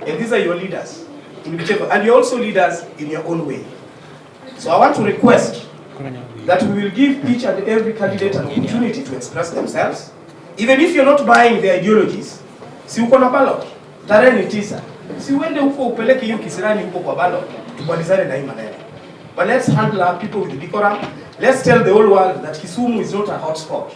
And these are your leaders, in whichever, and you're also leaders in your own way. So I want to request that we will give each and every candidate an opportunity to express themselves, even if you're not buying their ideologies. Si uko na ballot, tarehe ni 9. Si uende huko upeleke hiyo kisirani huko kwa ballot, tubalizane na hii maneno. But let's handle our people with decorum. Let's tell the whole world that Kisumu is not a hot spot.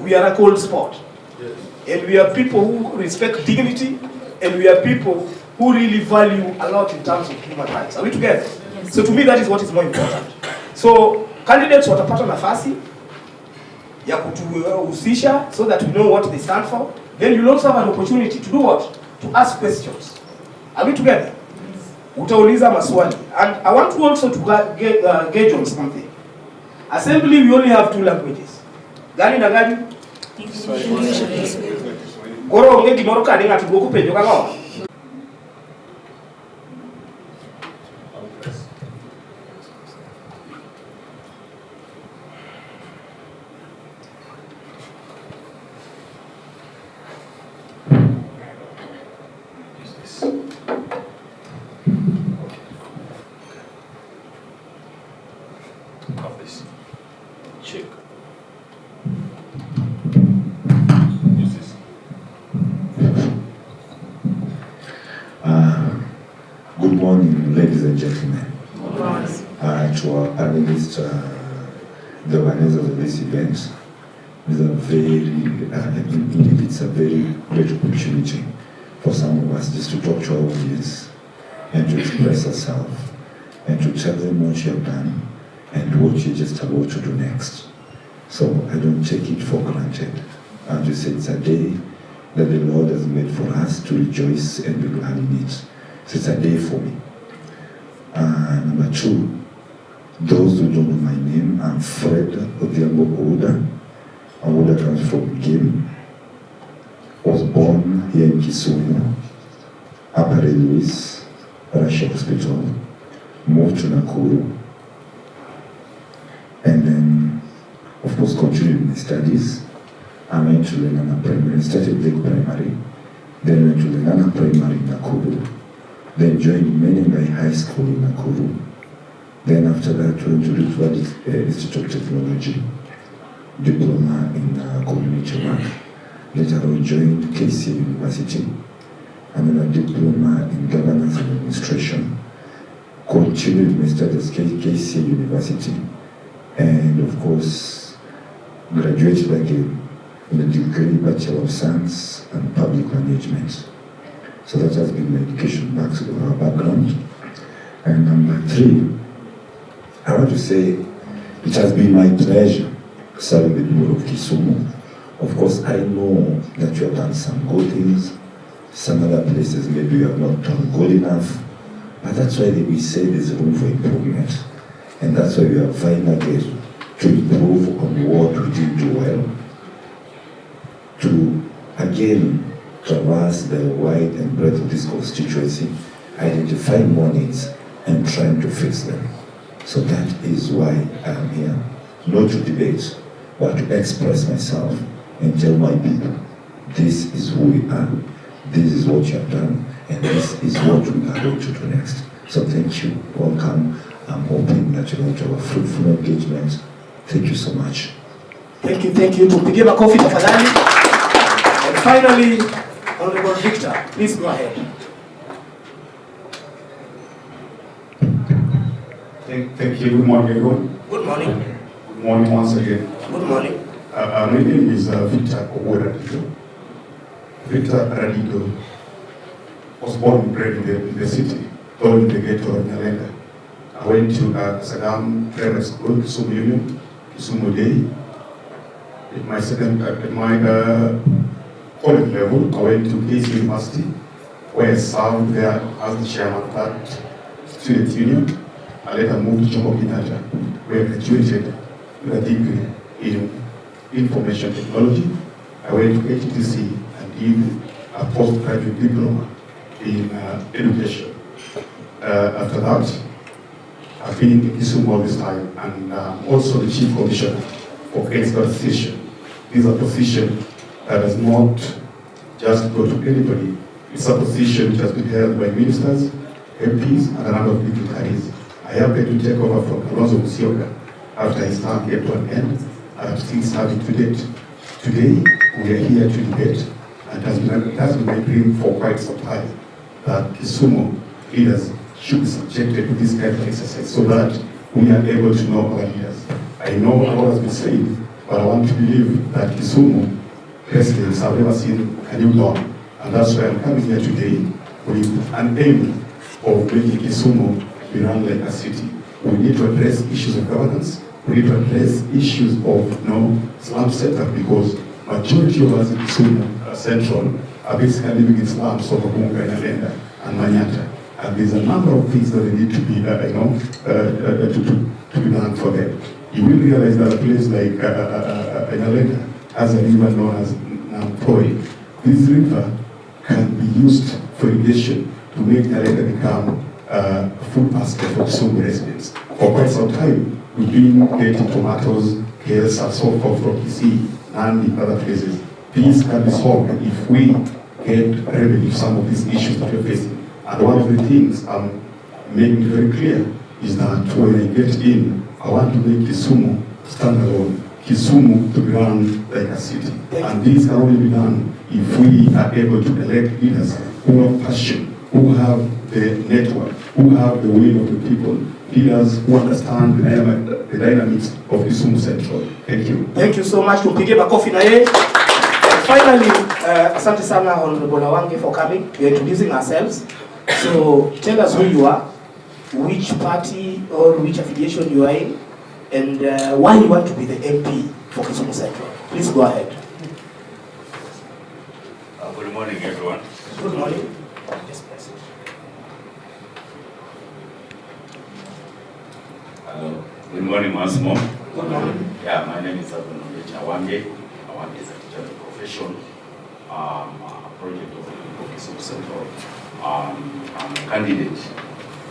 We are a cold spot. Yes. And we are people who respect dignity, and we are people who really value a lot in terms of human rights. Are we together? Yes. So to me that is what is more important. So candidates watapata nafasi ya kutuhusisha so that we know what they stand for. Then you'll also have an opportunity to do what? To ask questions. Are we together? Utauliza maswali. And I want to also to gauge on something. Assembly, we only have 2 languages. Gani na gani? Koro onge gimoro kane ng'ato duoko penjo kang'o? Check. Good morning, ladies and gentlemen. To our panelists, the organizers of this event, it's a very great opportunity for some of us just to talk to our audience and to express ourselves and to tell them what you have done and what you're just about to do next. So I don't take it for granted. I just say it's a day that the Lord has made for us to rejoice and be glad in it. So it's a day for me. Number 2, those who don't know my name, I'm Fred Odhiambo Ouda. Ouda comes from Gim. Was born here in Kisumu, Upper Louis, Russia Hospital, moved to Nakuru, and then, of course, continued my studies. I went to Lenana Primary, started Lake Primary, then went to Lenana Primary in Nakuru, then joined Menengai High School in Nakuru. Then after that, went to Rift Valley Institute of Technology, diploma in community work. Later on joined KC University, and then a diploma in governance and administration. Continued my studies at KC University, and of course, graduated again in a degree Bachelor of Science and Public Management. So that has been my education background. And number 3, I want to say it has been my pleasure serving the people of Kisumu. Of course, I know that you have done some good things. Some other places maybe you have not done good enough. But that's why we say there's room for improvement. And that's why we are vying again to improve on what we did do well. To, again, traverse the wide and breadth of this constituency, identify more needs and trying to fix them. So that is why I am here, not to debate, but to express myself and tell my people, this is who we are, this is what you have done, and this is what we are going to do next. So thank you, welcome. I'm hoping that you're going to have a fruitful engagement. Thank you so much. Thank you. Tupige makofi tafadhali. And finally, Honorable Victor, please go ahead. Thank you. Good morning, everyone. Good morning. Good morning once again. Good morning. My name is Victor Radido. Victor Radido was born and bred in the city, born in the ghetto of Nyalenga. I went to Saddam Primary School, Kisumu Union, Kisumu Day. At my college level, I went to Case University, where I served there as the chairman of that student union. I later moved to Jomo Kenyatta, where I graduated with a degree in information technology. I went to HTC and did a postgraduate diploma in education. After that, I've been in Kisumu all this time, and also the Chief Commissioner for Expert Position. This is a position that does not just go to anybody, It's a position which has been held by ministers, MPs, and a number of dignitaries. I am going to take over from Kalonzo Musyoka after his term came to an end. I am still serving to date. Today, we are here to debate, and it has been my dream for quite some time that Kisumu leaders should be subjected to this kind of exercise so that we are able to know our leaders. I know a lot has been said, but I want to believe that Kisumu residents have never seen a new dawn, and that's why I'm coming here today with an aim of making Kisumu be run like a city. We need to address issues of governance. We need to address issues of slum setup, because majority of us in Kisumu Central are basically living in slums of Bunga and Alenda and Manyata. And there's a number of things that they need to be, to be done for them. You will realize that a place like Alenda has a river known as Nampoi. This river can be used for irrigation to make Alenda become a food basket for Kisumu residents. For quite some time, we've been getting tomatoes, kales, and so forth from Kisii and in other places. These can be solved if we get revenue some of these issues that we're facing. And one of the things I'm making very clear is that when I get in, I want to make Kisumu stand alone. Kisumu to be run like a city. And this can only be done if we are able to elect leaders who have passion, who have the network, who have the will of the people, leaders who understand the dynamics of Kisumu Central. Thank you. Thank you so much. Tupige makofi na yeye. Finally, asante sana Honorable Awange for coming. We are introducing ourselves. So tell us who you are, which party or which affiliation you are in, and why you want to be the MP for Kisumu Central. Please go ahead. Good morning, everyone. Good morning. Yes, please. Hello. Good morning once more. Good morning. Yeah, my name is Honorable Awange. Awange is a teacher of profession. A project of Kisumu Central. I'm a candidate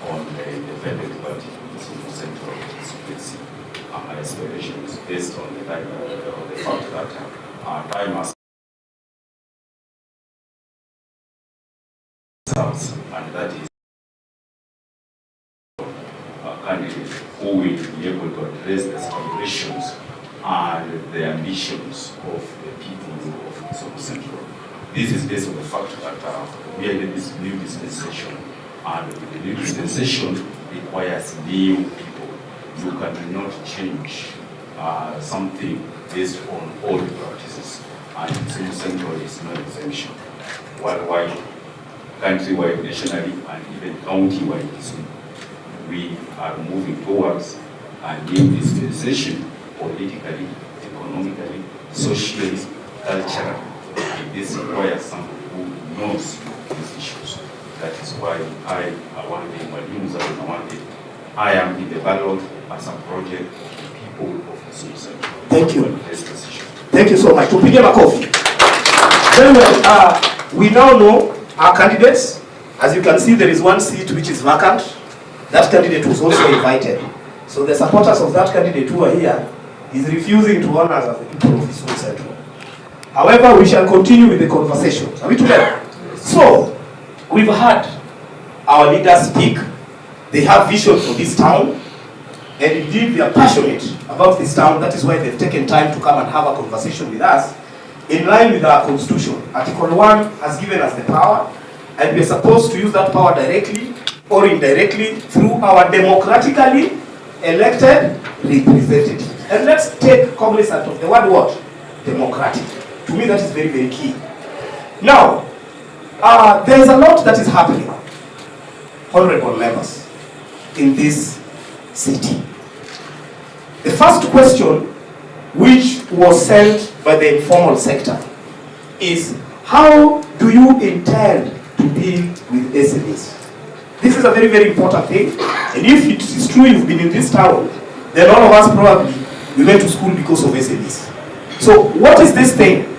on the independent party Kisumu Central Constituency. My aspiration is based on the fact that time has and that is a candidate who will be able to address the aspirations and the ambitions of the people of Kisumu Central. This is based on the fact that we are in this new dispensation, and the new dispensation requires new people. You cannot change something based on old practices, and Kisumu Central is no exemption. Worldwide, countrywide, nationally, and even county-wide, we are moving towards a new dispensation politically, economically, socially, culturally. And this requires someone who knows these issues. That is why I am in the ballot as a project of the people of Kisumu Central. Thank you. Thank you so much. Tupige makofi. Very well. We now know our candidates. As you can see, there is one seat which is vacant. That candidate was also invited. So the supporters of that candidate who are here is refusing to honor us as the people of Kisumu Central. However, we shall continue with the conversation. Are we together? So, we've had our leaders speak. They have vision for this town, and indeed they are passionate about this town. That is why they've taken time to come and have a conversation with us in line with our constitution. Article 1 has given us the power, and we are supposed to use that power directly or indirectly through our democratically elected representatives. And let's take cognizance of the word what? Democratic. To me, that is very, very key. Now, there is a lot that is happening, honorable members, in this city. The first question, which was sent by the informal sector, is how do you intend to deal with SMEs? This is a very, very important thing. And if it is true you've been in this town, then all of us probably we went to school because of SMEs. So what is this thing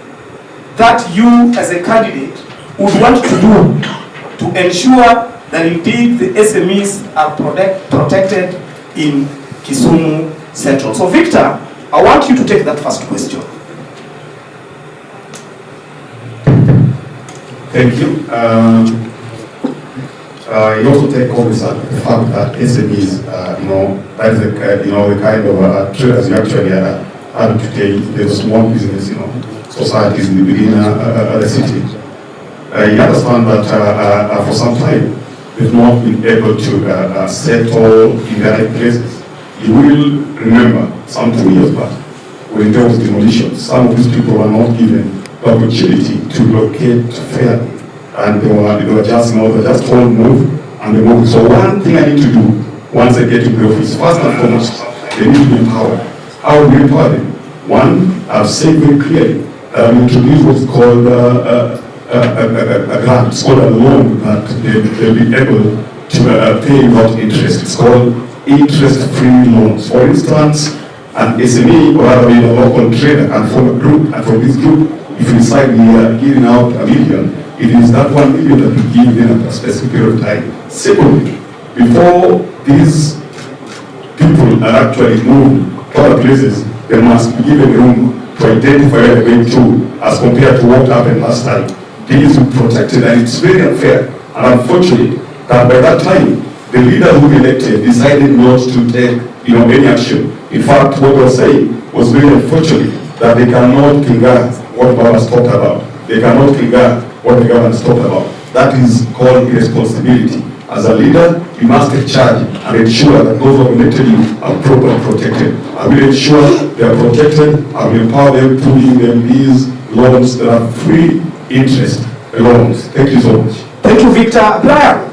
that you as a candidate would want to do to ensure that indeed the SMEs are protected in Kisumu Central? So Victor, I want you to take that first question. Thank you. You also take obvious the fact that SMEs, that is the kind of traders you actually have today. There's small business, societies in the beginning of the city. You understand that for some time they've not been able to settle in the right places. You will remember some 2 years back when there was demolition. Some of these people were not given the opportunity to locate fairly, and they were just told move, and they moved. So one thing I need to do once I get to the office, first and foremost, they need to be empowered. How will we empower them? One, I've said very clearly that I've introduced what's called a grant. It's called a loan that they'll be able to pay without interest. It's called interest-free loans. For instance, an SME or rather a local trader can form a group, and from this group, if you decide we are giving out $1 million, it is that $1 million that we give in a specific period of time. Secondly, before these people are actually moved to other places, they must be given room to identify where they're going to, as compared to what happened last time. These will be protected, and it's very unfair and unfortunate that by that time, the leader who elected decided not to take any action. In fact, what they were saying was very unfortunate that they cannot regard what Baba has talked about. They cannot regard what the government has talked about. That is called irresponsibility. As a leader, you must take charge and ensure that those who have elected you are properly protected. I will ensure they are protected. I will empower them to give them these loans that are free interest loans. Thank you so much. Thank you, Victor. Brian,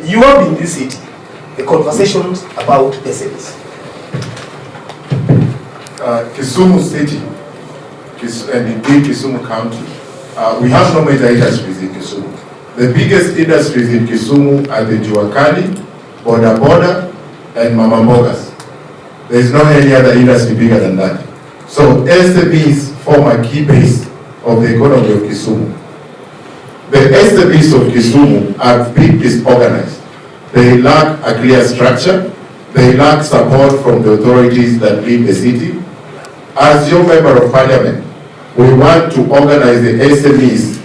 you have in this city the conversations about SMEs. Kisumu City, and indeed Kisumu County, we have no major industries in Kisumu. The biggest industries in Kisumu are the Juakali, Boda Boda, and Mama Mbogas. There is no any other industry bigger than that. So SMEs form a key base of the economy of Kisumu. The SMEs of Kisumu are being disorganized. They lack a clear structure. They lack support from the authorities that lead the city. As your member of parliament, we want to organize the SMEs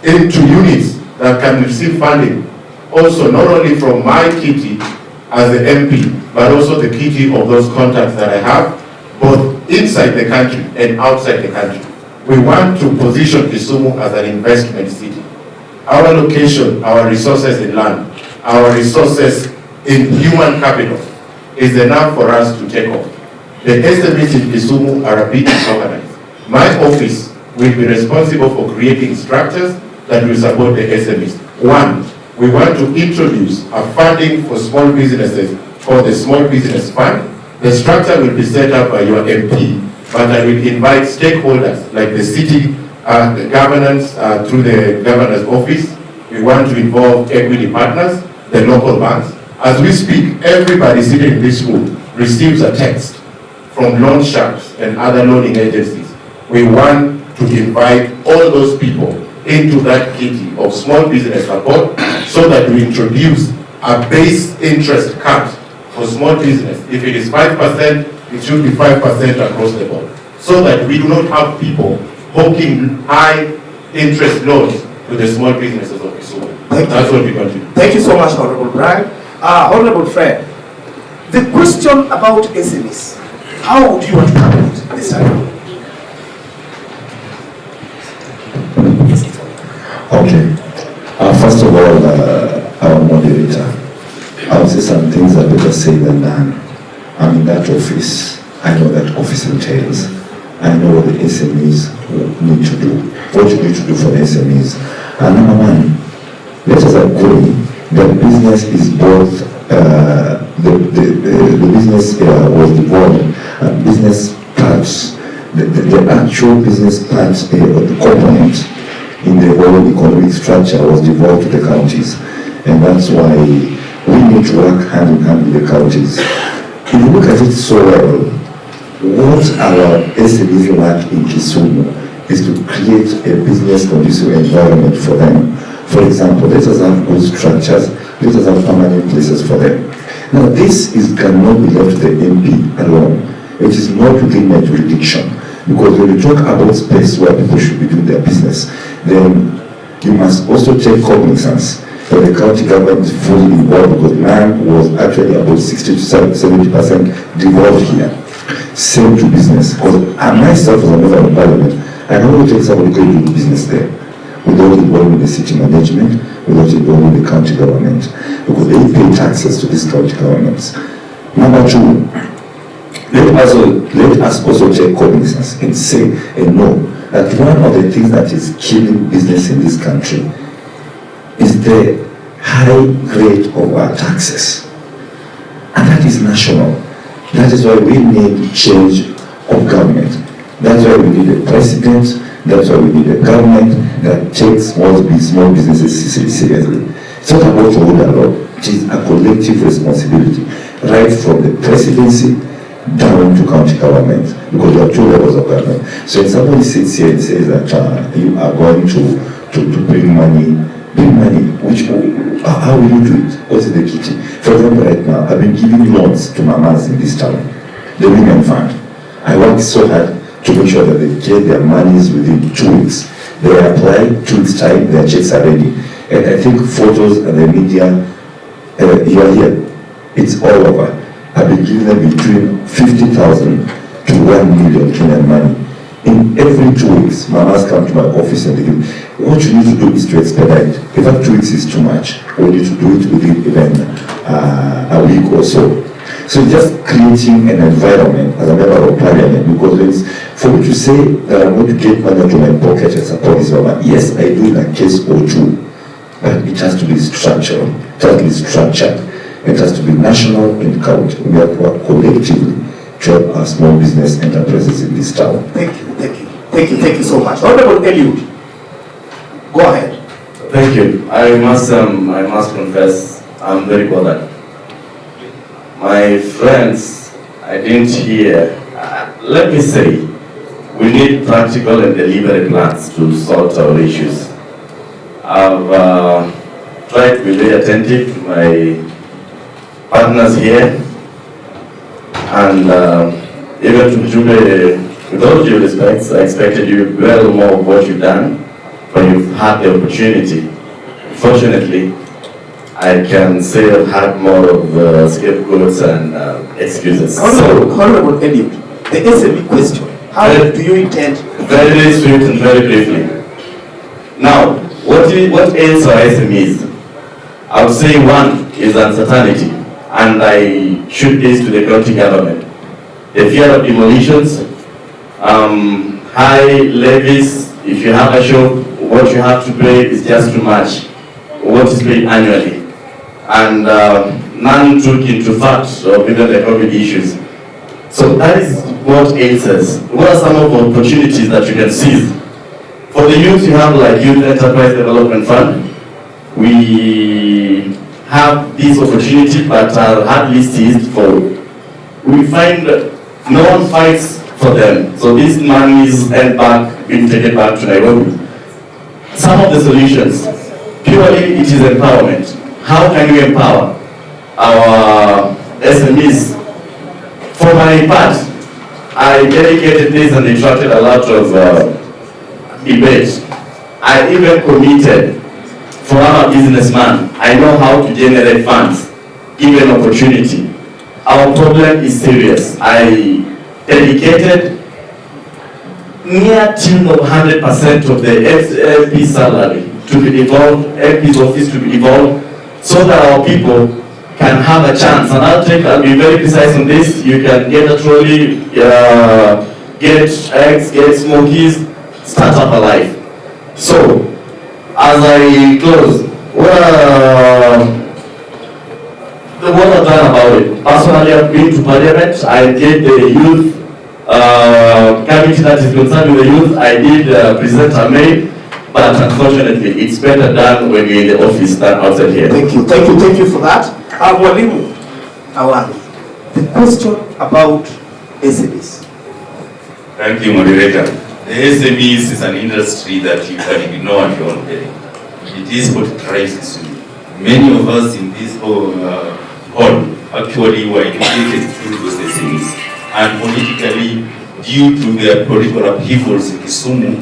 into units that can receive funding, also not only from my kitty as the MP, but also the kitty of those contacts that I have, both inside the country and outside the country. We want to position Kisumu as an investment city. Our location, our resources in land, our resources in human capital is enough for us to take off. The SMEs in Kisumu are a bit disorganized. My office will be responsible for creating structures that will support the SMEs. One, we want to introduce a funding for small businesses called the Small Business Fund. The structure will be set up by your MP, but I will invite stakeholders like the city the governance through the governor's office. We want to involve equity partners, the local banks. As we speak, everybody sitting in this room receives a text from loan sharks and other loaning agencies. We want to invite all those people into that kitty of small business support so that we introduce a base interest cut for small business. If it is 5%, it should be 5% across the board, so that we do not have people hawking high interest loans to the small businesses of Kisumu. That's what we want to do. Thank you so much, Honorable Brian. Honorable Fred, the question about SMEs, how would you want to handle it this time? Okay. First of all, our moderator, I would say some things are better said than done. I'm in that office. I know that office entails. I know what the SMEs need to do. What you need to do for the SMEs. And number one, let us agree that business is both, the business was devolved, business parts, the actual business parts or the component in the whole economic structure was devolved to the counties. And that's why we need to work hand in hand with the counties. If you look at it so well, what our SMEs lack in Kisumu is to create a business conducive environment for them. For example, let us have good structures, let us have permanent places for them. Now this cannot be left to the MP alone. It is not within my jurisdiction. Because when you talk about space where people should be doing their business, then you must also take cognizance that the county government is fully involved, because land was actually about 60 to 70% devolved here. Same to business. Because I myself, as a member of parliament, I can only take somebody going to do business there without involving the city management, without involving the county government, because they pay taxes to these county governments. Number two, let us also take cognizance and say and know that one of the things that is killing business in this country is the high rate of our taxes. And that is national. That is why we need change of government. That's why we need a president. That's why we need a government that takes small businesses seriously. It's not about rule and law. It is a collective responsibility, right from the presidency down to county government, because there are two levels of government. So if somebody sits here and says that you are going to bring money, which, how will you do it? What's in the kitchen? For example, right now, I've been giving loans to mamas in this town, the Women Fund. I work so hard to make sure that they get their monies within 2 weeks. They apply, 2 weeks time, their checks are ready. And I think photos and the media, you are here. It's all over. I've been giving them between 50,000 to 1 million Kenyan money. In every 2 weeks, mamas come to my office and they give, what you need to do is to expedite. In fact, 2 weeks is too much. We need to do it within even a week or so. So just creating an environment as a member of parliament, because it's, for me to say that I'm going to get money to my pocket and support this government, yes, I do in a case or two, but it has to be structured. It has to be structured. It has to be national and county. We have to work collectively to help our small business enterprises in this town. Thank you so much. Honorable Eliud, go ahead. Thank you. I must confess, I'm very bothered. My friends, I didn't hear. Let me say, we need practical and deliberate plans to sort our issues. I've tried to be very attentive to my partners here, and even to Jube, with all due respect, I expected you well more of what you've done, but you've had the opportunity. Fortunately, I can say I've had more of scapegoats and excuses. Honorable Eliud, the SME question, how do you intend? Very sweet and very briefly. Now, what ails our SMEs? I would say one is uncertainty, and I should this to the county government. The fear of demolitions, high levies. If you have a shop, what you have to pay is just too much. What is paid annually, and none took into fact of even the COVID issues. So that is what ails us. What are some of the opportunities that you can seize? For the youth, you have like Youth Enterprise Development Fund. We have this opportunity, but are hardly seized for. We find no one fights for them. So this money is being taken back to Nairobi. Some of the solutions, purely it is empowerment. How can we empower our SMEs? For my part, I dedicated this and attracted a lot of debate. I even committed for our businessman. I know how to generate funds, given opportunity. Our problem is serious. I dedicated near tune of 100% of the LP salary to be devolved, LP's office to be devolved, so that our people can have a chance. And I'll be very precise on this. You can get a trolley, get eggs, get smokies, start up a life. So, as I close, what I've done about it. Personally, I've been to Parliament. I did the youth committee that is concerned with the youth. I did present a mail. But unfortunately, it's better done when you're in the office than outside here. Thank you for that. Mwalimu Awani, the question about SMEs. Thank you, moderator. The SMEs is an industry that you can ignore at your own peril. It is what drives Kisumu. Many of us in this hall actually were educated through those SMEs, and politically due to the political upheavals in Kisumu,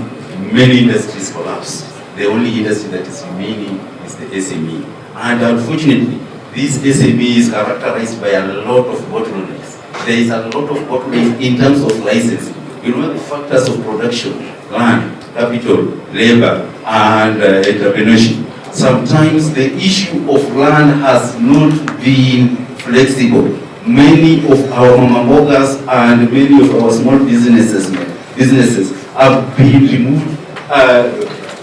many industries collapsed. The only industry that is remaining is the SME. And unfortunately, this SME is characterized by a lot of bottlenecks. There is a lot of bottlenecks in terms of licensing. You know the factors of production, land, capital, labor, and entrepreneurship. Sometimes the issue of land has not been flexible. Many of our mama mbogas and many of our small businesses have been removed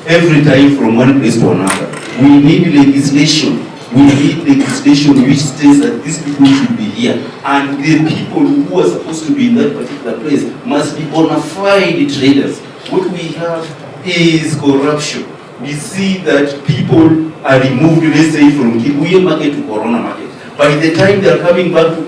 every time from one place to another. We need legislation. We need legislation which states that these people should be here, and the people who are supposed to be in that particular place must be bona fide traders. What we have is corruption. We see that people are removed, let's say, from Kibuye market to Corona market. By the time they are coming back to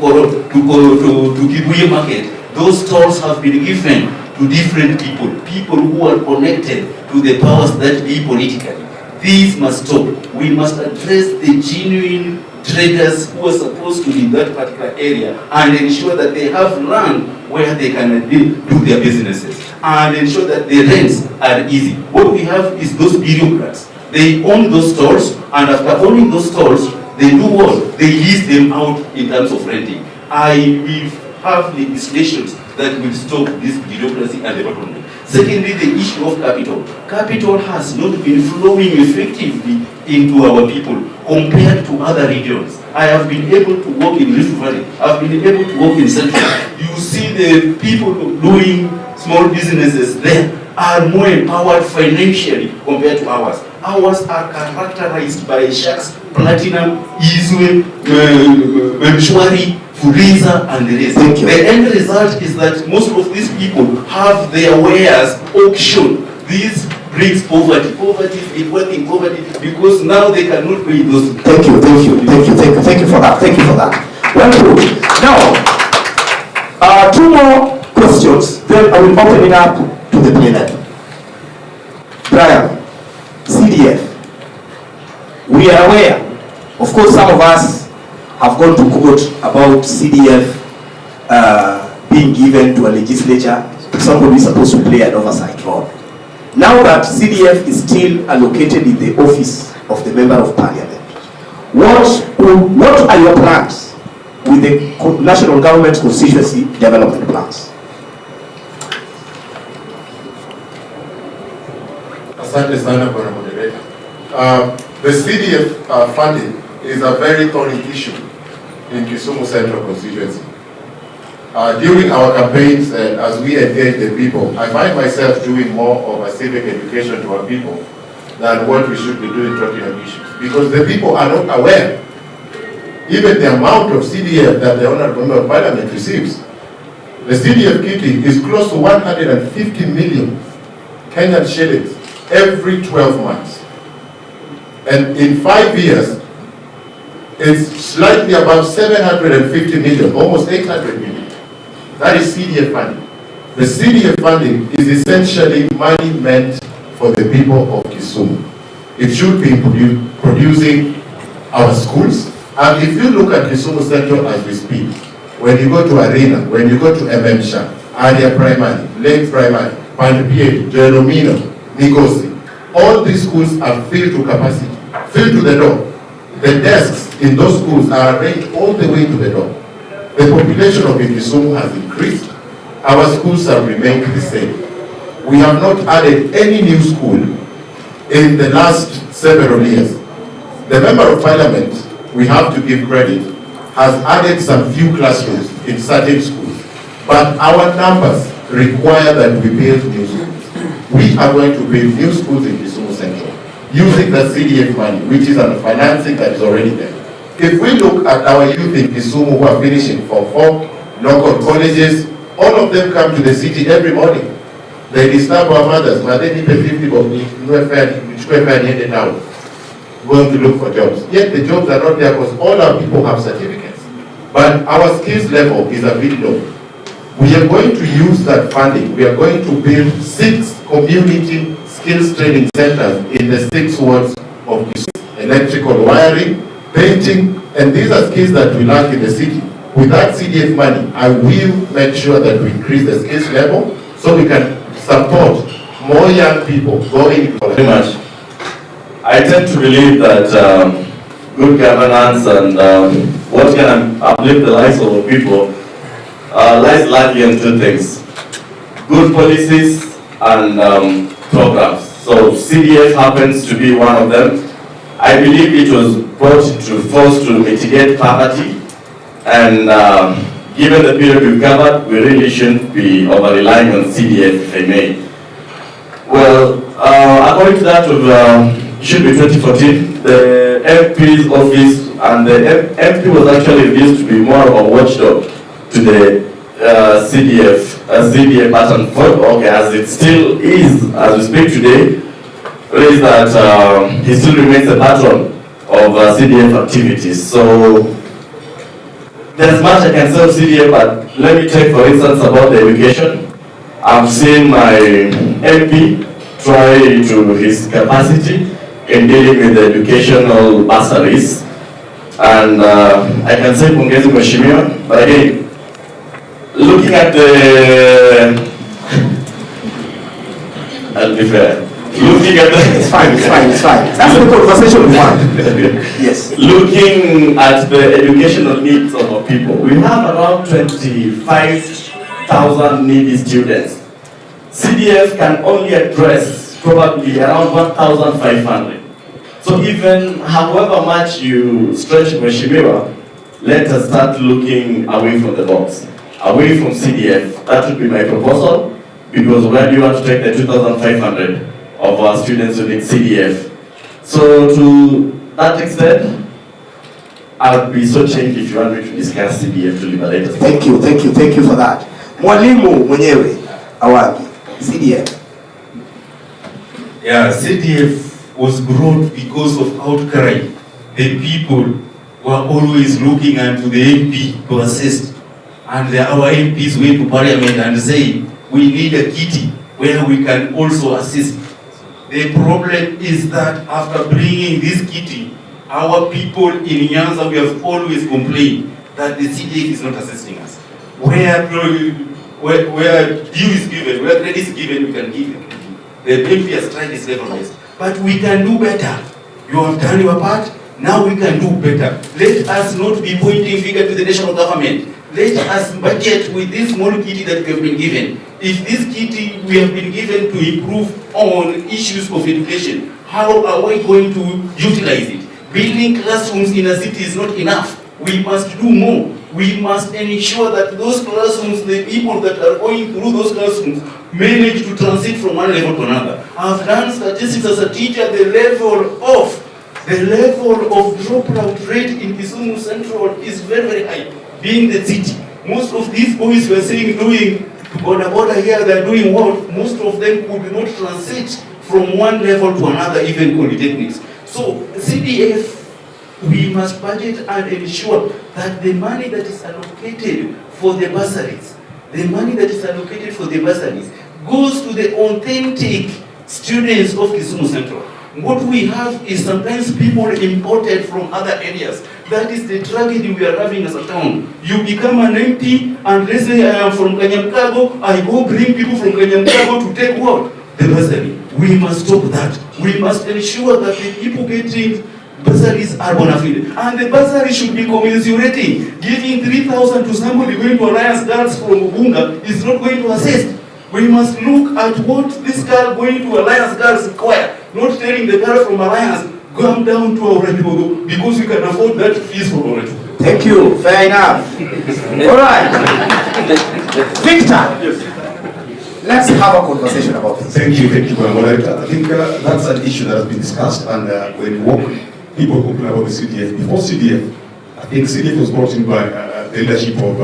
Kibuye market, those stalls have been given to different people who are connected to the powers that be politically. These must stop. We must address the genuine traders who are supposed to be in that particular area and ensure that they have land where they can do their businesses and ensure that the rents are easy. What we have is those bureaucrats. They own those stores, and after owning those stores, they do what? They lease them out in terms of renting. We have legislations that will stop this bureaucracy and development. Secondly, the issue of capital. Capital has not been flowing effectively into our people compared to other regions. I have been able to work in Rift Valley. I've been able to work in Central. You see the people doing small businesses there are more empowered financially compared to ours. Ours are characterized by sharks, platinum, Izwe, Mshwari, Furiza, and the rest. The end result is that most of these people have their wares auctioned. This brings poverty. Poverty is equating poverty because now they cannot pay those. Thank you for that. Thank you for that. Well put. Now, two more questions, then I will open it up to the plenary. Brian, CDF. We are aware, of course, some of us have gone to court about CDF being given to a legislature, somebody is supposed to play an oversight role. Now that CDF is still allocated in the office of the Member of Parliament, what are your plans with the national government's constituency development plans? Asante sana Bwana Moderator. The CDF funding is a very thorny issue in Kisumu Central Constituency. During our campaigns and as we engage the people, I find myself doing more of a civic education to our people than what we should be doing talking on issues. Because the people are not aware. Even the amount of CDF that the Honorable Member of Parliament receives, the CDF kitty is close to 150 million Kenyan shillings every 12 months. And in 5 years, it's slightly above 750 million, almost 800 million. That is CDF funding. The CDF funding is essentially money meant for the people of Kisumu. It should be producing our schools. And if you look at Kisumu Central as we speak, when you go to Arena, when you go to MMSHA, Aria Primary, Lake Primary, Pandipied, Jeromino, Nigosi, all these schools are filled to capacity, filled to the door. The desks in those schools are arranged all the way to the door. The population of Kisumu has increased. Our schools have remained the same. We have not added any new school in the last several years. The Member of Parliament, we have to give credit, has added some few classrooms in certain schools. But our numbers require that we build new schools. We are going to build new schools in Kisumu Central using the CDF money, which is a financing that is already there. If we look at our youth in Kisumu who are finishing Form 4, local colleges, all of them come to the city every morning. They disturb our mothers, but they need 50 now, going to look for jobs. Yet the jobs are not there because all our people have certificates. But our skills level is a bit low. We are going to use that funding. We are going to build 6 community skills training centers in the 6 wards of Kisumu. Electrical wiring, painting, and these are skills that we lack in the city. with that CDF money, I will make sure that we increase the skills level so we can support more young people going to college. Very much. I tend to believe that good governance and what can uplift the lives of people lies largely in two things: good policies and programs. So CDF happens to be one of them. I believe it was brought into force to mitigate poverty, and given the period we've covered, we really shouldn't be over-relying on CDF, if I may. Well, according to that of it should be 2014, the MP's office, and the MP was actually reduced to be more of a watchdog to the CDF pattern for, okay, as it still is, as we speak today, is that he still remains a patron of CDF activities. So there's much I can say of CDF, but let me take for instance about the education. I've seen my MP try to his capacity in dealing with the educational bursaries, and I can say pongezi mheshimiwa, but again, looking at the, I'll be fair, looking at the, It's fine. That's the conversation we want. Yes. Looking at the educational needs of our people, we have around 25,000 needy students. CDF can only address probably around 1,500. So even however much you stretch Mheshimiwa, let us start looking away from the box, away from CDF. That would be my proposal, because where do you want to take the 2,500 of our students who need CDF? So to that extent, I would be so changed if you want me to discuss CDF to liberate us. Thank you for that. Mwalimu mwenyewe awaki CDF. Yeah, CDF was brought because of outcry. The people were always looking unto the MP to assist, and our MPs went to Parliament and say, we need a kitty where we can also assist. The problem is that after bringing this kitty, our people in Nyanza, we have always complained that the CDF is not assisting us. Where due is given, where credit is given, we can give it. The MP has tried his level best, but we can do better. You have done your part, now we can do better. Let us not be pointing finger to the national government. Let us budget with this small kitty that we have been given. If this kitty we have been given to improve on issues of education, how are we going to utilize it? Building classrooms in a city is not enough. We must do more. We must ensure that those classrooms, the people that are going through those classrooms, manage to transit from one level to another. I've done statistics as a teacher, the level of dropout rate in Kisumu Central is very, very high, being the city. Most of these boys were saying doing border here, they're doing what? Most of them could not transit from one level to another, even polytechnics. So CDF, we must budget and ensure that the money that is allocated for the bursaries, goes to the authentic students of Kisumu Central. What we have is sometimes people imported from other areas. That is the tragedy we are having as a town. You become an MP, and let's say I am from Kanyamkago, I go bring people from Kanyamkago to take what? The bursary. We must stop that. We must ensure that the people getting bursaries are bona fide. And the bursary should be commensurating. Giving 3,000 to somebody going to Alliance Girls from Ubunga is not going to assist. We must look at what this girl going to Alliance Girls require. Not telling the girl from Alliance, come down to our Rajibogo because you can afford that fees for our Rajibogo. Thank you. Fair enough. All right. Victor. Yes. Let's have a conversation about this. Thank you, moderator. I think that's an issue that has been discussed, and when you walk, people complain about the CDF. Before CDF, I think CDF was brought in by the leadership of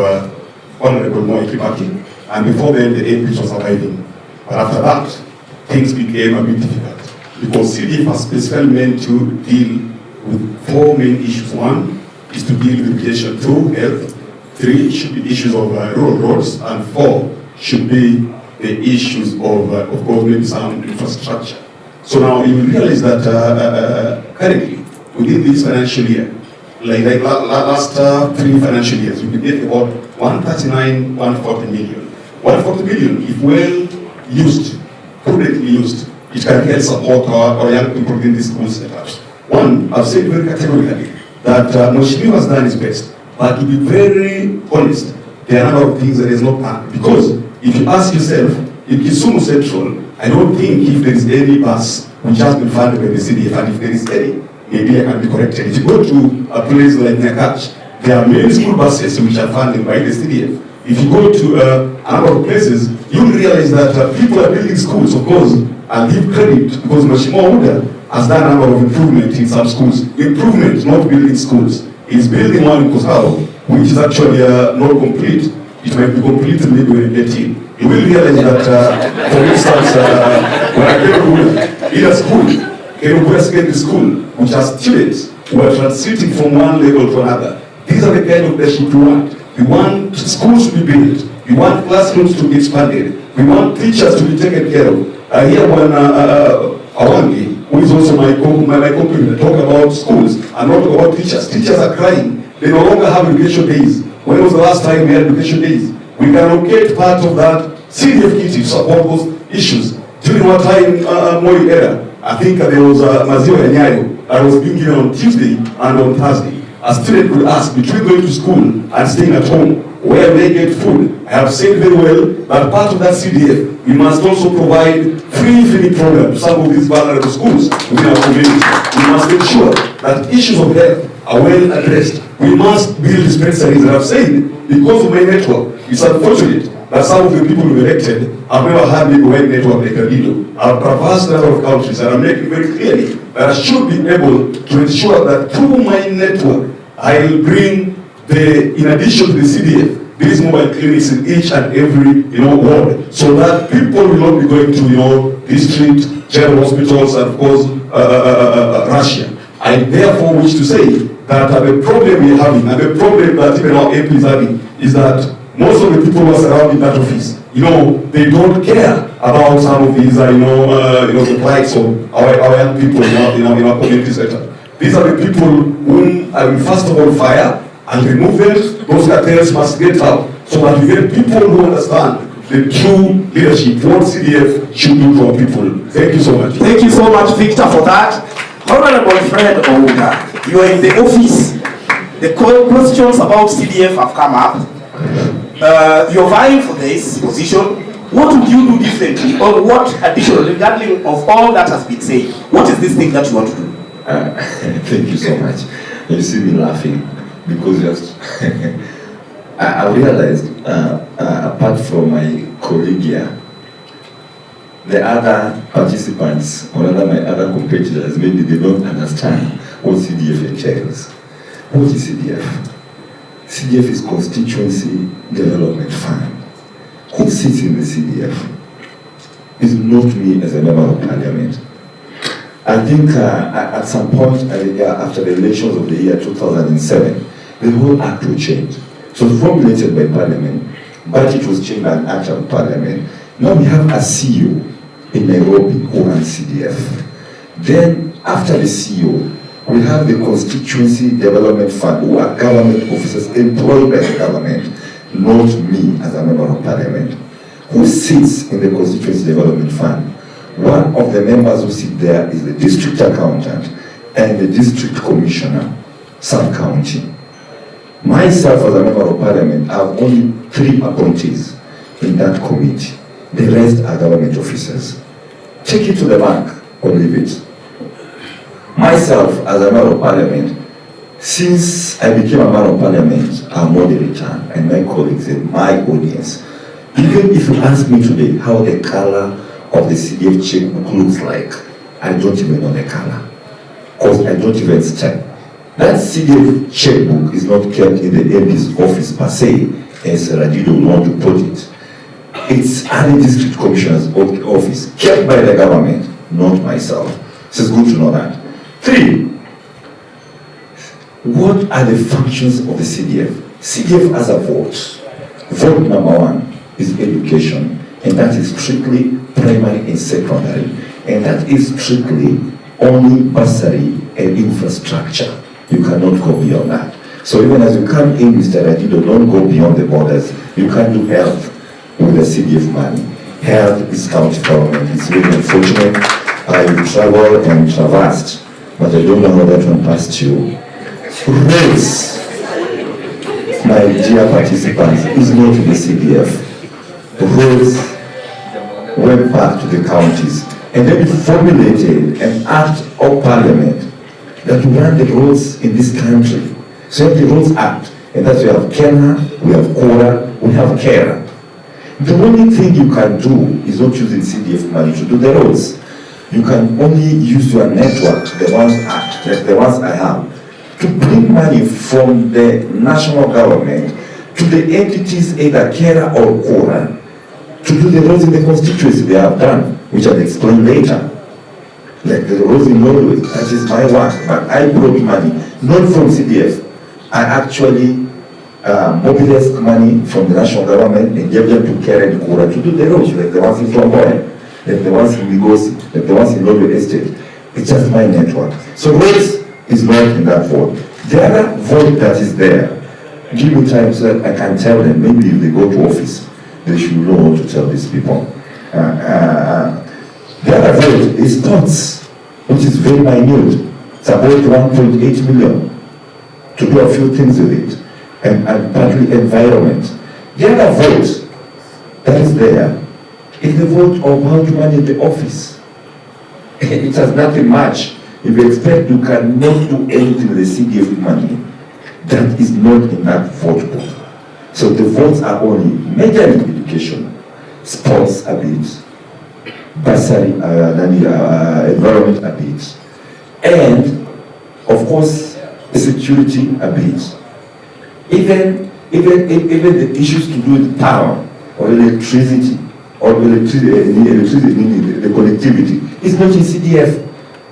Honorable Moi Kibaki, and before then the APs were surviving. But after that, things became a bit difficult, because CDF was specifically meant to deal with four main issues. One is to deal with education, 2, health, 3 should be issues of rural roads, and 4 should be the issues of course, maybe some infrastructure. So now you realize that currently, within this financial year, like last 3 financial years, we've been getting about 139, 140 million. 140 million, if well used, prudently used, it can help support our young people in these school setups. One, I've said very categorically that Mheshimiwa has done his best, but to be very honest, there are a number of things that is not done. Because if you ask yourself, in Kisumu Central, I don't think if there is any bus which has been funded by the CDF, and if there is any, maybe I can be corrected. If you go to a place like Nyakach, there are many school buses which are funded by the CDF. If you go to a number of places, you'll realize that people are building schools, of course, and give credit because Mheshimiwa Uda has done a number of improvement in some schools. Improvement, not building schools. He's building one in Kusao, which is actually not complete. It might be completed maybe when you get in. You will realize that, for instance, when I came to a school, Kerubuya Secondary School, which has students who are transiting from one level to another. These are the kind of leadership we want. We want schools to be built. We want classrooms to be expanded. We want teachers to be taken care of. Here when Awangi, who is also my company, talk about schools and not talk about teachers. Teachers are crying. They no longer have education days. When was the last time we had education days? We can locate part of that CDF kitty to support those issues. During our time, Moi era, I think there was Maziwa Nyayo that was being given on Tuesday and on Thursday. A student could ask between going to school and staying at home, where they get food. I have said very well that part of that CDF, we must also provide free feeding program to some of these vulnerable schools within our community. We must ensure that issues of health are well addressed. We must build dispensaries. And I've said, because of my network, it's unfortunate that some of the people who elected have never had a wide network like Adido. I've traversed a number of countries and I'm making very clearly that I should be able to ensure that through my network, I will bring in addition to the CDF, these mobile clinics in each and every ward, so that people will not be going to district, general hospitals, and of course Russia. I therefore wish to say that the problem we are having, and the problem that even our MP is having, is that most of the people who are surrounding that office, they don't care about some of these, the plights of our young people in our community sector. These are the people whom I will first of all fire and remove them. Those cartels must get out so that we get people who understand the true leadership, what CDF should do to our people. Thank you so much. Thank you so much, Victor, for that. Honorable Fred Ouga, you are in the office. The questions about CDF have come up. You're vying for this position. What would you do differently, or what additional, regarding of all that has been said, what is this thing that you want to do? Thank you so much. You see me laughing because just I realized, apart from my colleague here, the other participants or rather my other competitors, maybe they don't understand what CDF entails. What is CDF? CDF is Constituency Development Fund. Who sits in the CDF? It's not me as a member of parliament. I think at some point after the elections of the year 2007, the whole act will change. So it was formulated by parliament, budget was changed by an act of parliament. Now we have a CEO in Nairobi who runs CDF. Then after the CEO, we have the Constituency Development Fund, who are government officers employed by the government, not me as a member of parliament, who sits in the Constituency Development Fund. One of the members who sit there is the district accountant and the district commissioner, sub-county. Myself as a member of parliament, I have only 3 appointees in that committee. The rest are government officers. Take it to the bank or leave it. Myself as a member of parliament, since I became a member of parliament, I'm moderator, and my colleagues and my audience. Even if you ask me today how the color of the CDF checkbook looks like, I don't even know the color, because I don't even step. That CDF checkbook is not kept in the MP's office per se, as Radido will want to put it. It's any district commissioner's office, kept by the government, not myself. So it's good to know that. 3, what are the functions of the CDF? CDF has a vote. Vote number 1 is education, and that is strictly primary and secondary, and that is strictly only bursary and infrastructure. You cannot go beyond that. So even as you come in, Mr. Radido, don't go beyond the borders. You can't do health with the CDF money. Health is county government. It's really unfortunate. I travel and traversed, but I don't know how that one passed you. Roads, my dear participants, is not in the CDF. The roads went back to the counties, and then we formulated an act of parliament that will run the roads in this country. So we have the Roads Act, and that's we have Kenya, we have Kora, we have Kera. The only thing you can do is not using CDF money to do the roads. You can only use your network, the ones I have, to bring money from the national government to the entities either Kera or Kora to do the roads in the constituency they have done, which I'll explain later. Like the roads in Norway, that is my work, but I brought money, not from CDF. I actually mobilized money from the national government and gave them to Kera and Kora to do the roads, like the ones in Flamboyant, like the ones in Migosi, like the ones in Norway Estate. It's just my network. So roads is not in that vote. The other vote that is there, give me time so that I can tell them, maybe if they go to office, they should know how to tell these people. The other vote is thoughts, which is very minute. It's about 1.8 million to do a few things with it, and partly environment. The other vote that is there is the vote of how to manage the office. It has nothing much. If you expect you cannot do anything with the CDF money, that is not in that vote book. So the votes are only majorly education, sports a bit, bursary, environment a bit, and of course security a bit. Even the issues to do with power or electricity or the connectivity is not in CDF.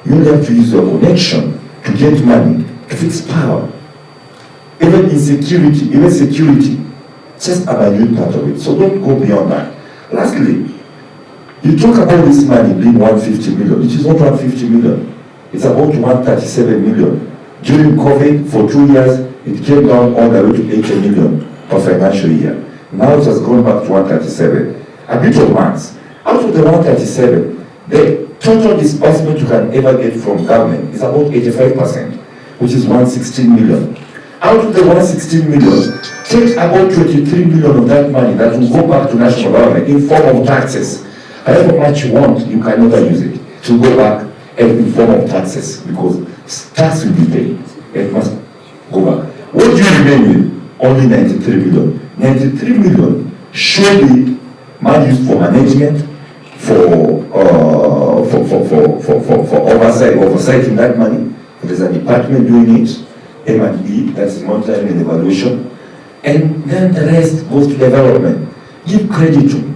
You only have to use your connection to get money to fix power. Even in security, just a minute part of it. So don't go beyond that. Lastly, you talk about this money being 150 million. It is not 150 million. It's about 137 million. During COVID, for 2 years, it came down all the way to 80 million per financial year. Now it has gone back to 137. A bit of maths. Out of the 137, the total disbursement you can ever get from government is about 85%, which is 116 million. Out of the 116 million, take about 23 million of that money that will go back to national government in form of taxes. However much you want, you can never use it. To go back in form of taxes, because tax will be paid. It must go back. What do you remain with? Only 93 million. 93 million should be money used for management, for oversighting that money. There's a department doing it, M&E, that's monitoring and evaluation. And then the rest goes to development. Give credit to.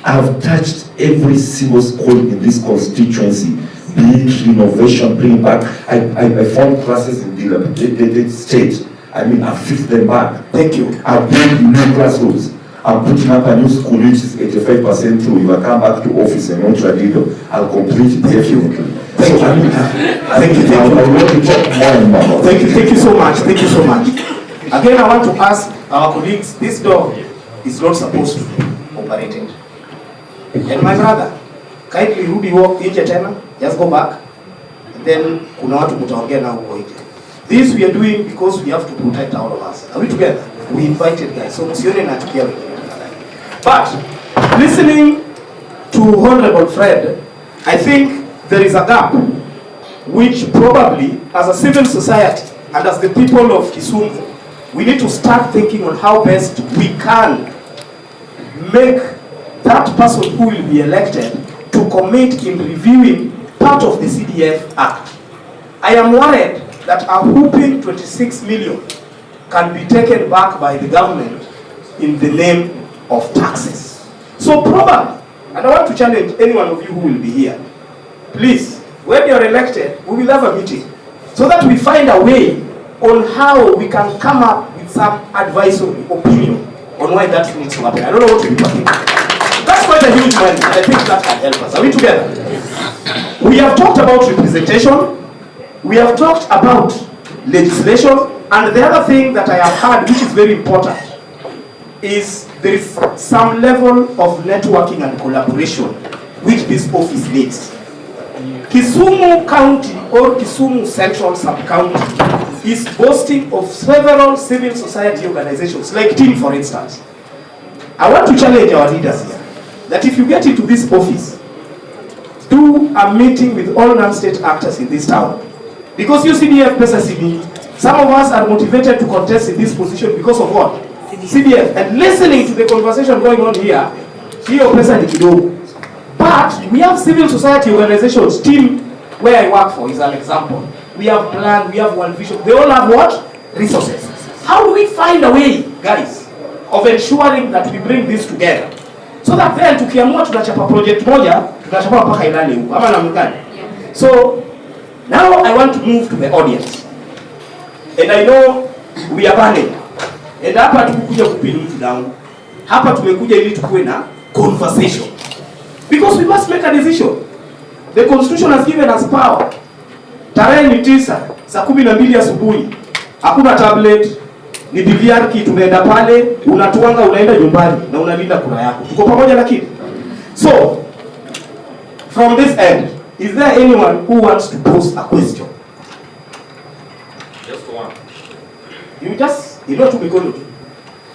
I've touched every single school in this constituency, be it renovation, bring back. I found classes in the state. I mean, I fixed them back. Thank you. I've built new classrooms. I'm putting up a new school which is 85% through. If I come back to office and not Radido, I'll complete it definitely. Thank you. I mean, Thank you. I want to talk more and more. Thank you so much. Thank you so much. Again, I want to ask our colleagues, this dog is not supposed to be operated. And my brother, kindly rudi walk nje tena, just go back. And then kuna watu mtaongea na huko nje. This we are doing because we have to protect all of us. Are we together? We invited guys. So msione na tukia wengine. But listening to Honorable Fred, I think there is a gap which probably as a civil society and as the people of Kisumu, we need to start thinking on how best we can make that person who will be elected to commit in reviewing part of the CDF Act. I am worried that a whooping 26 million can be taken back by the government in the name of taxes. So probably, and I want to challenge any one of you who will be here, please, when you're elected, we will have a meeting so that we find a way on how we can come up with some advisory opinion on why that needs to happen. I don't know what people think. That's quite a huge money, and I think that can help us. Are we together? We have talked about representation. We have talked about legislation. And the other thing that I have heard, which is very important, is there is some level of networking and collaboration which this office needs. Kisumu County or Kisumu Central Sub-County is boasting of several civil society organizations, like TEAM for instance. I want to challenge our leaders here, that if you get into this office, do a meeting with all non-state actors in this town. Because you CDF pesa CB, some of us are motivated to contest in this position because of what? CDF. And listening to the conversation going on here, hiyo pesa ni kidogo. But we have civil society organizations, TEAM, where I work for is an example. We have plan, we have one vision. They all have what? Resources. How do we find a way, guys, of ensuring that we bring this together? So that then tukiamua tunachapa project moja, tunachapa mpaka ilale huko. Ama namna gani? So now I want to move to the audience. And I know we are burning. And hapa tukukuja kupin mtu down. Hapa tumekuja ili tukue na conversation. Because we must make a decision. The Constitution has given us power. Tarehe ni 9, saa 12 asubuhi. Hakuna tablet, ni DVR kit, tumeenda pale, unatuanga unaenda nyumbani na unalinda kura yako. Tuko pamoja lakini. So, from this end, is there anyone who wants to pose a question? Just one. You know to be good.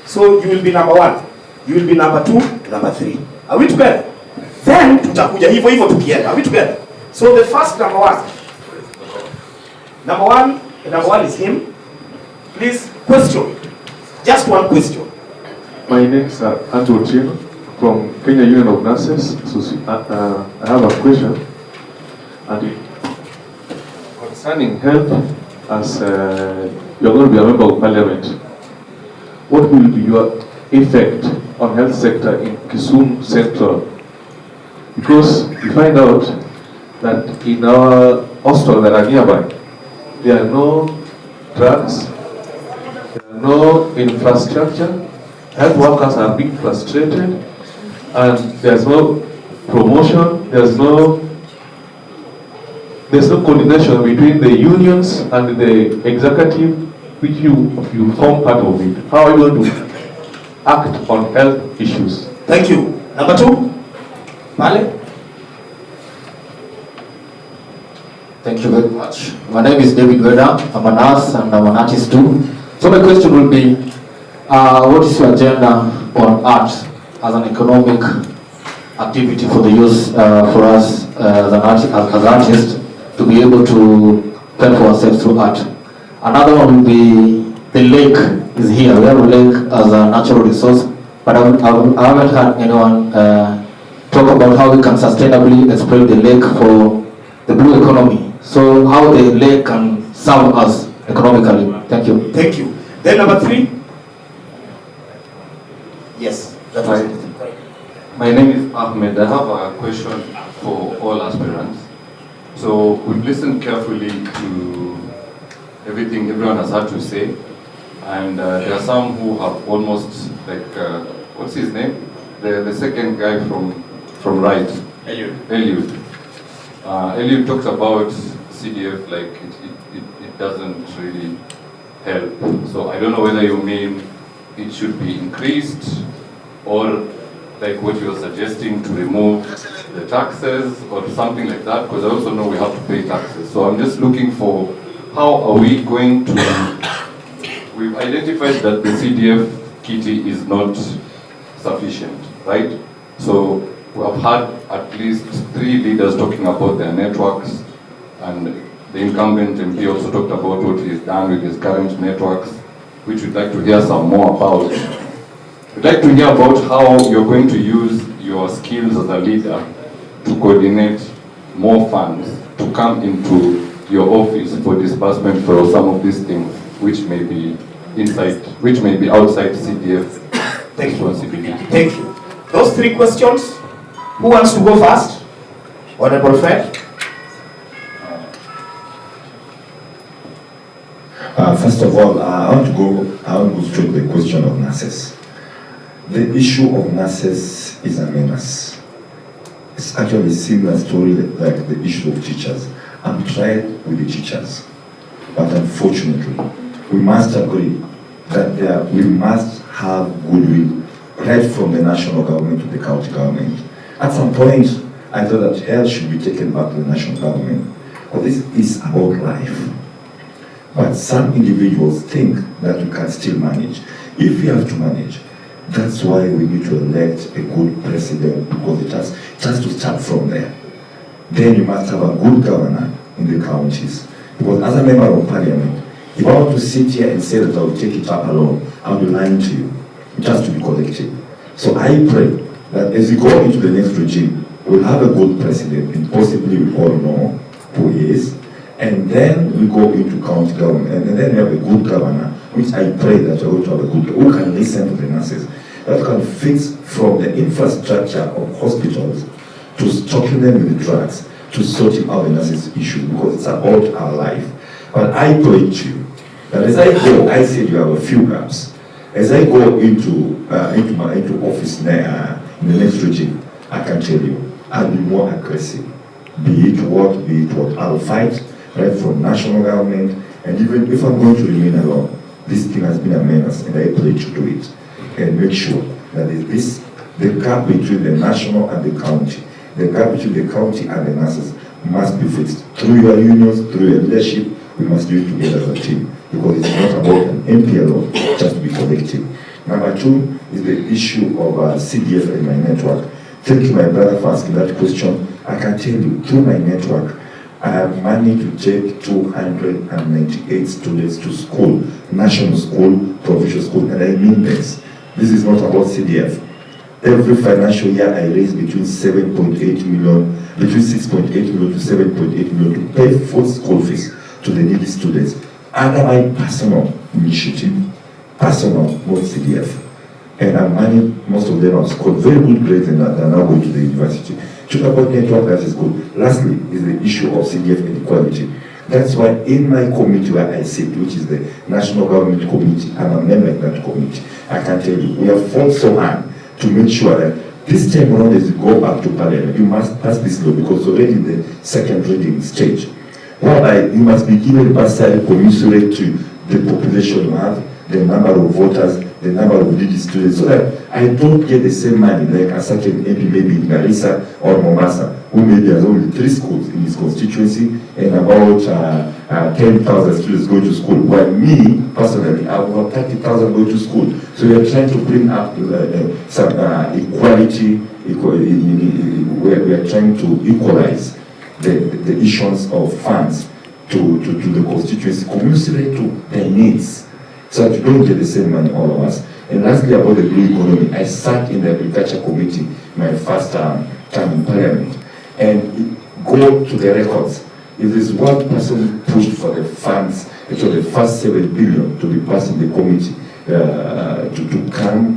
So you will be number 1. You will be number 2, number 3. Are we together? Then tutakuja hivyo hivyo tukienda. Are we together? So the first number 1. Number one is him. Please question. Just one question. My name is Andrew Chino from Kenya Union of Nurses. I have a question, and concerning health, as you're going to be a member of parliament, what will be your effect on health sector in Kisumu Central? Because we find out that in our hospitals that are nearby, there are no drugs, there are no infrastructure, health workers are being frustrated, and there's no promotion, there's no coordination between the unions and the executive, which you form part of it. How are you going to act on health issues? Thank you. Number 2. Vale? Thank you very much. My name is David Veda. I'm a nurse and I'm an artist too. So my question will be, what is your agenda on art as an economic activity for the youth, for us as artists to be able to fend for ourselves through art? Another one will be, the lake is here. We have a lake as a natural resource, but I haven't heard anyone talk about how we can sustainably exploit the lake for the blue economy. So how the lake can serve us economically. Thank you. Thank you. Then number 3. Yes. That was it. My name is Ahmed. I have a question for all aspirants. So we've listened carefully to everything everyone has had to say, and there are some who have almost like what's his name? The second guy from right. Eliud. Eliud talks about CDF like it doesn't really help. So I don't know whether you mean it should be increased, or like what you're suggesting, to remove the taxes or something like that, because I also know we have to pay taxes. So I'm just looking for how are we going to, we've identified that the CDF kitty is not sufficient, right? So we have had at least 3 leaders talking about their networks, and the incumbent MP also talked about what he's done with his current networks, which we'd like to hear some more about. We'd like to hear about how you're going to use your skills as a leader to coordinate more funds to come into your office for disbursement for some of these things, which may be outside CDF responsibility. Thank you. Those 3 questions. Who wants to go first? Honorable Fred. First of all, I want to go straight to the question of nurses. The issue of nurses is a menace. It's actually a similar story like the issue of teachers. I'm tried with the teachers. But unfortunately, we must agree that we must have goodwill right from the national government to the county government. At some point, I thought that health should be taken back to the national government. But this is about life. But some individuals think that we can still manage. If we have to manage, that's why we need to elect a good president, because it has to start from there. Then you must have a good governor in the counties. Because as a member of parliament, if I want to sit here and say that I will take it up alone, I'll be lying to you. It has to be collective. So I pray that as we go into the next regime, we'll have a good president, and possibly we all know who he is, and then we go into county government, and then we have a good governor, which I pray that we're going to have a good, who can listen to the nurses, that can fix from the infrastructure of hospitals to stocking them with the drugs, to sorting out the nurses issue, because it's about our life. But I pray to you that as I go, I said you have a few gaps. As I go into office now, in the next regime, I can tell you, I'll be more aggressive. Be it what, I'll fight right from national government, and even if I'm going to remain alone, this thing has been a menace, and I pledge to do it, and make sure that the gap between the national and the county, the gap between the county and the nurses must be fixed. Through your unions, through your leadership, we must do it together as a team, because it's not about an MP alone, it has to be collective. Number two is the issue of CDF and my network. Thank you, my brother, for asking that question. I can tell you, through my network, I have managed to take 298 students to school, national school, provincial school, and I mean this. This is not about CDF. Every financial year, I raise between 7.8 million, between 6.8 million to 7.8 million to pay full school fees to the needy students under my personal initiative, personal, not CDF. And I managed most of them have scored very good grades, and they're now going to the university. Talk about network, that is good. Lastly is the issue of CDF inequality. That's why in my committee where I sit, which is the National Government Committee, I'm a member of that committee, I can tell you, we have fought so hard to make sure that this time around as you go back to Parliament, you must pass this law, because already in the second reading stage, whereby you must be given bursary commensurate to the population you have, the number of voters, the number of needy students, so that I don't get the same money like a certain MP maybe in Garissa or Mombasa, who maybe has only 3 schools in his constituency and about 10,000 students going to school. While me, personally, I have about 30,000 going to school. So we are trying to bring up some equality, we are trying to equalize the issuance of funds to the constituency, commensurate to their needs, so that you don't get the same money, all of us. And lastly, about the blue economy, I sat in the Agriculture Committee my first term in Parliament, and go to the records. If there's one person who pushed for the funds, it was the first 7 billion to be passed in the committee to come,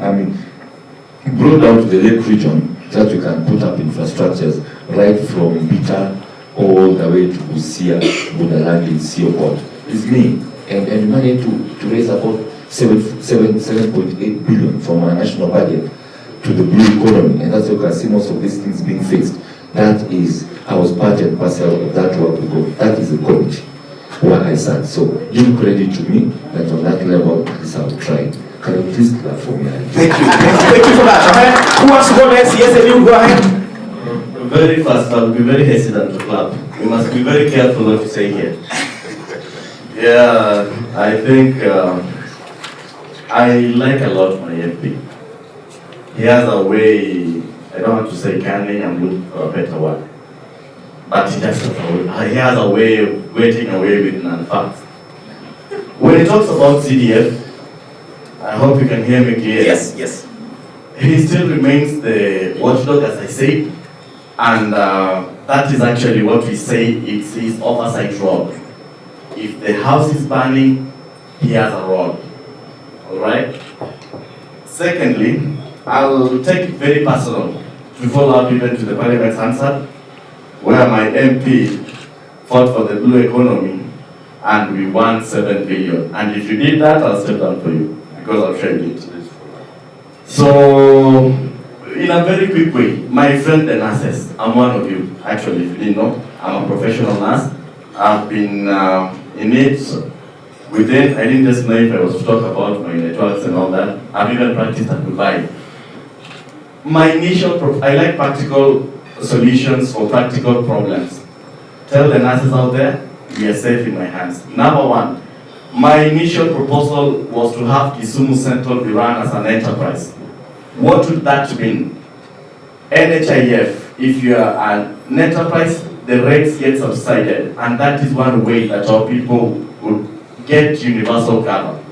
brought down to the Lake region, so that we can put up infrastructures right from Bita all the way to Busia, Budalangi, Sioport. It's me. And managed to raise about 7.8 billion from our national budget to the blue economy, and that's why you can see most of these things being fixed. That is, I was part and parcel of that work. That is the committee where I sat. So give credit to me that on that level, this I will try. Can you please clap for me? Thank you. Thank you for that. Who wants to go next? Yes, and you go ahead. Very fast, I'll be very hesitant to clap. We must be very careful what to say here. Yeah, I think I like a lot my MP. He has a way, I don't want to say cunning, I'm looking for a better word, but he has a way of getting away with non-facts. When he talks about CDF, I hope you can hear me clearly. Yes, yes. He still remains the watchdog, as I said, and that is actually what we say, it's his oversight role. If the house is burning, he has a role. Alright? Secondly, I'll take it very personal to follow up even to the Parliament's answer, where my MP fought for the blue economy and we won 7 billion. And if you did that, I'll step down for you, because I'll share it. So, in a very quick way, my friend the nurses, I'm one of you, actually, if you didn't know, I'm a professional nurse. I've been in it, within, I didn't just know if I was to talk about my networks and all that. I've even practiced at Dubai. My initial, I like practical solutions for practical problems. Tell the nurses out there, we are safe in my hands. Number one, my initial proposal was to have Kisumu Central be run as an enterprise. What would that mean? NHIF, if you are an enterprise, the rates get subsided, and that is one way that our people would get universal cover.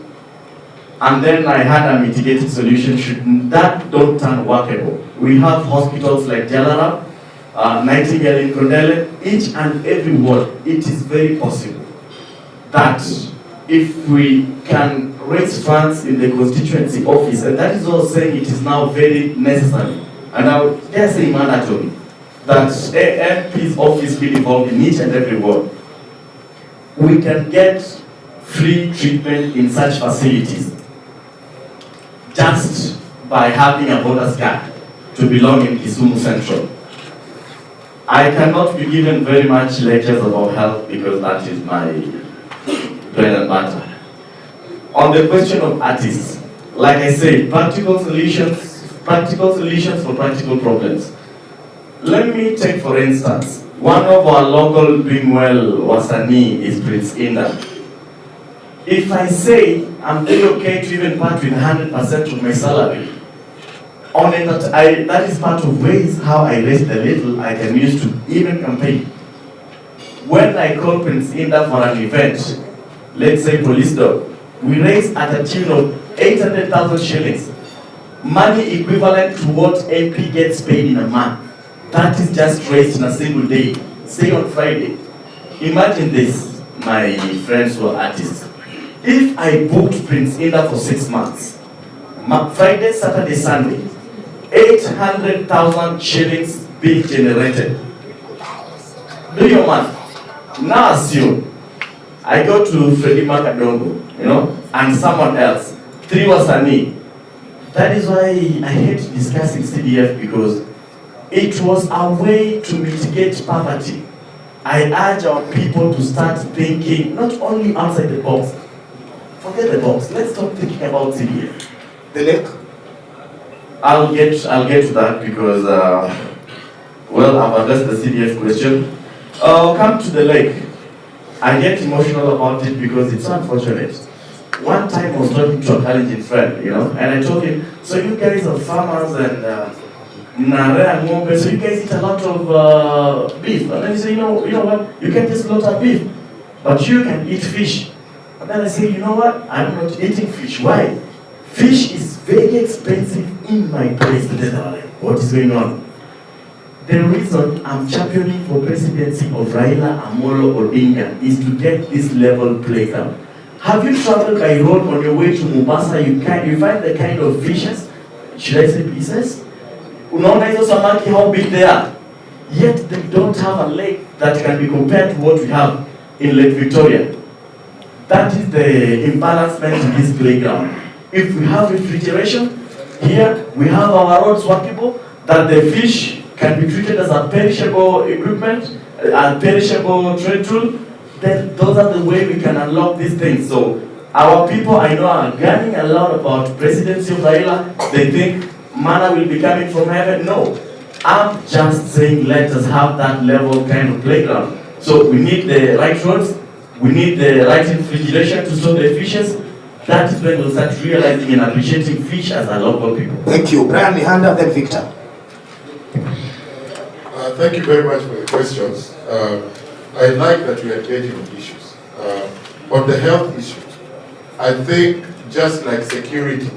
And then I had a mitigated solution should that don't turn workable. We have hospitals like Jalara, Nightingale in Kondele, each and every ward. It is very possible that if we can raise funds in the constituency office, and that is all saying it is now very necessary, and I would dare say mandatory, that MP's office be involved in each and every ward. We can get free treatment in such facilities just by having a voter's card to belong in Kisumu Central. I cannot be given very much lectures about health because that is my bread and butter. On the question of artists, like I said, practical solutions for practical problems. Let me take, for instance, one of our local doing well wasanii is Prince Inda. If I say I'm very okay to even part with 100% of my salary, on it, that is part of ways how I raise the little I can use to even campaign. When I call Prince Inda for an event, let's say police dog, we raise at a tune of 800,000 shillings, money equivalent to what MP gets paid in a month. That is just raised in a single day, say on Friday. Imagine this, my friends who are artists. If I booked Prince Inda for 6 months, Friday, Saturday, Sunday, 800,000 shillings being generated. Do your math. Now assume I go to Freddie Macadongo, and someone else, 3 wasanii. That is why I hate discussing CDF, because it was a way to mitigate poverty. I urge our people to start thinking not only outside the box. Forget the box. Let's stop thinking about CDF. The lake? I'll get to that because I've addressed the CDF question. Come to the lake. I get emotional about it because it's unfortunate. One time I was talking to a Kalenjin friend, and I told him, so you guys are farmers and so you guys eat a lot of beef. And then he said, you know what, you can just slaughter beef, but you can eat fish. And then I say, you know what, I'm not eating fish. Why? Fish is very expensive in my place. What is going on? The reason I'm championing for presidency of Raila Amolo Odinga is to get this level played out. Have you traveled by road on your way to Mombasa? You find the kind of fishes, should I say pieces? Unaona hizo samaki how big they are. Yet they don't have a lake that can be compared to what we have in Lake Victoria. That is the imbalancement in this playground. If we have refrigeration, here we have our roads workable, that the fish can be treated as a perishable equipment, a perishable trade tool, then those are the way we can unlock these things. So our people, I know, are gunning a lot about presidency of Raila. They think manna will be coming from heaven. No, I'm just saying let us have that level kind of playground. So we need the right roads, we need the right refrigeration to store the fishes. That is when we'll start realizing and appreciating fish as a local people. Thank you. Brian Lihanda, then Victor. Thank you very much for the questions. I like that we are engaging in issues. On the health issue, I think just like security,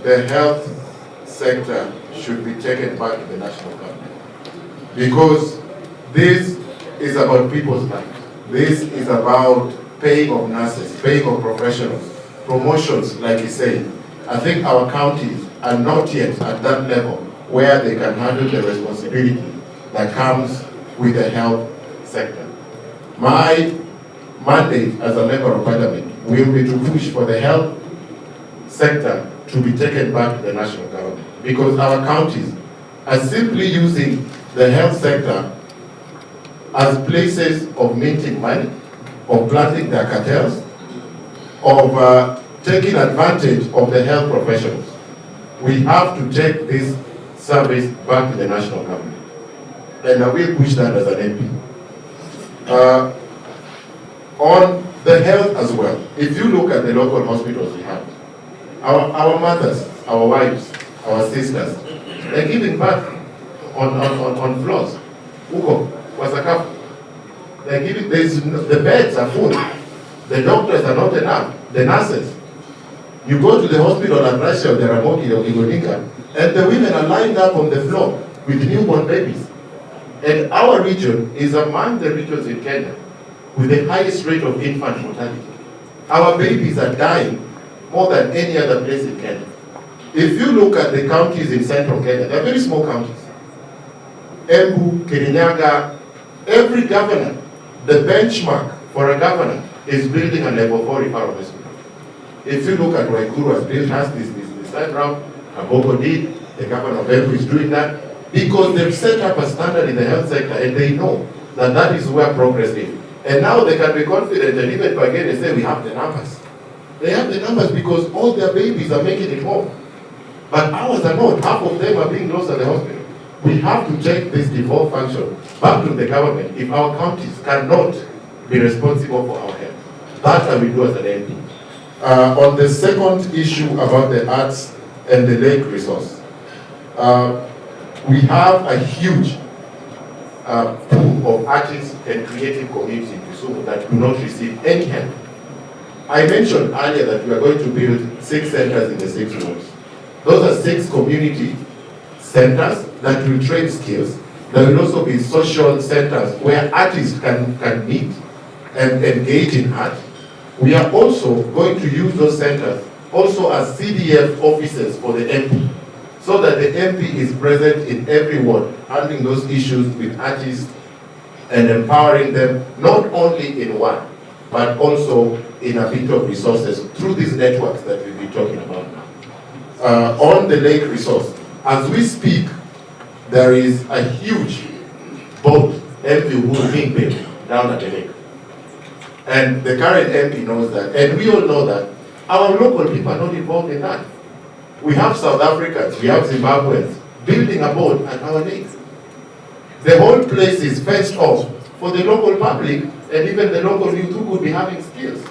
the health sector should be taken back to the national government. Because this is about people's lives. This is about paying of nurses, paying of professionals, promotions, like you say. I think our counties are not yet at that level where they can handle the responsibility that comes with the health sector. My mandate as a member of parliament will be to push for the health sector to be taken back to the national government, because our counties are simply using the health sector as places of minting money, of planting their cartels, of taking advantage of the health professionals. We have to take this service back to the national government. And I will push that as an MP. On the health as well, if you look at the local hospitals we have, our mothers, our wives, our sisters, they're giving birth on floors. Uko, wasakafu. They're giving, the beds are full. The doctors are not enough. The nurses. You go to the hospital at Russia or the Ramogi or Igonika, and the women are lined up on the floor with newborn babies. And our region is among the regions in Kenya with the highest rate of infant mortality. Our babies are dying more than any other place in Kenya. If you look at the counties in central Kenya, they're very small counties. Embu, Kirinyaga, every governor, the benchmark for a governor is building a level 4 referral hospital. If you look at Waikuru has built us this time round, Kaboko did, the governor of Embu is doing that, because they've set up a standard in the health sector and they know that that is where progress is. And now they can be confident and even again and say we have the numbers. They have the numbers because all their babies are making it home. But ours are not. Half of them are being lost at the hospital. We have to take this default function back to the government if our counties cannot be responsible for our health. That I will do as an MP. On the second issue about the arts and the lake resource, we have a huge pool of artists and creative communities in Kisumu that do not receive any help. I mentioned earlier that we are going to build 6 centers in the 6 wards. Those are 6 community centers that will train skills. There will also be social centers where artists can meet and engage in art. We are also going to use those centers also as CDF offices for the MP, so that the MP is present in every ward, handling those issues with artists and empowering them, not only in one, but also in a bit of resources through these networks that we've been talking about now. On the lake resource, as we speak, there is a huge boat MP who is being built down at the lake. And the current MP knows that, and we all know that. Our local people are not involved in that. We have South Africans, we have Zimbabweans building a boat at our lake. The whole place is fenced off for the local public and even the local youth who could be having skills.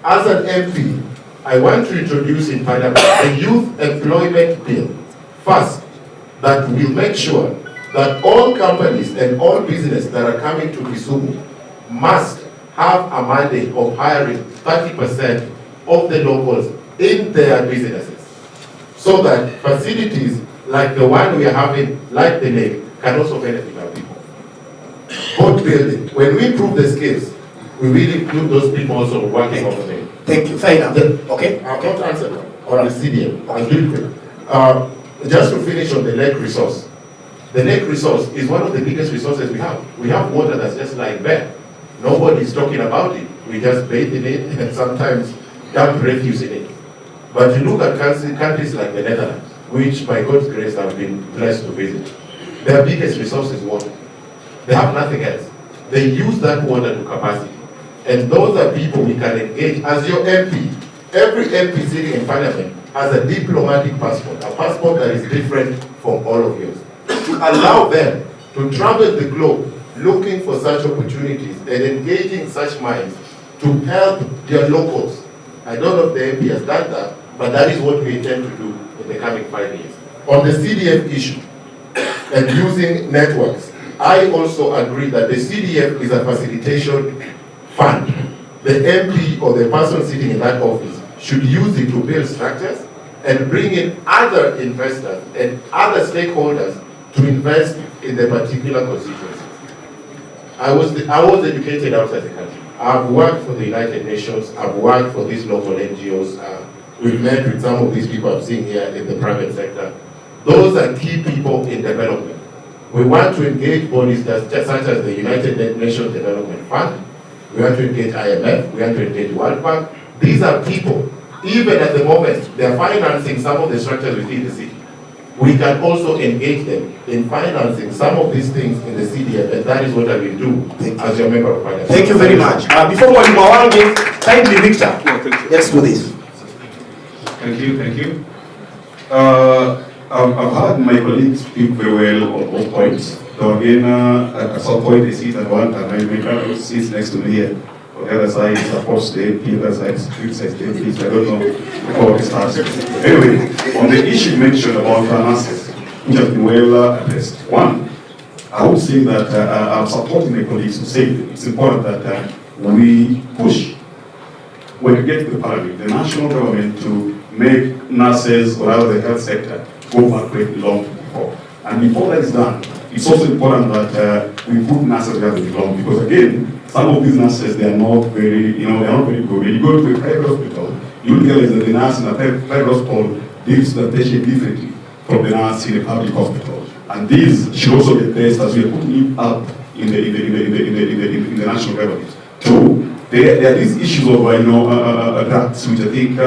As an MP, I want to introduce in Parliament a youth employment bill, first, that will make sure that all companies and all businesses that are coming to Kisumu must have a mandate of hiring 30% of the locals in their businesses, so that facilities like the one we are having, like the lake, can also benefit our people. Boat building, when we improve the skills, we will include those people also working over there. Thank you. Fair enough. Okay. I'll not answer on the CDM. I'll do it quick. Just to finish on the lake resource. The lake resource is one of the biggest resources we have. We have water that's just lying there. Nobody's talking about it. We just bathe in it and sometimes dump refuse in it. But you look at countries like the Netherlands, which by God's grace I've been blessed to visit. Their biggest resource is water. They have nothing else. They use that water to capacity. And those are people we can engage. As your MP, every MP sitting in Parliament has a diplomatic passport, a passport that is different from all of yours. To allow them to travel the globe looking for such opportunities and engaging such minds to help their locals. I don't know if the MP has done that, but that is what we intend to do in the coming 5 years. On the CDF issue and using networks, I also agree that the CDF is a facilitation fund. The MP or the person sitting in that office should use it to build structures and bring in other investors and other stakeholders to invest in the particular constituency. I was educated outside the country. I've worked for the United Nations. I've worked for these local NGOs. We've met with some of these people I've seen here in the private sector. Those are key people in development. We want to engage bodies such as the United Nations Development Fund. We want to engage IMF. We want to engage World Bank. These are people, even at the moment, they're financing some of the structures within the city. we can also engage them in financing some of these things in the CDF, and that is what I will do as your member of parliament. Thank you very much. Before Mwalimu Awange, kindly Victor, let's do this. Thank you, thank you. I've heard my colleagues speak very well on both points. So again, at some point they sit at one and my brother sits next to me here. On the other side, supports the MP, the other side criticizes the MPs. I don't know how it starts. Anyway, on the issue you mentioned about finances, which has been well addressed. One, I would say that I'm supporting my colleagues to say that it's important that we push, when we get to the parliament, the national government to make nurses or rather the health sector go back where it belonged before. And before that is done, it's also important that we put nurses where they belong, because again, some of these nurses, they are not very, they're not very good. When you go to a private hospital, you realize that the nurse in a private hospital deals with the patient differently from the nurse in a public hospital. And these should also be addressed as we are putting it up in the national government. Two, there are these issues of drugs, which I think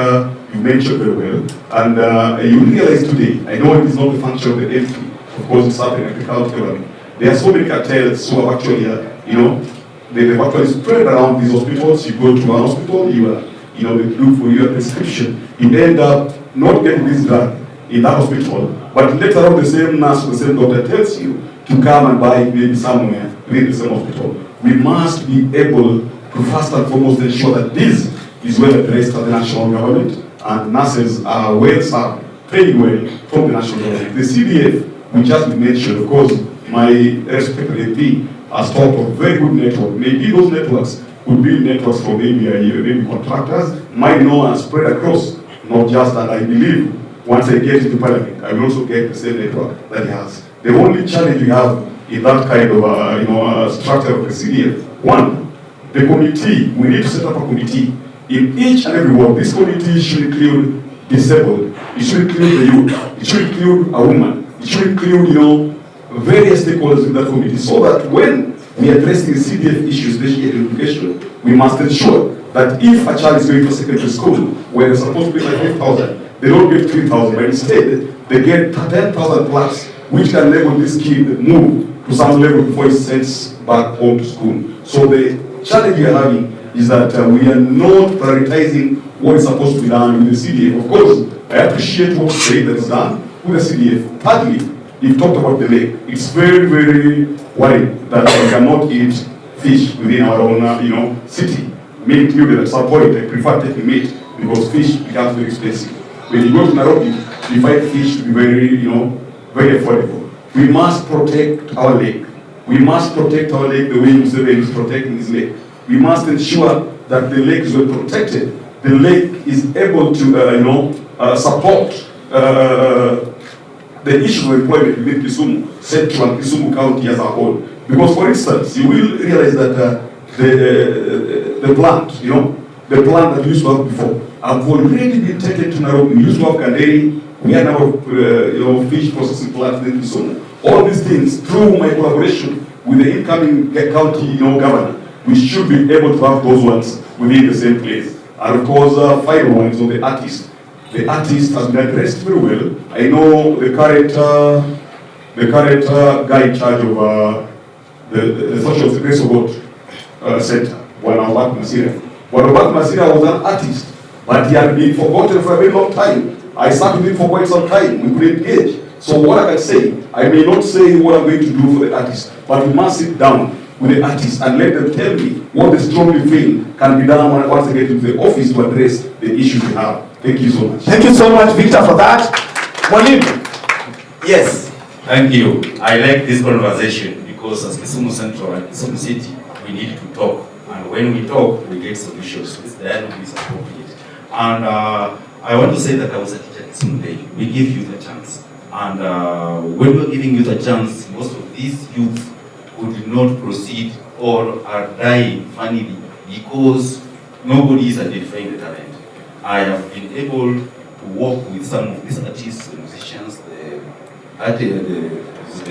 you mentioned very well. And you realize today, I know it is not the function of the MP, of course it's up in agricultural government. There are so many cartels who have actually, they've actually spread around these hospitals. You go to an hospital, they look for your prescription. You end up not getting this drug in that hospital, but later on the same nurse or the same doctor tells you to come and buy it maybe somewhere within the same hospital. We must be able to first and foremost ensure that this is well addressed at the national government, and nurses are well served, paying well from the national government. The CDF, which has been mentioned, of course, my respected MP has talked of very good network. Maybe those networks could be networks for maybe contractors, might know and spread across, not just that. I believe once I get into parliament, I will also get the same network that he has. The only challenge we have in that kind of structure of the CDF, one, the committee, we need to set up a committee in each and every ward. This committee should include disabled, it should include the youth, it should include a woman, it should include, various stakeholders in that committee, so that when we are addressing CDF issues, especially in education, we must ensure that if a child is going to secondary school, where they're supposed to be like 5,000, they don't get 3,000, but instead they get 10,000 plus, which can enable this kid move to some level before he sends back home to school. So the challenge we are having is that we are not prioritizing what is supposed to be done with the CDF. Of course, I appreciate what you say that is done with the CDF. Thirdly, you've talked about the lake. It's very, very worrying that we cannot eat fish within our own, city. Me included, at some point, I prefer taking meat because fish becomes very expensive. When you go to Nairobi, you find fish to be very, very affordable. We must protect our lake. We must protect our lake the way Museveni is protecting his lake. We must ensure that the lake is well protected. The lake is able to, support the issue of employment within Kisumu, Central and Kisumu County as a whole. Because, for instance, you will realize that the plant, the plant that we used to have before, have already been taken to Nairobi. We used to have Kanderi, we had a number of fish processing plants in Kisumu. All these things, through my collaboration with the incoming county governor, we should be able to have those ones within the same place. And of course, final one is on the artist. The artist has been addressed very well. I know the current guy in charge of the social grace of God center, Bwana Masira. Bwana Masira was an artist, but he had been forgotten for a very long time. I sat with him for quite some time. We could engage. So what I can say, I may not say what I'm going to do for the artist, but we must sit down with the artists and let them tell me what they strongly feel can be done once they get into the office to address the issues we have. Thank you so much. Thank you so much, Victor, for that. Mwalimu. Yes. Thank you. I like this conversation because as Kisumu Central and Kisumu City, we need to talk. And when we talk, we get solutions. This dialogue is appropriate. And I want to say that I was a teacher at Kisumu Day. We give you the chance. And when we're giving you the chance, most of these youth could not proceed or are dying finally because nobody is identifying the talent. I have been able to work with some of these artists, the musicians, the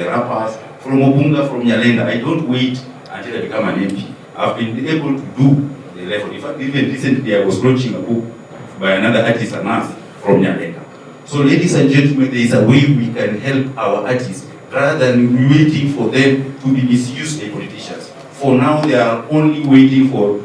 rappers from Obunga, from Nyalenda. I don't wait until I become an MP. I've been able to do the level. In fact, even recently I was launching a book by another artist, a nurse from Nyalenda. So ladies and gentlemen, there is a way we can help our artists rather than waiting for them to be misused by politicians. For now, they are only waiting for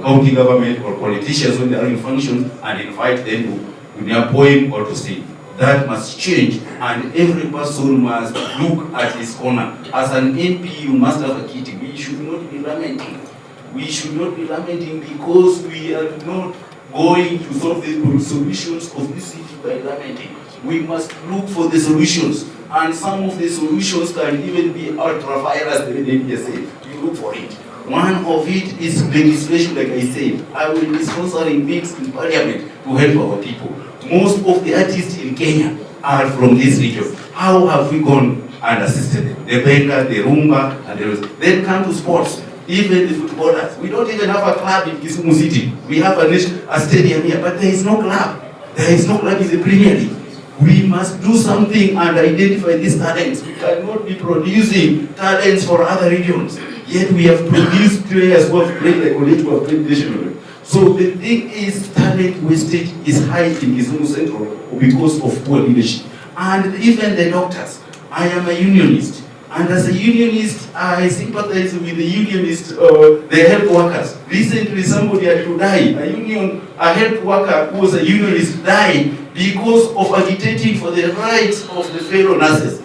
county government or politicians when they are in functions and invite them to their poem or to sing. That must change, and every person must look at his corner. As an MP, you must have a kitty. We should not be lamenting. We should not be lamenting because we are not going to solve the solutions of this city by lamenting. We must look for the solutions, and some of the solutions can even be ultra-virus, the media say. We look for it. One of it is legislation, like I said. I will be sponsoring bills in parliament to help our people. Most of the artists in Kenya are from this region. How have we gone and assisted them? The Benga, the Rumba, and the rest. Then come to sports. Even the footballers. We don't even have a club in Kisumu City. We have a stadium here, but there is no club. There is no club in the Premier League. We must do something and identify these talents. We cannot be producing talents for other regions. Yet we have produced players who have played like college, who have played national. So the thing is, talent wastage is high in Kisumu Central because of poor leadership. And even the doctors. I am a unionist. And as a unionist, I sympathize with the unionists, the health workers. Recently, somebody had to die. A health worker who was a unionist died because of agitating for the rights of the fellow nurses.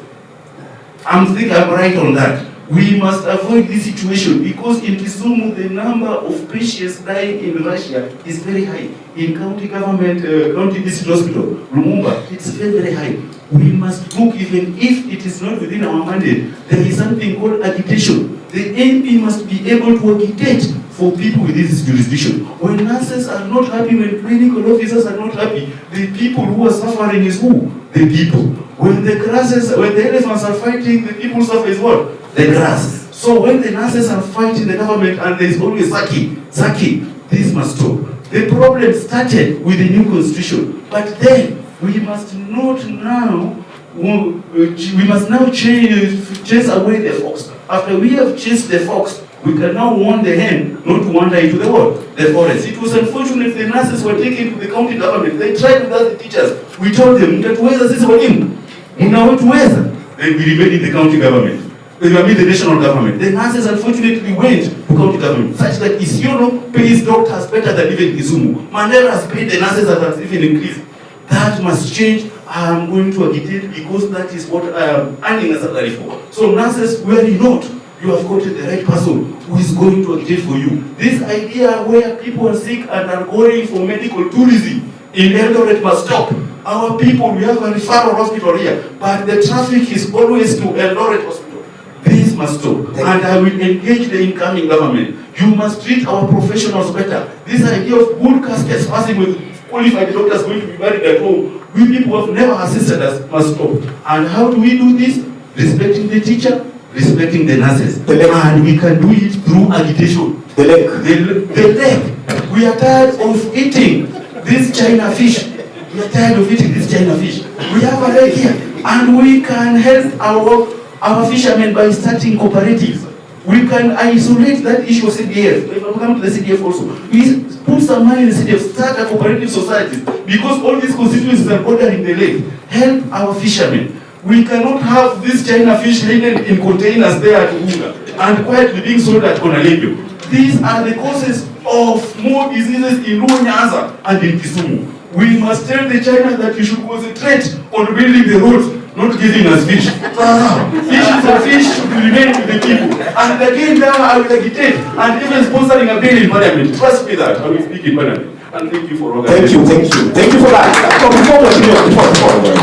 I think I'm right on that. We must avoid this situation because in Kisumu, the number of patients dying in Russia is very high. In county government, county district hospital, Lumumba, it's very, very high. We must look, even if it is not within our mandate, there is something called agitation. The MP must be able to agitate for people with this jurisdiction. When nurses are not happy, when clinical officers are not happy, the people who are suffering is who? The people. When the elephants are fighting, the people suffer is what? The grass. So when the nurses are fighting the government and there is always sacking, this must stop. The problem started with the new constitution, but then we must not now, we must now chase away the fox. After we have chased the fox, we can now warn the hen not to wander into the what? The forest. It was unfortunate the nurses were taken to the county government. They tried with us, the teachers. We told them, mtatuweza sisi walimu. Mnawatuweza. Then we remained in the county government. We were the national government. The nurses unfortunately went to county government, such that Isiolo pays doctors better than even Kisumu. Mandela has paid the nurses that has even increased. That must change. I am going to agitate because that is what I am earning a salary for. So nurses, worry not. You have got the right person who is going to agitate for you. This idea where people are sick and are going for medical tourism in Eldoret must stop. Our people, we have a referral hospital here, but the traffic is always to Eldoret hospital. This must stop. And I will engage the incoming government. You must treat our professionals better. This idea of good caskets passing with qualified doctors going to be buried at home, we people who have never assisted us must stop. And how do we do this? Respecting the teacher, respecting the nurses. And we can do it through agitation. The leg. We are tired of eating this China fish. We are tired of eating this China fish. We have a leg here. And we can help our fishermen by starting cooperatives. We can isolate that issue of CDF. If I come to the CDF also, we put some money in the CDF, start a cooperative society, because all these constituencies are bordering the lake. Help our fishermen. We cannot have this China fish hidden in containers there at Ubunga and quietly being sold at Konalebyo. These are the causes of more diseases in Nyanza and in Kisumu. We must tell the China that you should concentrate on building the roads, not giving us fish. Issues of fish should remain with the people. And again, now I will agitate and even sponsoring a bill in parliament. Trust me that I will speak in parliament. And thank you for organizing. Thank you for that. So before,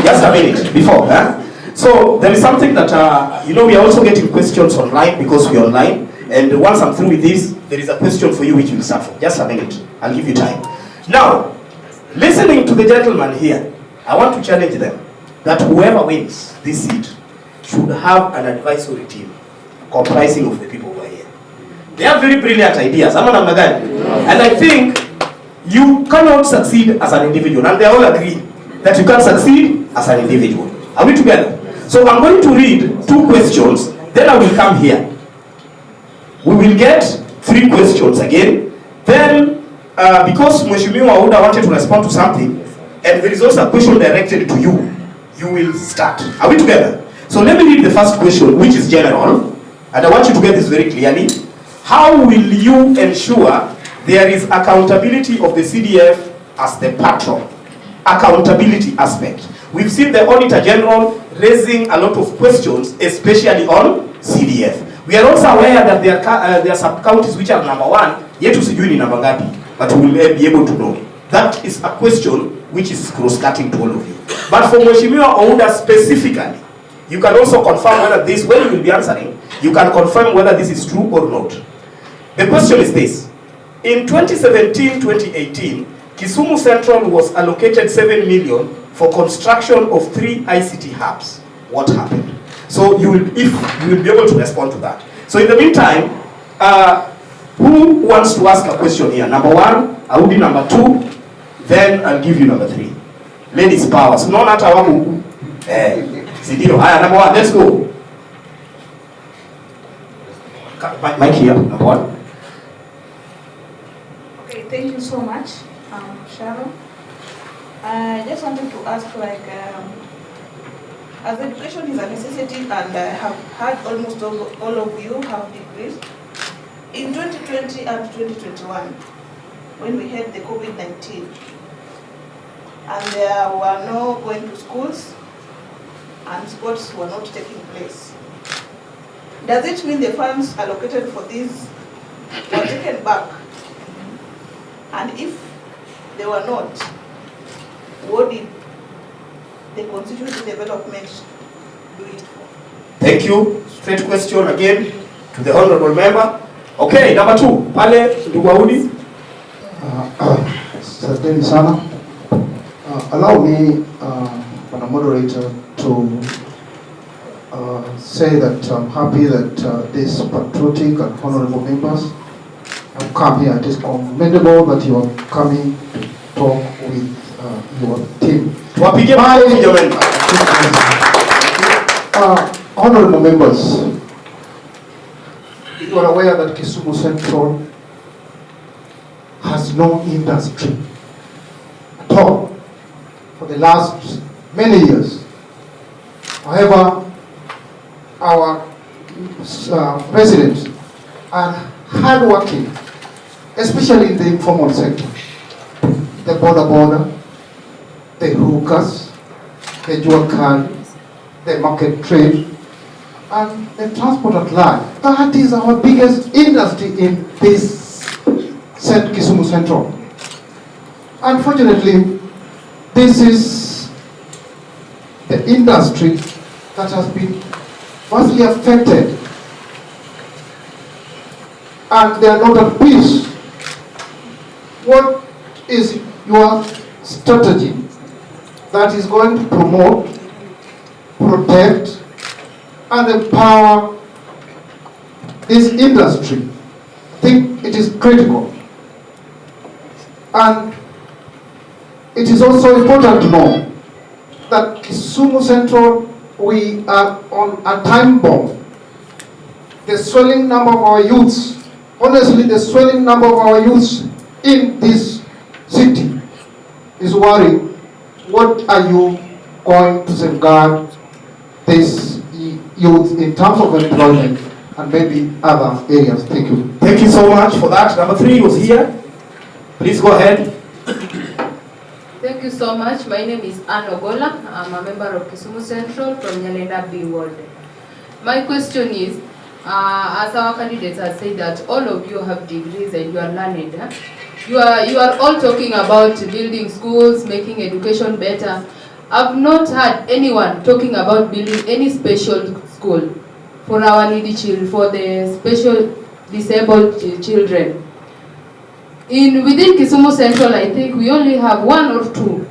just a minute, before. So there is something that, we are also getting questions online because we are online. And once I'm through with this, there is a question for you which will start for. Just a minute. I'll give you time. Now, listening to the gentleman here, I want to challenge them that whoever wins this seat should have an advisory team comprising of the people who are here. They have very brilliant ideas. And I think you cannot succeed as an individual. And they all agree that you can succeed as an individual. Are we together? So I'm going to read 2 questions, then I will come here. We will get 3 questions again. Then, because Mheshimiwa Auda wanted to respond to something, and there is also a question directed to you, you will start. Are we together? So let me read the first question, which is general, and I want you to get this very clearly. How will you ensure there is accountability of the CDF as the patron? Accountability aspect. We've seen the Auditor General raising a lot of questions, especially on CDF. We are also aware that there are sub-counties which are number 1, yet usijui ni number ngapi, but we will be able to know. That is a question which is cross-cutting to all of you. But for Mheshimiwa Ouda specifically, you can also confirm whether this, when you will be answering, you can confirm whether this is true or not. The question is this. In 2017-2018, Kisumu Central was allocated 7 million for construction of 3 ICT hubs. What happened? So you will be able to respond to that. So in the meantime, who wants to ask a question here? Number 1, Audi number 2, then I'll give you number 3. Ladies power. So not hata waku. Sidio. Haya, number 1, let's go. Mike here, number 1. Okay, thank you so much, Sharon. I just wanted to ask, as education is a necessity, and I have heard almost all of you have degrees, in 2020 and 2021, when we had the COVID-19, and there were no going to schools, and sports were not taking place, does it mean the funds allocated for these were taken back? And if they were not, what did the constituency development do it for? Thank you. Straight question again to the honorable member. Okay, number 2. Pale ndugu Audi. Asante sana. Allow me, Madam Moderator, to say that I'm happy that these patriotic and honorable members have come here. It is commendable that you are coming to talk with your team. Honorable members, you are aware that Kisumu Central has no industry at all for the last many years. However, our residents are hardworking, especially in the informal sector. The border, the hookers, the juakali, the market trade, and the transport at large. That is our biggest industry in this Kisumu Central. Unfortunately, this is the industry that has been vastly affected, and they are not at peace. What is your strategy that is going to promote, protect, and empower this industry? I think it is critical. And it is also important to know that Kisumu Central, we are on a time bomb. The swelling number of our youths, honestly, the swelling number of our youths in this city is worrying. What are you going to safeguard this youth in terms of employment and maybe other areas? Thank you. Thank you so much for that. Number 3 was here. Please go ahead. Thank you so much. My name is Anne Ogola. I'm a member of Kisumu Central from Nyalenda B Ward. My question is, as our candidates have said that all of you have degrees and you are learned. You are all talking about building schools, making education better. I've not heard anyone talking about building any special school for our needy children, for the special disabled children. Within Kisumu Central, I think we only have 1 or 2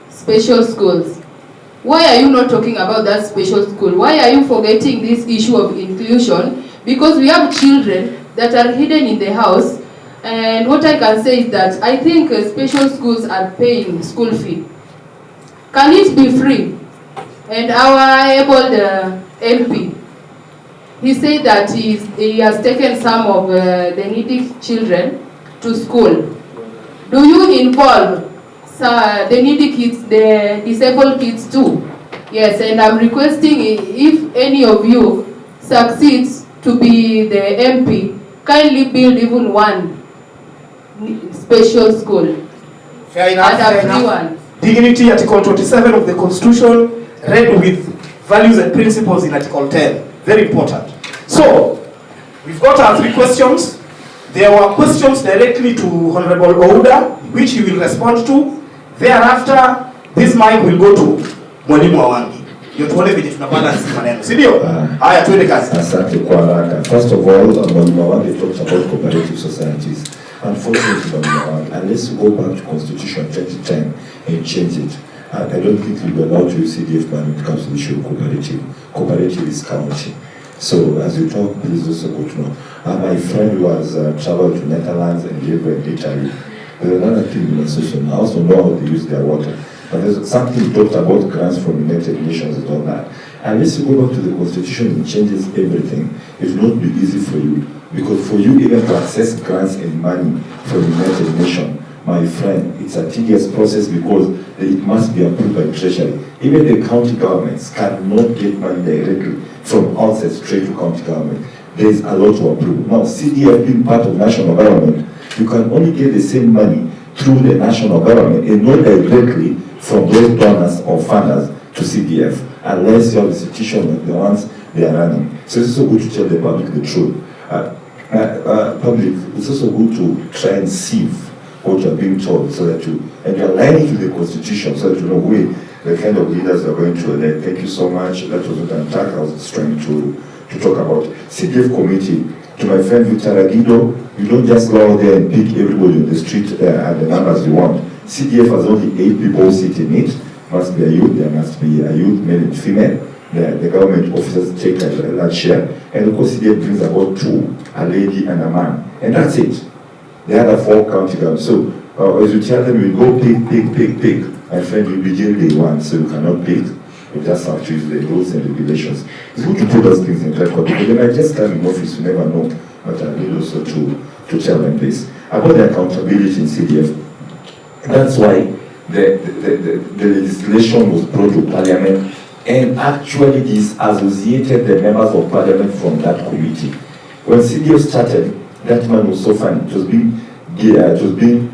special schools. Why are you not talking about that special school? Why are you forgetting this issue of inclusion? Because we have children that are hidden in the house, and what I can say is that I think special schools are paying school fee. Can it be free? And our able MP, he said that he has taken some of the needy children to school. Do you involve the needy kids, the disabled kids too. Yes, and I'm requesting if any of you succeeds to be the MP, kindly build even one special school. Fair enough, and a free one. Dignity, Article 27 of the Constitution, read with values and principles in Article 10. Very important. So, we've got our 3 questions. There were questions directly to Honorable Ouda, which he will respond to. Thereafter, this mic will go to Mwalimu Awangi. Yotuone vile tunabalance maneno. Si ndio? Haya, tuende kazi. Asante kwa haraka. First of all, Mwalimu Awangi talked about cooperative societies. Unfortunately, Mwalimu Awangi, unless you go back to Constitution 2010 and change it, I don't think you'll be allowed to use CDF money when it comes to the issue of cooperative. Cooperative is county. So as you talk, please also go to know. My friend was traveled to Netherlands and lived in Italy. There's another thing in association. I also know how to use their water. But there's something you talked about grants from the United Nations and all that. Unless you go back to the Constitution and changes everything, it will not be easy for you. Because for you even to access grants and money from the United Nations, my friend, it's a tedious process because it must be approved by Treasury. Even the county governments cannot get money directly from outside straight to county government. There's a lot to approve. Now, CDF being part of national government, you can only get the same money through the national government and not directly from those donors or funders to CDF, unless your institution like the ones they are running. So it's also good to tell the public the truth. Public, it's also good to try and sieve what you're being told so that and you're aligning to the Constitution so that you know the kind of leaders are going to elect. Thank you so much. That was what I was trying to talk about. CDF committee, to my friend Victor Aguido, you don't just go out there and pick everybody on the street and the numbers you want. CDF has only 8 people sitting in it. Must be a youth, there must be a youth, male and female. The government officers take a large share. And of course CDF brings about 2, a lady and a man. And that's it. The other 4 county governments. So as you tell them, you go pick. My friend, you'll be jailed day 1, so you cannot pick. You just have to use the rules and regulations. It's good to put those things in record because they might just come in office, you never know. But I need also to tell them this. About the accountability in CDF, that's why the legislation was brought to Parliament and actually disassociated the members of Parliament from that committee. When CDF started, that man was so funny. It was being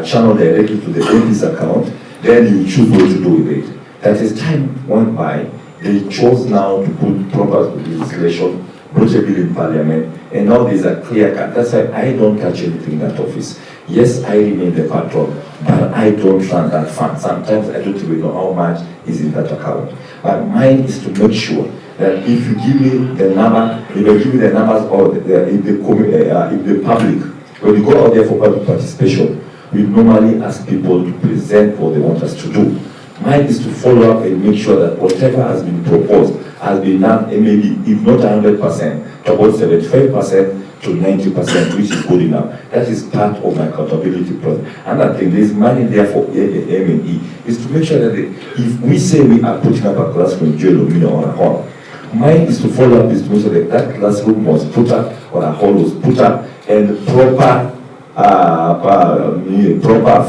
channeled directly to the MP's account. Then you choose what to do with it. That as time went by, they chose now to put proper legislation, brought a bill in Parliament, and now there's a clear cut. That's why I don't touch anything in that office. Yes, I remain the patron, but I don't run that fund. Sometimes I don't even know how much is in that account. But mine is to make sure that if you give me the number, if I give you the numbers or if the public, when you go out there for public participation, we normally ask people to present what they want us to do. Mine is to follow up and make sure that whatever has been proposed has been done, and maybe if not 100%, to about 75% to 90%, which is good enough. That is part of my accountability process. Another thing, there is money there for M&E, is to make sure that if we say we are putting up a classroom, jail or a hall, mine is to follow up is to make sure that that classroom was put up or a hall was put up and proper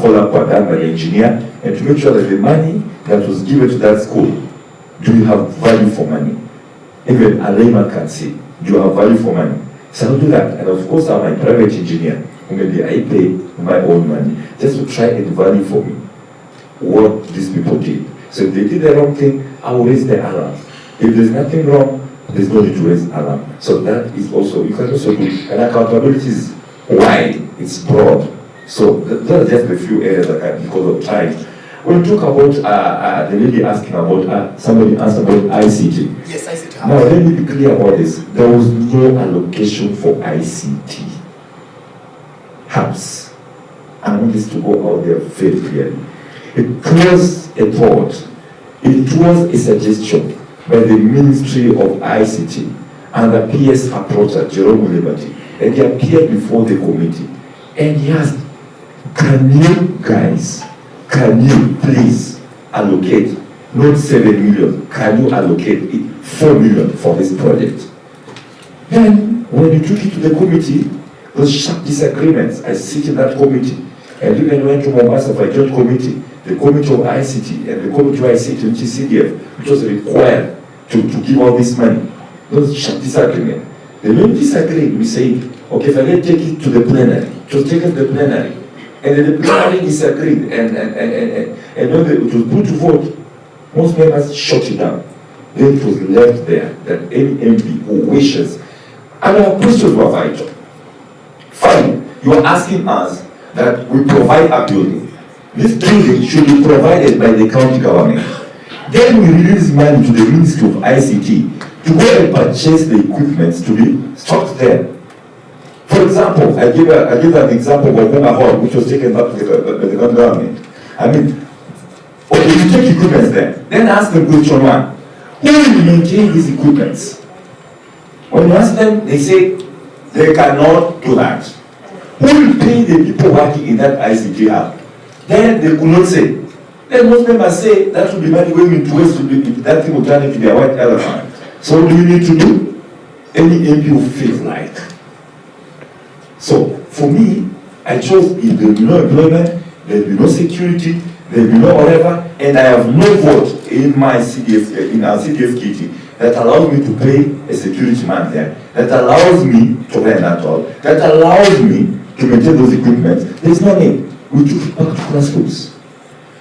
follow-up were done by the engineer, and to make sure that the money that was given to that school, do you have value for money? Even a layman can see, do you have value for money? So I'll do that. And of course, I'm a private engineer, who maybe I pay my own money, just to try and value for me what these people did. So if they did the wrong thing, I will raise the alarm. If there's nothing wrong, there's no need to raise alarm. So that is also, you can also do, and accountability is wide, it's broad. So those are just a few areas that I, because of time. When we talk about the lady asking about, somebody asked about ICT. Yes, ICT. Now let me be clear about this. There was no allocation for ICT hubs. I want this to go out there very clearly. It was a thought, it was a suggestion by the Ministry of ICT and the PS approacher, Jerome Liberty, and he appeared before the committee and he asked, can you guys, can you please allocate not 7 million, can you allocate 4 million for this project? Then when you took it to the committee, those sharp disagreements, I sit in that committee, And even went to Mombasa for a joint committee, the committee of ICT and the committee of ICT, which is CDF, which was required to give all this money. Those disagreement. Then when we disagreed, we said, okay, if I can take it to the plenary, to take it to the plenary. And then the plenary disagreed, and when it was put to vote, most members shut it down. Then it was left there that any MP who wishes, and our questions were vital. Fine, you are asking us that we provide a building. This building should be provided by the county government. Then we release money to the Ministry of ICT to go and purchase the equipment to be stocked there. For example, I give an example of Wahunga Hall, which was taken back to the government. I mean, okay, you take equipment there, then ask them question one, who will maintain these equipments? When you ask them, they say they cannot do that. Who will pay the people working in that ICT hub? Then they could not say. Then most members say that will be money going into waste, that thing will turn into their white elephant. So what do we need to do? Any MP who feels like. So for me, I chose if there will be no employment, there will be no security, there will be no whatever, and I have no vote in my CDF, in our CDF kitty that allows me to pay a security man there, that allows me to rent that all, that allows me to maintain those equipments. There's no need. We took it back to classrooms.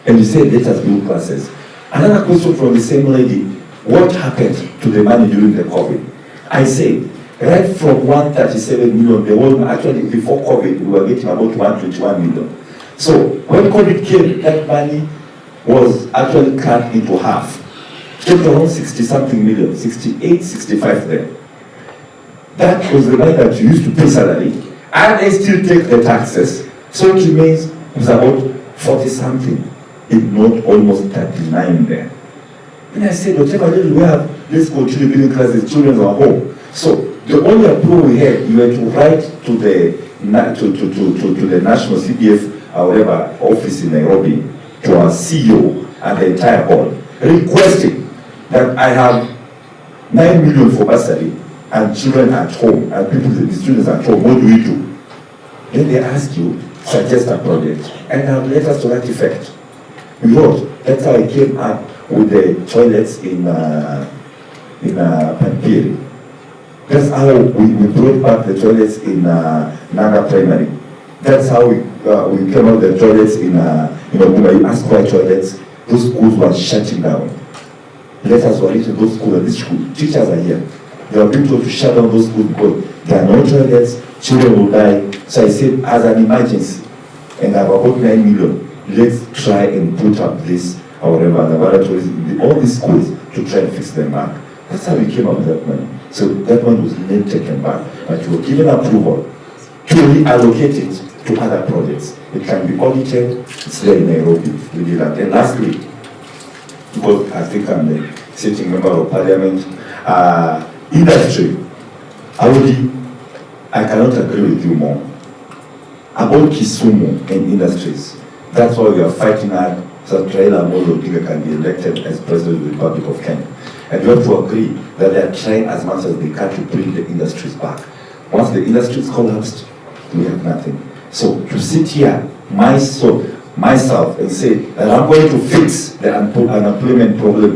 And we said, let us build classes. Another question from the same lady, what happened to the money during the COVID? I said, right from 137 million, the whole, actually before COVID, we were getting about 121 million. So when COVID came, that money was actually cut into half. It came to around 60 something million, 68, 65 there. That was the money that you used to pay salary, and they still take the taxes. So it remains, it was about 40 something, if not almost 39 there. And I said, whatever little we have, let's continue building classes, children are home. So the only approval we had, you had to write to the national CDF, whatever office in Nairobi, to our CEO and the entire board, requesting that I have 9 million for bursary and children at home, and people, the students at home, what do we do? Then they ask you, suggest a project, and have letters to that effect. We wrote, that's how I came up with the toilets in Pampiri. That's how we brought back the toilets in Nanga Primary. That's how we came out with the toilets in Oguma. You ask why toilets, those schools were shutting down. Letters were written to those schools, and these school teachers are here. They were being told to shut down those schools because there are no toilets, children will die. So I said, as an emergency, and I have about 9 million, let's try and put up this, or whatever, laboratories in all these schools to try and fix them back. That's how we came up with that money. So that one was then taken back, but we were given approval to reallocate it to other projects. It can be audited, it's there in Nairobi. We did that. And lastly, because I think I'm the sitting member of parliament, industry, I cannot agree with you more. About Kisumu and industries, that's why we are fighting hard so Raila Amolo Odinga can be elected as President of the Republic of Kenya. And we have to agree that they are trying as much as they can to bring the industries back. Once the industries collapsed, we have nothing. So to sit here, myself, and say that I'm going to fix the unemployment problem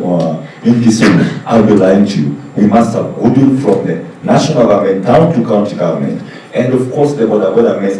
in Kisumu, I'll be lying to you. We must have goodwill from the national government down to county government, and of course the border menace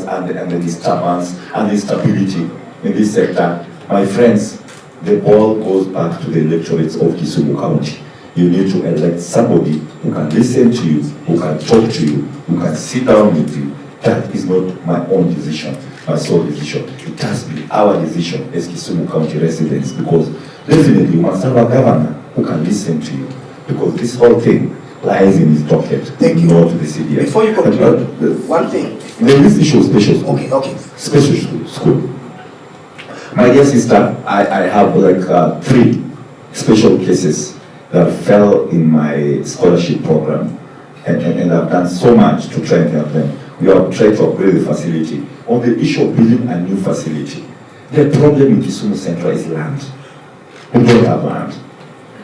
and the disturbance and the instability in this sector. My friends, the ball goes back to the electorates of Kisumu County. You need to elect somebody who can listen to you, who can talk to you, who can sit down with you. That is not my own decision, my sole decision. It has to be our decision as Kisumu County residents, because definitely you must have a governor who can listen to you, because this whole thing lies in his docket. Thank you. Not to the CDF. Before you continue, one thing. There is issue of special school. Okay. Special school. My dear sister, I have like 3 special cases that fell in my scholarship program, and I've done so much to try and help them. We have tried to upgrade the facility. On the issue of building a new facility, the problem in Kisumu Central is land. We don't have land.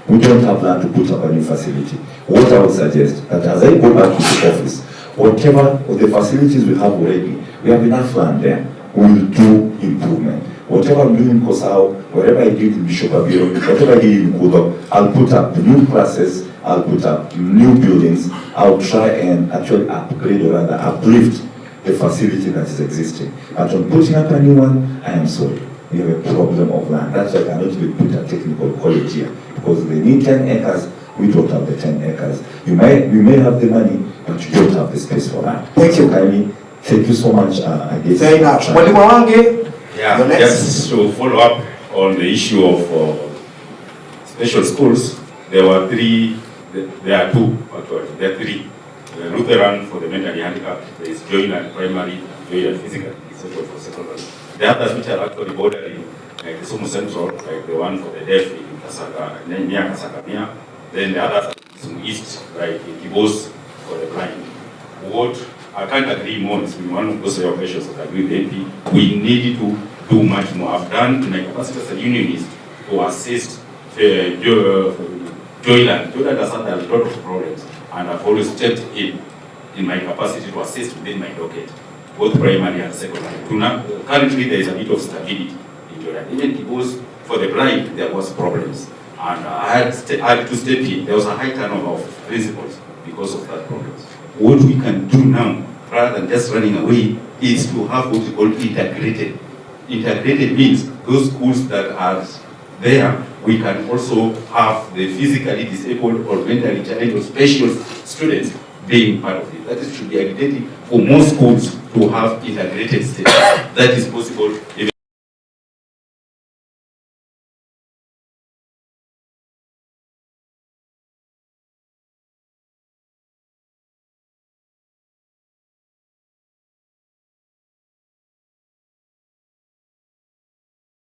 We don't have land to put up a new facility. What I would suggest, that as I go back to the office, whatever of the facilities we have already, we have enough land there. will do improvement. Whatever I'm doing in Kosao, whatever I did in Bishop Abiro, whatever I did in Kudo, I'll put up new classes, I'll put up new buildings, I'll try and actually upgrade or rather uplift the facility that is existing. But on putting up a new one, I am sorry. We have a problem of land. That's why I cannot even put a technical college here. Because they need 10 acres, we don't have the 10 acres. You may have the money, but you don't have the space for that. Thank you. Kindly, thank you so much. I guess. Very much. Mwalimu Wange, yeah, just to follow up on the issue of special schools, there are two actually. There are three. The Lutheran for the mentally handicapped, there is Joyland Primary, Joyland Physical, Central for Secondary. The others which are actually bordering, like Kisumu Central, like the one for the deaf in Kasaka, near Kasaka, then the others are Kisumu East, like Kibos for the blind. What I can't agree more is one of those questions that I agree with the AP. We need to do much more. I've done to my capacity as a unionist to assist Joyland. Joyland has had a lot of problems, and I've always stepped in my capacity to assist within my docket, both primary and secondary. Currently, there is a bit of stability in Joyland. Even Kibos, for the blind, there was problems, and I had to step in. There was a high turnover of principals because of that problems. What we can do now, rather than just running away, is to have what we call integrated. Integrated means those schools that are there, we can also have the physically disabled or mentally challenged or special students being part of it. That is, should be agitating for most schools to have integrated status. That is possible.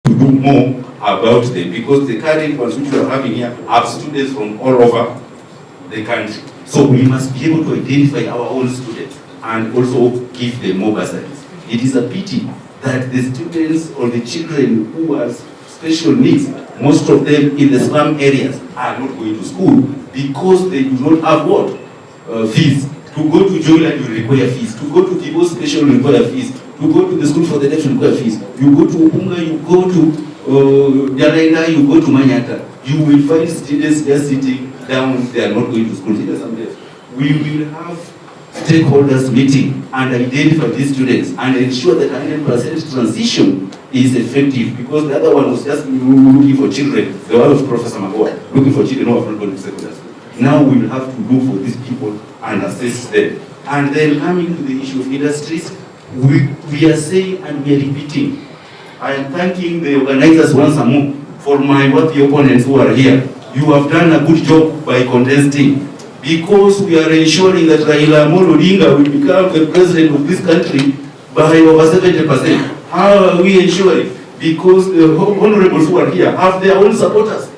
Do more about them, because the current ones which we are having here have students from all over the country. So we must be able to identify our own students and also give them more bursaries. It is a pity that the students or the children who have special needs, most of them in the slum areas, are not going to school because they do not have what? Fees. To go to Joyland, you require fees. To go to Kibo Special, you require fees. To go to the school for the deaf, you require fees. You go to Upunga, you go to Jalaina, you go to Manyata. You will find students just sitting down, they are not going to school. We will have stakeholders meeting and identify these students and ensure that 100% transition is effective, because the other one was just looking for children. The one was Professor Magoa, looking for children who have not gone to secondary school. Now we will have to look for these people and assess them. And then coming to the issue of industries, we are saying and we are repeating. I am thanking the organizers once more for my worthy opponents who are here. You have done a good job by contesting, because we are ensuring that Raila Amolo Odinga will become the president of this country by over 70%. How are we ensuring? Because the honorables who are here have their own supporters.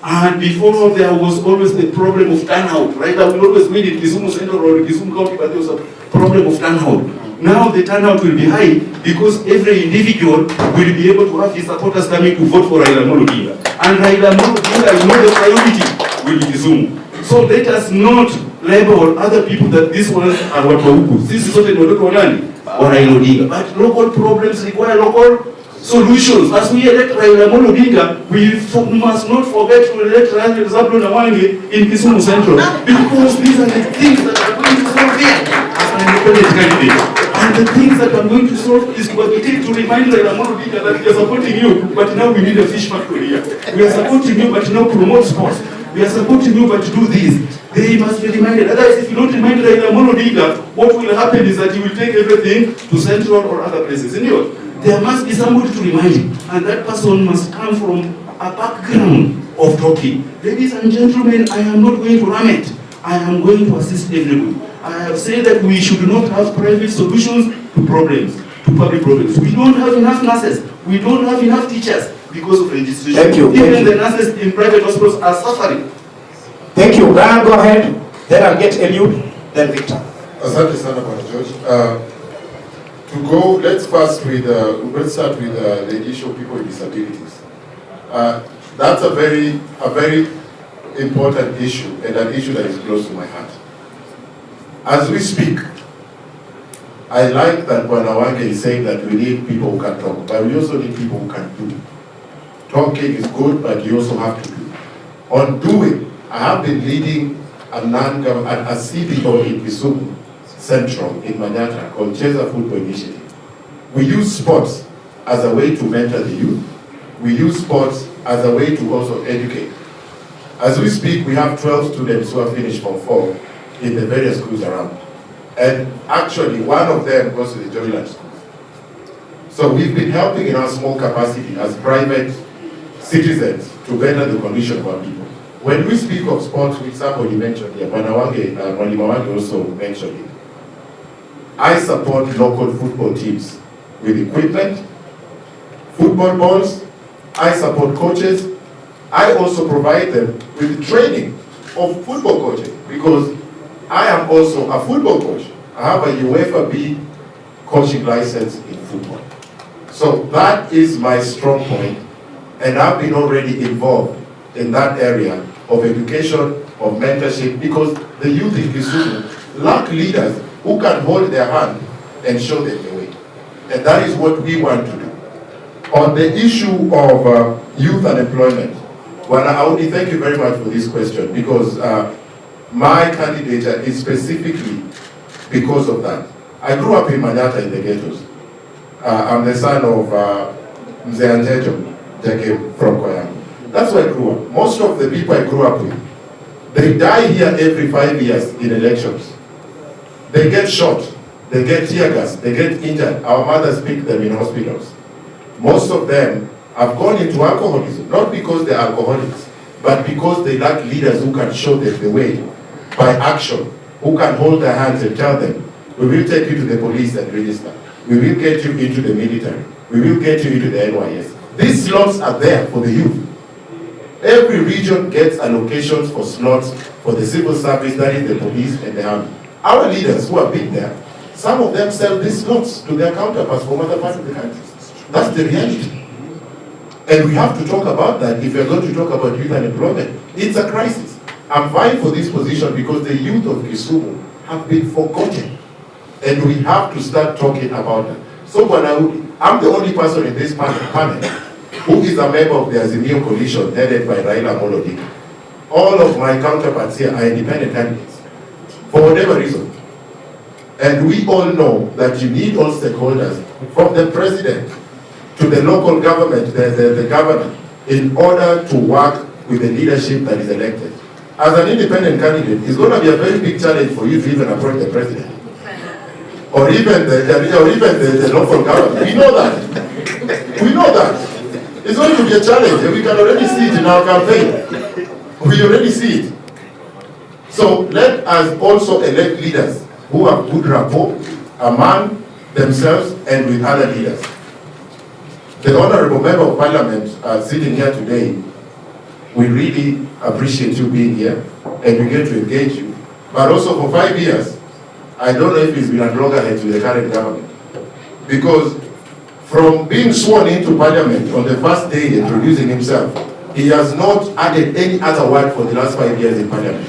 And before there was always the problem of turnout. Raila will always win in Kisumu Central or Kisumu County, but there was a problem of turnout. Now the turnout will be high because every individual will be able to have his supporters coming to vote for Raila Amolo Odinga. And Raila Amolo Odinga is not the priority with Kisumu. So let us not label other people that these ones are Watuauku. This is not Watuauku or Raila Odinga. But local problems require local solutions. As we elect Raila Amolo Odinga, we must not forget to elect Raila Zablo Nawange in Kisumu Central, because these are the things that are going to solve here as an independent candidate. And the things that I'm going to solve is to agitate to remind Raila Amolo Odinga that we are supporting you, but now we need a fish factory here. We are supporting you, but now promote sports. We are supporting you, but do this. They must be reminded. Otherwise, if you don't remind Raila Amolo Odinga, what will happen is that he will take everything to Central or other places. There must be somebody to remind him, and that person must come from a background of talking. Ladies and gentlemen, I am not going to ram it. I am going to assist everybody. I have said that we should not have private solutions to problems, to public problems. We don't have enough nurses. We don't have enough teachers because of registration. Thank you. Even the nurses in private hospitals are suffering. Thank you. Brian, go ahead. Then I'll get Eliud, then Victor. Asante sana Bwana George. Let's start with the issue of people with disabilities. That's a very important issue, and an issue that is close to my heart. As we speak, I like that Bwana is saying that we need people who can talk, but we also need people who can do. Talking is good, but you also have to do. On doing, I have been leading a CBO in Kisumu Central in Manyata called Cheza Football Initiative. We use sports as a way to mentor the youth. We use sports as a way to also educate. As we speak, we have 12 students who have finished Form 4 in the various schools around. And actually, one of them goes to the Joyland School. So we've been helping in our small capacity as private citizens to better the condition of our people. When we speak of sports, which somebody mentioned here, Mwalimu also mentioned it, I support local football teams with equipment, football balls. I support coaches. I also provide them with training of football coaching because I am also a football coach. I have a UEFA B coaching license in football. So that is my strong point, and I've been already involved in that area of education, of mentorship, because the youth in Kisumu lack leaders who can hold their hand and show them the way. And that is what we want to do. On the issue of youth unemployment, well, Audi, thank you very much for this question, because my candidature is specifically because of that. I grew up in Manyata in the ghettos. I'm the son of Mzee Anjejo, Jake from Koyam. That's where I grew up. Most of the people I grew up with, they die here every 5 years in elections. They get shot, they get tear gas, they get injured. Our mothers pick them in hospitals. Most of them have gone into alcoholism, not because they're alcoholics, but because they lack leaders who can show them the way by action, who can hold their hands and tell them, we will take you to the police and register. We will get you into the military. We will get you into the NYS. These slots are there for the youth. Every region gets allocations for slots for the civil service, that is the police and the army. Our leaders who have been there, some of them sell these slots to their counterparts from other parts of the country. That's the reality. And we have to talk about that if we're going to talk about youth unemployment. It's a crisis. I'm vying for this position because the youth of Kisumu have been forgotten. And we have to start talking about that. So I'm the only person in this panel who is a member of the Azimio coalition headed by Raila Amolo Odinga. All of my counterparts here are independent candidates, for whatever reason. And we all know that you need all stakeholders, from the president to the local government, the governor, in order to work with the leadership that is elected. As an independent candidate, it's going to be a very big challenge for you to even approach the president. Or even the local government. We know that. We know that. It's going to be a challenge, and we can already see it in our campaign. We already see it. So let us also elect leaders who have good rapport among themselves and with other leaders. The Honorable Member of Parliament sitting here today, we really appreciate you being here, and we get to engage you. But also for 5 years, I don't know if he's been at loggerheads with the current government. Because from being sworn into Parliament on the first day introducing himself, he has not added any other word for the last 5 years in Parliament.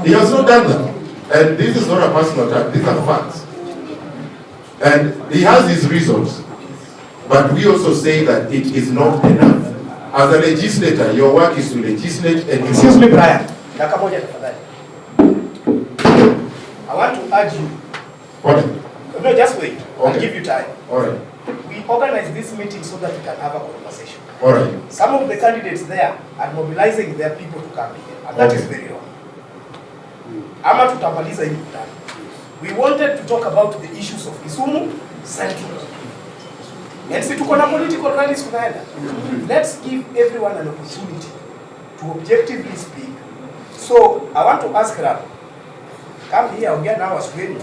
He has not done that. And this is not a personal attack, these are facts. And he has his reasons. But we also say that it is not enough. As a legislator, your work is to legislate and... Excuse me, Brian. I want to urge you. What? No, just wait. Okay. I'll give you time. All right. We organize this meeting so that we can have a conversation. All right. Some of the candidates there are mobilizing their people to come here, and that is very wrong. Ama tutamaliza hii mkutano. We wanted to talk about the issues of Kisumu Central. And si tuko na political rallies tunaenda. Let's give everyone an opportunity to objectively speak. So I want to ask Rab, come here, ongea na Waswahili,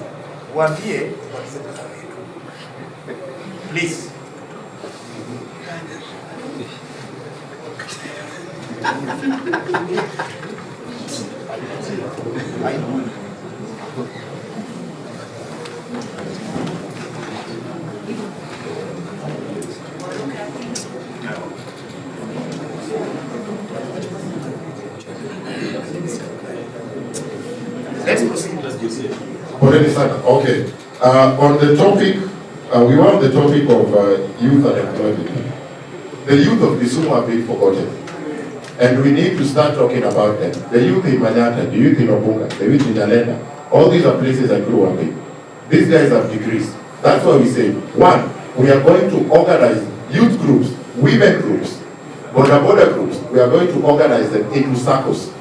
waambie walize mkutano wetu. Please. Let's proceed. Already started. Okay. On the topic, we were on the topic of youth unemployment. The youth of Kisumu are being forgotten. And we need to start talking about them. The youth in Manyata, the youth in Obunga, the youth in Nyalenda, all these are places I grew up in. These guys have degrees. That's why we say, one, we are going to organize youth groups, women groups, border groups. We are going to organize them into circles.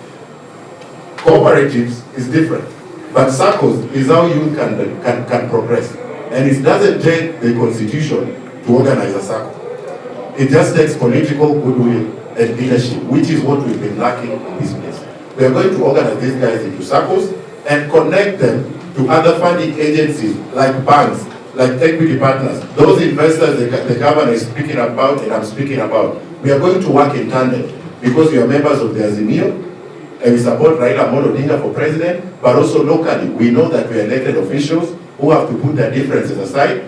Cooperatives is different, but circles is how youth can progress. And it doesn't take the constitution to organize a circle. It just takes political goodwill and leadership, which is what we've been lacking in this place. We are going to organize these guys into circles and connect them to other funding agencies like banks, like equity partners, those investors the governor is speaking about and I'm speaking about. We are going to work in tandem because we are members of the Azimio and we support Raila Amolo Odinga for president, but also locally we know that we are elected officials who have to put their differences aside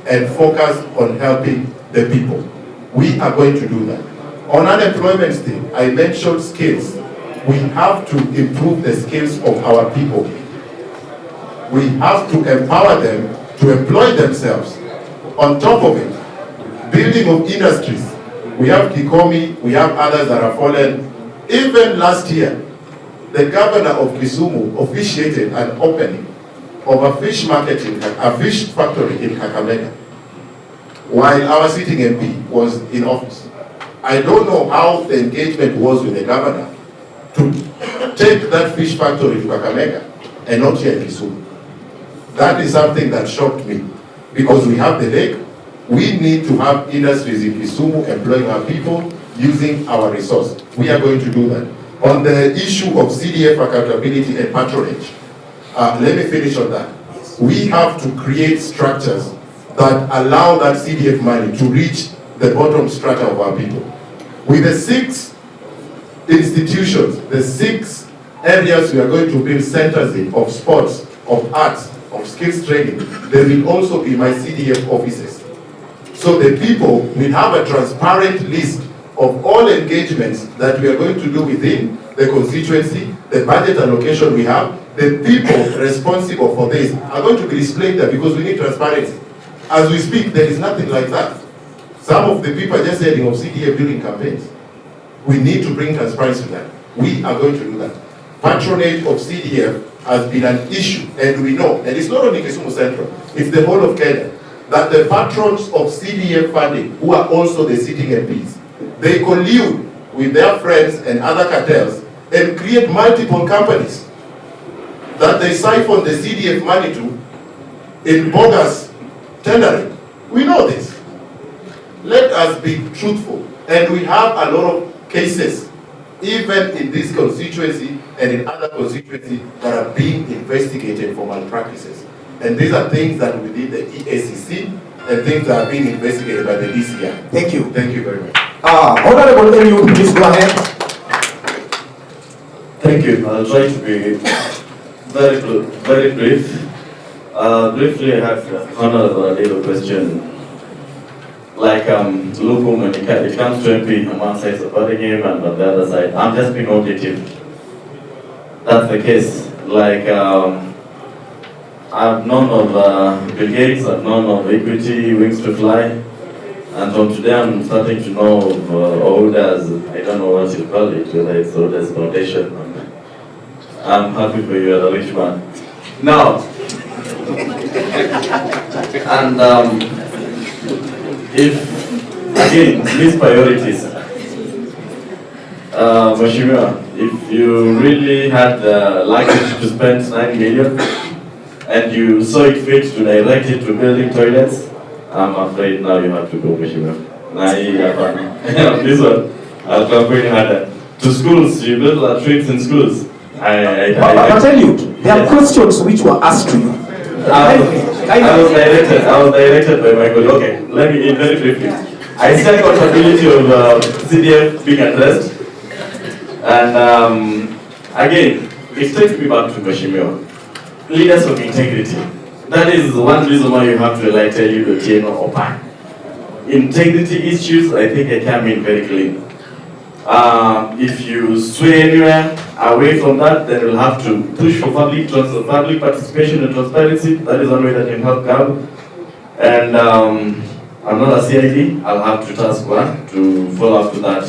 and focus on helping the people. We are going to do that. On unemployment thing, I mentioned skills. We have to improve the skills of our people. We have to empower them to employ themselves. On top of it, building of industries. We have Kikomi, we have others that have fallen. Even last year, the governor of Kisumu officiated an opening of a fish market, a fish factory in Kakamega, while our sitting MP was in office. I don't know how the engagement was with the governor to take that fish factory to Kakamega and not here in Kisumu. That is something that shocked me because we have the lake. We need to have industries in Kisumu employing our people using our resource. We are going to do that. On the issue of CDF accountability and patronage, let me finish on that. We have to create structures that allow that CDF money to reach the bottom strata of our people. With the 6 institutions, the 6 areas we are going to build centers in of sports, of arts, of skills training, there will also be my CDF offices. So the people will have a transparent list of all engagements that we are going to do within the constituency, the budget allocation we have, the people responsible for this are going to be displayed there because we need transparency. As we speak, there is nothing like that. Some of the people are just hearing of CDF during campaigns. We need to bring transparency to that. We are going to do that. Patronage of CDF has been an issue, and we know, and it's not only Kisumu Central, it's the whole of Kenya, that the patrons of CDF funding, who are also the sitting MPs, they collude with their friends and other cartels and create multiple companies that they siphon the CDF money to in bogus tendering. We know this. Let us be truthful. And we have a lot of cases, even in this constituency and in other constituencies, that are being investigated for malpractices. And these are things that within the EACC and things that are being investigated by the DCI. Thank you. Thank you very much. Honorable Eliud, please go ahead. Thank you. I'll try to be very brief. Briefly, I have Honorable a little question. Like, look, when it comes to MP, on one side supporting him, and on the other side, I'm just being objective. That's the case. Like, I've known of Bill Gates, I've known of Equity, Wings to Fly, and from today I'm starting to know of orders, I don't know what you call it, whether it's orders foundation. I'm happy for you as a rich man. Now, and if, again, these priorities, Mheshimiwa, if you really had the luggage to spend 9 million and you saw it fit to direct it to building toilets, I'm afraid now you have to go, Mheshimiwa. This one, I'll campaign harder. To schools, you build latrines in schools. I tell you, there are questions which were asked to you. I was directed by my colleague. Okay, let me very briefly. I see accountability of CDF being addressed. And again, it takes me back to Mheshimiwa. Leaders of integrity. That is one reason why you have to tell you the chain or pan. Integrity issues, I think I come in very clean. If you sway anywhere, Away from that, then we'll have to push for public participation and transparency. That is one way that can help GAB. And I'm not a CID, I'll have to task one to follow up to that.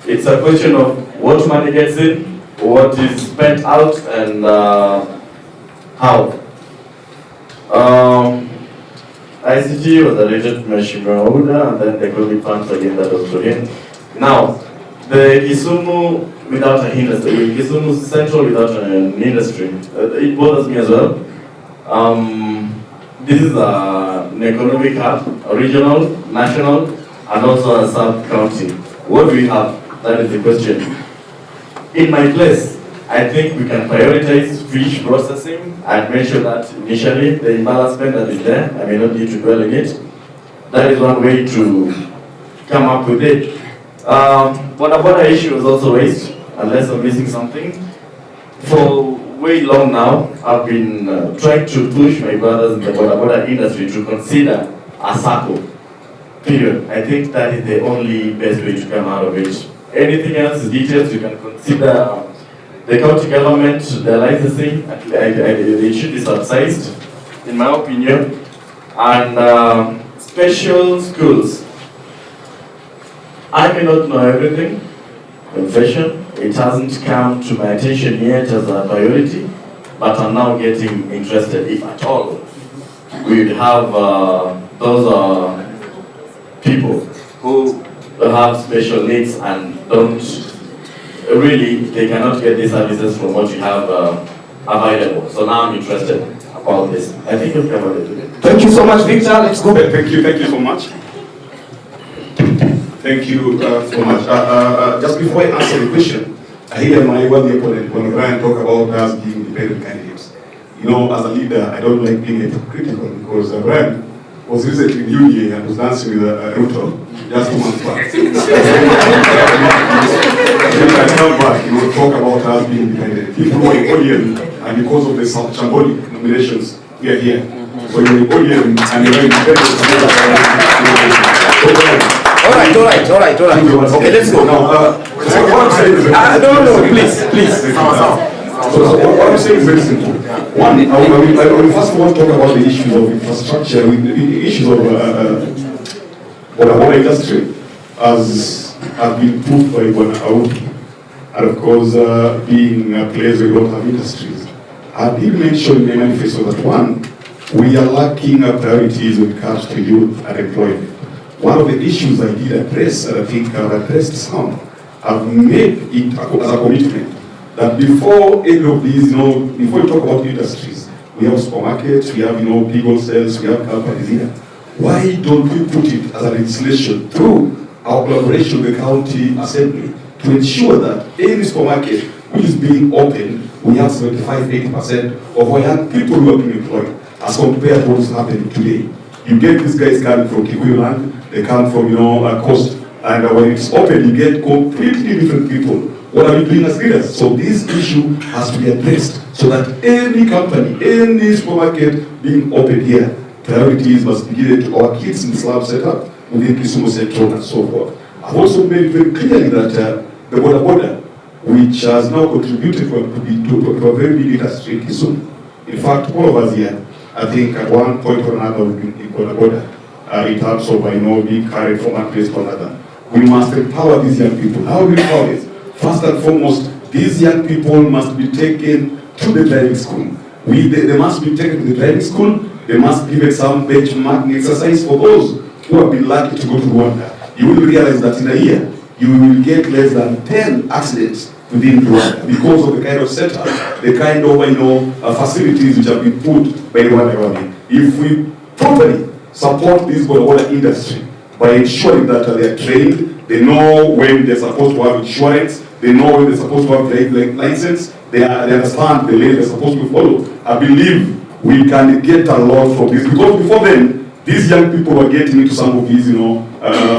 It's a question of what money gets in, what is spent out, and how. ICT was related to Mheshimiwa Uda, and then the economic funds again that was put in. Now, the Kisumu without an industry, Kisumu Central without an industry, it bothers me as well. This is an economic hub, a regional, national, and also a sub-county. What do we have? That is the question. In my place, I think we can prioritize fish processing. I mentioned that initially, the imbalancement that is there, I may not need to dwell in it. That is one way to come up with it. But the border issue is also raised, unless I'm missing something. For way long now, I've been trying to push my brothers in the border industry to consider a circle. Period. I think that is the only best way to come out of it. Anything else is details. You can consider the county government, the licensing. It should be subsidized, in my opinion. And special schools. I may not know everything. Confession. It hasn't come to my attention yet as a priority, but I'm now getting interested, if at all. We would have those people who have special needs and don't really, they cannot get these services from what you have available. So now I'm interested about this. I think you've covered it today. Thank you so much, Victor. Let's go. Thank you so much. Thank you so much. Just before I answer the question, I hear my worthy opponent when Brian talk about us being independent candidates. You know, as a leader, I don't like being hypocritical because Brian was recently in Union and was dancing with Ruto just 2 months back. When I come back, he will talk about us being independent. People who are in Odium, and because of the South Chamboli nominations, we are here. So you're in Odium and you're independent. All right. Okay, let's go. Now, what I'm saying is no, please. So what I'm saying is very simple. One, I will first want to talk about the issues of infrastructure, the issues of our industry, as have been proved by Aoki, and of course, being a place where we don't have industries. I did mention in the manifesto that one, we are lacking priorities when it comes to youth and employment. One of the issues I did address, and I think I've addressed some, I've made it as a commitment that before any of these, before we talk about industries, we have supermarkets, we have, big wholesales, we have companies here. Why don't we put it as a legislation through our collaboration with the county assembly to ensure that any supermarket which is being opened, we have 75-80% of our young people who are being employed, as compared to what's happening today. You get these guys coming from Kikuyu land, they come from, coast, and when it's open, you get completely different people. What are we doing as leaders? So this issue has to be addressed so that any company, any supermarket being open here, priorities must be given to our kids in slum setup within Kisumu Central and so forth. I've also made very clearly that the border, which has now contributed to a very big industry in Kisumu. In fact, all of us here, I think at one point or another we've been in border in terms of being carried from one place to another. We must empower these young people. How do we empower this? First and foremost, these young people must be taken to the driving school. They must be taken to the driving school. They must give it some benchmarking exercise for those who have been lucky to go to Rwanda. You will realize that in a year, you will get less than 10 accidents within Rwanda because of the kind of setup, the kind of facilities which have been put by the Rwanda government. If we properly support this border industry by ensuring that they are trained, they know when they're supposed to have insurance, they know when they're supposed to have the license, they understand the lane they're supposed to follow. I believe we can get a lot from this because before then, these young people were getting into some of these,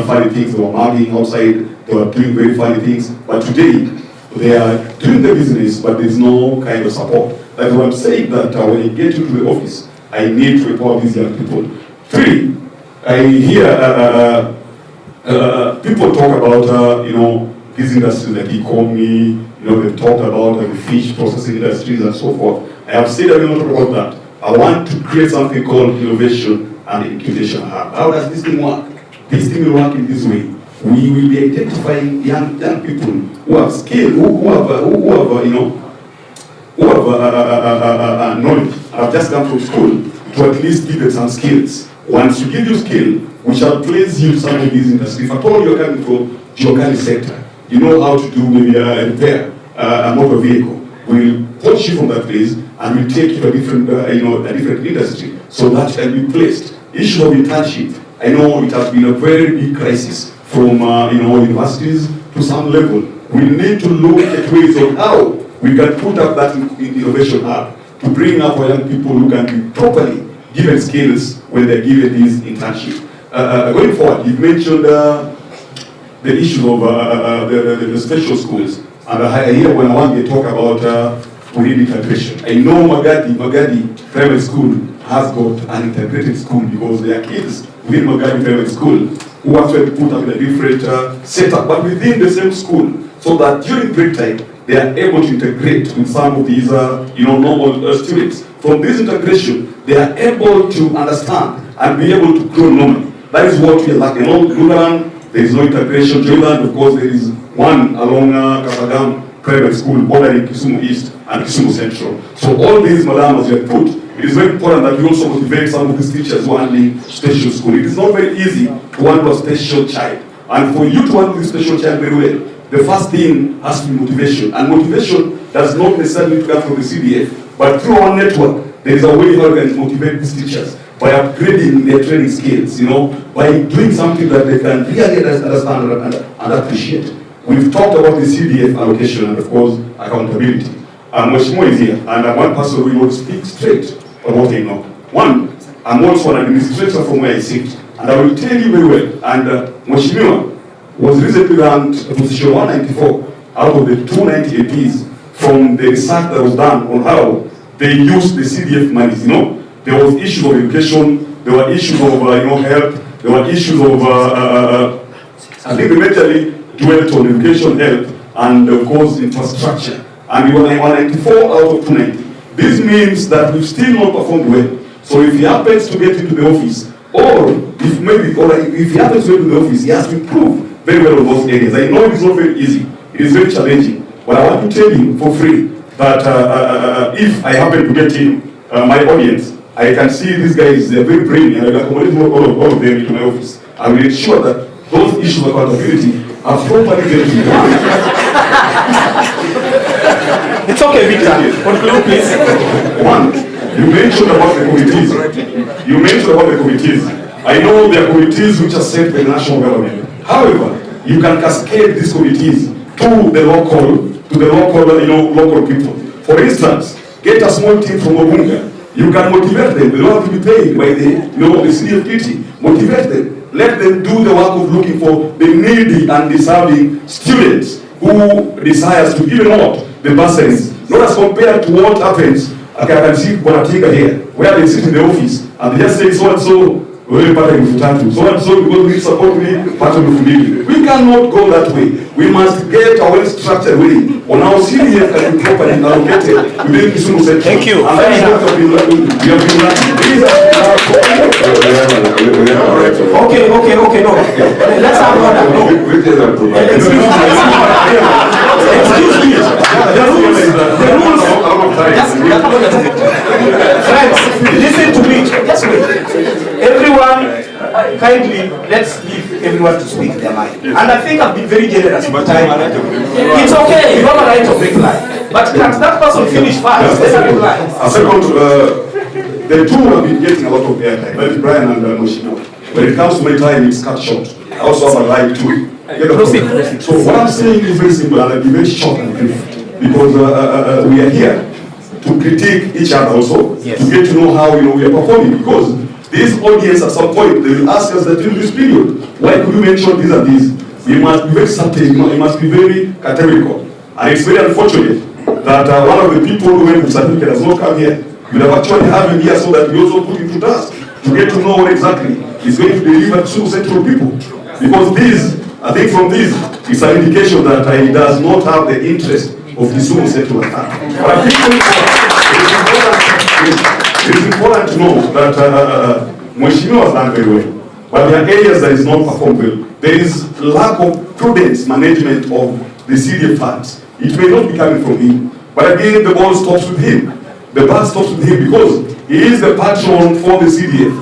funny things. They were mugging outside, they were doing very funny things. But today, they are doing the business, but there's no kind of support. That's what I'm saying, that when I get into the office, I need to empower these young people. 3, I hear people talk about, these industries like economy, they've talked about the fish processing industries and so forth. I have said I will not talk about that. I want to create something called innovation and incubation hub. How does this thing work? This thing will work in this way. We will be identifying young people who have skill, who have knowledge, have just come from school, to at least give them some skills. Once you give you skill, we shall place you in some of these industries. If at all you're coming from the sector, you know how to do maybe repair a motor vehicle. We'll push you from that place and we'll take you to a different, a different industry, so that can be placed. Issue of internship. I know it has been a very big crisis from universities to some level. We need to look at ways of how we can put up that innovation hub to bring up our young people who can be properly given skills when they're given these internship. Going forward, you've mentioned the issue of the special schools. And I hear when one they talk about we need integration. I know Magadi Private School has got an integrated school because there are kids within Magadi Private School who actually put up in a different setup, but within the same school, so that during break time they are able to integrate with some of these normal students. From this integration, they are able to understand and be able to grow normally. That is what we are lacking. Lutheran, there is no integration. Joyland, of course, there is one along Kasagam Private School bordering Kisumu East and Kisumu Central. So all these madamas you have put, it is very important that we also motivate some of these teachers who are handling special school. It is not very easy to handle a special child. And for you to handle this special child very well, the first thing has to be motivation. And motivation does not necessarily come from the CDF, but through our network, there is a way how we can motivate these teachers by upgrading their training skills, by doing something that they can really understand and appreciate. We've talked about the CDF allocation and, of course, accountability. Mweshimo is here, and one person will speak straight on what I know. One, I'm also an administrator from where I sit, and I will tell you very well, and Mweshimo was recently ranked position 194 out of the 290 APs from the research that was done on how they use the CDF monies. There was issues of education, there were issues of health, there were issues of I think they majorly dwelt on education, health, and of course infrastructure. And we were 194 out of 290. This means that we've still not performed well. So if he happens to get into the office, or if he happens to get into the office, he has to improve very well on those areas. I know it is not very easy, it is very challenging, but I want to tell you for free that if I happen to get in my audience, I can see these guys, they're very brainy, and I will accommodate all of them into my office. I will ensure that those issues of accountability are properly dealt with. It's okay, Victor. Conclude, please. One, you mentioned about the committees. I know there are committees which are set by the national government. However, you can cascade these committees to the local people. For instance, get a small team from Obunga. You can motivate them. They don't have to be paid by the CDFPT. Motivate them. Let them do the work of looking for the needy and deserving students who desires to give them what? The bursaries. Not as compared to what happens. Okay, I can see Bonatiga here, where they sit in the office and they just say so and so. So and so because we support me, part of the community. We cannot go that way. We must get a well-structured way on our CDF can be properly allocated within Kisumu Central. Thank you. And that is what we have been Okay, no. Let's have order. No. Excuse me. The rules. Friends, listen to me. Just wait. Everyone, kindly, let's leave everyone to speak their mind. And I think I've been very generous with time. It's okay, you have a right to reply. But can that person finish first? Let him reply. The two have been getting a lot of airtime. That is Brian and Moshino. When it comes to my time, it's cut short. I also have a right to proceed. So what I'm saying is very simple, and I'll be very short and brief. Because we are here to critique each other also, yes, to get to know how we are performing. Because this audience at some point, they will ask us that during this period, why could you mention these and these? We must be very certain, we must be very categorical. And it's very unfortunate that one of the people who went to certificate has not come here. We have actually have him here so that we also put him to task to get to know what exactly is going to deliver to Central people. Because these I think from this, it's an indication that he does not have the interest of Kisumu Central at heart. But I think it is important to know that Mheshimiwa has done very well. But there are areas that is not performed well. There is lack of prudence management of the CDF funds. It may not be coming from him. But again, the ball stops with him. The buck stops with him because he is the patron for the CDF.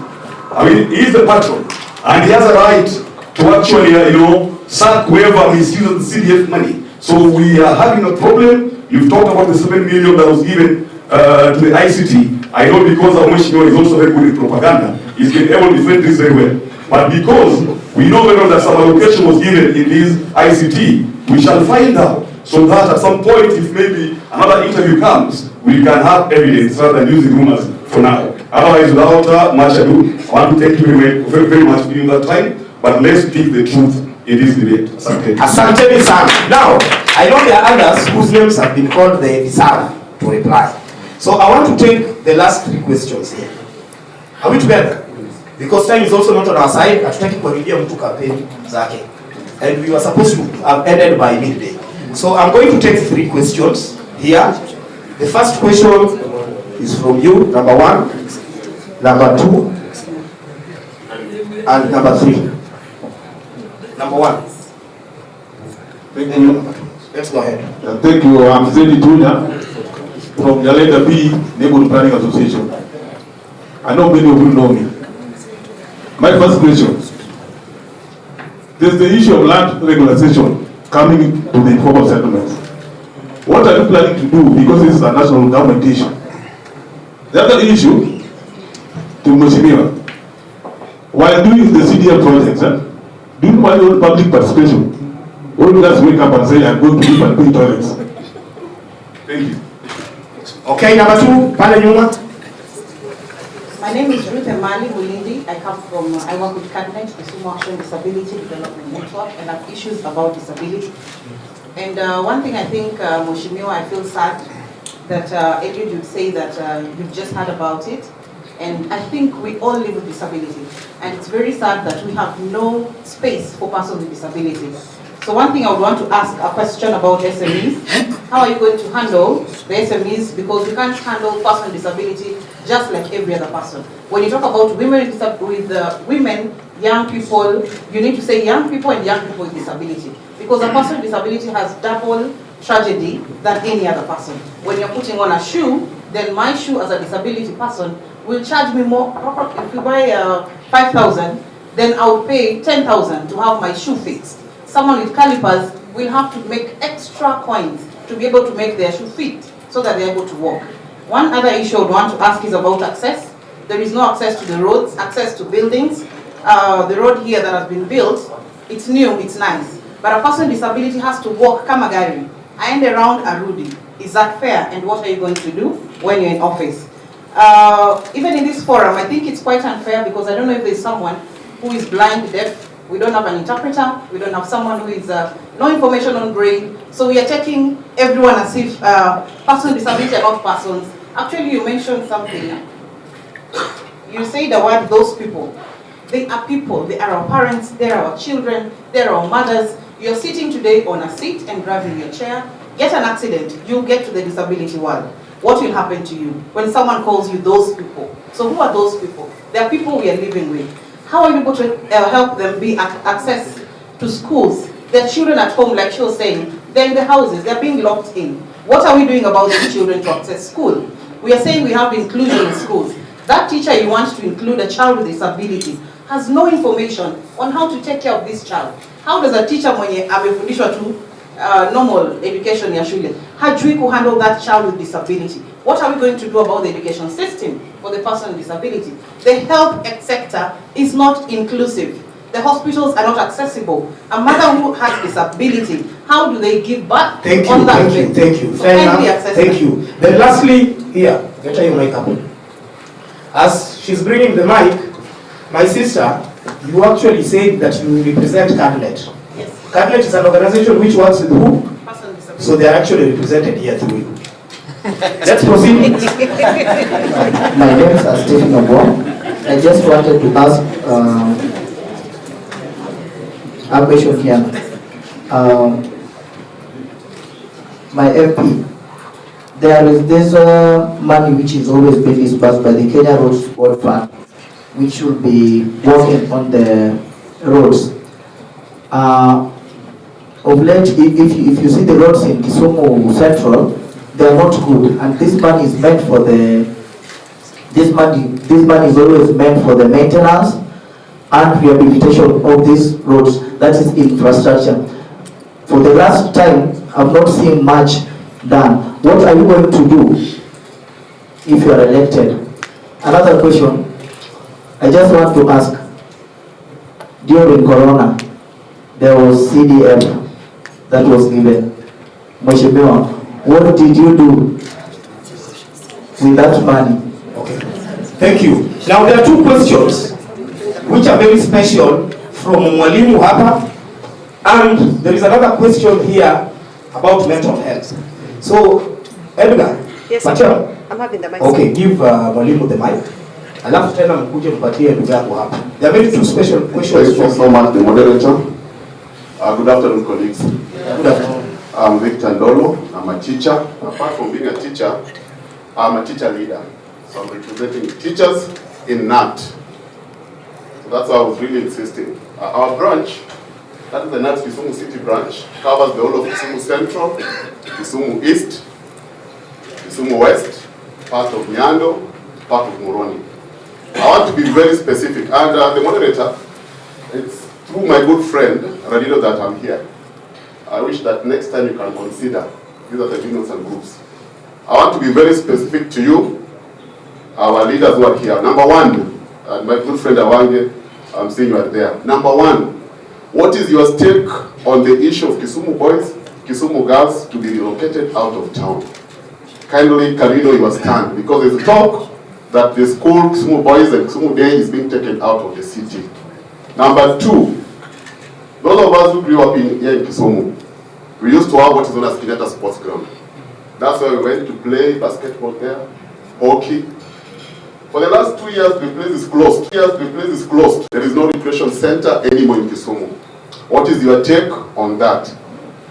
I mean, he is the patron. And he has a right to actually, sack whoever misuses the CDF money. So we are having a problem. You've talked about the 7 million that was given to the ICT. I know because of Mheshimiwa is also very good in propaganda. He's been able to defend this very well. But because we know very well that some allocation was given in this ICT, we shall find out so that at some point, if maybe another interview comes, we can have evidence rather than using rumors for now. Otherwise, without much ado, I want to thank you very, very much for giving that time. But let's speak the truth in this debate. Asante. Asante sana. Now, I know there are others whose names have been called, they deserve to reply. So I want to take the last 3 questions here. Are we together? Because time is also not on our side. Hatutaki kuingia mtu kampeni zake. And we were supposed to have ended by midday. So I'm going to take 3 questions here. The first question is from you, number 1, number 2, and number 3. Number 1. Thank you. Let's go ahead. Thank you. I'm Zedi Junior from Nyalenda B Neighborhood Planning Association. I know many of you know me. My first question. There's the issue of land regularization coming to the informal settlements. What are you planning to do? Because this is a national government issue. The other issue, to Mheshimiwa, while doing the CDM projects, do you want your public participation? Or do you just wake up and say, I'm going to live and pay toilets? Thank you. Okay, number 2, pale nyuma. My name is Ruth Emali Mulindi. I come from, I work with Cabinet, Kisumu Action Disability Development Network, and have issues about disability. And one thing I think, Mheshimiwa, I feel sad that Eliud would say that you've just heard about it. And I think we all live with disability. And it's very sad that we have no space for persons with disabilities. So one thing I would want to ask a question about SMEs. How are you going to handle the SMEs? Because we can't handle person with disability just like every other person. When you talk about women with women, young people, you need to say young people and young people with disability. Because a person with disability has double tragedy than any other person. When you're putting on a shoe, then my shoe as a disability person will charge me more. If you buy 5,000, then I would pay 10,000 to have my shoe fixed. Someone with calipers will have to make extra coins to be able to make their shoe fit so that they're able to walk. One other issue I would want to ask is about access. There is no access to the roads, access to buildings. The road here that has been built, it's new, it's nice. But a person with disability has to walk Kamagari and around Arudi. Is that fair? And what are you going to do when you're in office? Even in this forum, I think it's quite unfair because I don't know if there's someone who is blind, deaf. We don't have an interpreter. We don't have someone who is no information on brain. So we are taking everyone as if persons with disability are not persons. Actually, you mentioned something. You say the word those people. They are people. They are our parents. They are our children. They are our mothers. You're sitting today on a seat and driving your chair. Get an accident. You get to the disability world. What will happen to you when someone calls you those people? So who are those people? They are people we are living with. How are you able to help them be access to schools? Their children at home, like she was saying, they're in the houses, they're being locked in. What are we doing about these children to access school? We are saying we have inclusion in schools. That teacher you want to include a child with disabilities has no information on how to take care of this child. How does a teacher mwenye amefundishwa tu normal education ya shule hajui ku handle that child with disability? What are we going to do about the education system for the person with disability? The health sector is not inclusive. The hospitals are not accessible. A mother who has disability, how do they give birth? Thank you. Fair enough. Thank you. Then lastly, here, get your mic up. As she's bringing the mic, my sister, you actually said that you represent CADLET. Yes. CADLET is an organization which works with who? So they are actually represented here through you. Let's proceed. My name is Stephen Obo. I just wanted to ask a question here. My MP, there is this money which is always being disbursed by the Kenya Roads Board Fund, which should be working on the roads. Of late, if you see the roads in Kisumu Central, they are not good, and this money is meant for this money is always meant for the maintenance and rehabilitation of these roads. That is infrastructure. For the last time, I've not seen much done. What are you going to do if you are elected? Another question, I just want to ask, during Corona, there was CDF that was given. Mheshimiwa, what did you do with that money? Okay, thank you. Now there are two questions which are very special from Mwalimu hapa, and there is another question here about mental health. So, Edgar, yes, Pacha, I'm having the mic. okay, give Mwalimu the mic. Alafu tena mkuje mpatie ndugu yako hapa. There are very two special questions. Thank you so much, the moderator. Good afternoon, colleagues. Good afternoon. I'm Victor Ndolo. I'm a teacher. Apart from being a teacher, I'm a teacher leader. So I'm representing teachers in NAT. So that's why I was really insisting. Our branch, that is the NAT Kisumu City branch, covers the whole of Kisumu Central, Kisumu East, Kisumu West, part of Nyando, part of Moroni. I want to be very specific, and the moderator, it's through my good friend, Radido, that I'm here. I wish that next time you can consider, these are the unions and groups. I want to be very specific to you, our leaders who are here. Number one, and my good friend Awange, I'm seeing you are there. Number one, what is your stake on the issue of Kisumu boys, Kisumu girls to be relocated out of town? Kindly, Carino, your stand, because there's talk that the school, Kisumu boys and Kisumu day is being taken out of the city. Number two, those of us who grew up here in Kisumu, we used to have what is known as Kenyatta Sports Ground. That's where we went to play basketball there, hockey. For the last 2 years, the place is closed. 2 years, the place is closed. There is no recreation center anymore in Kisumu. What is your take on that?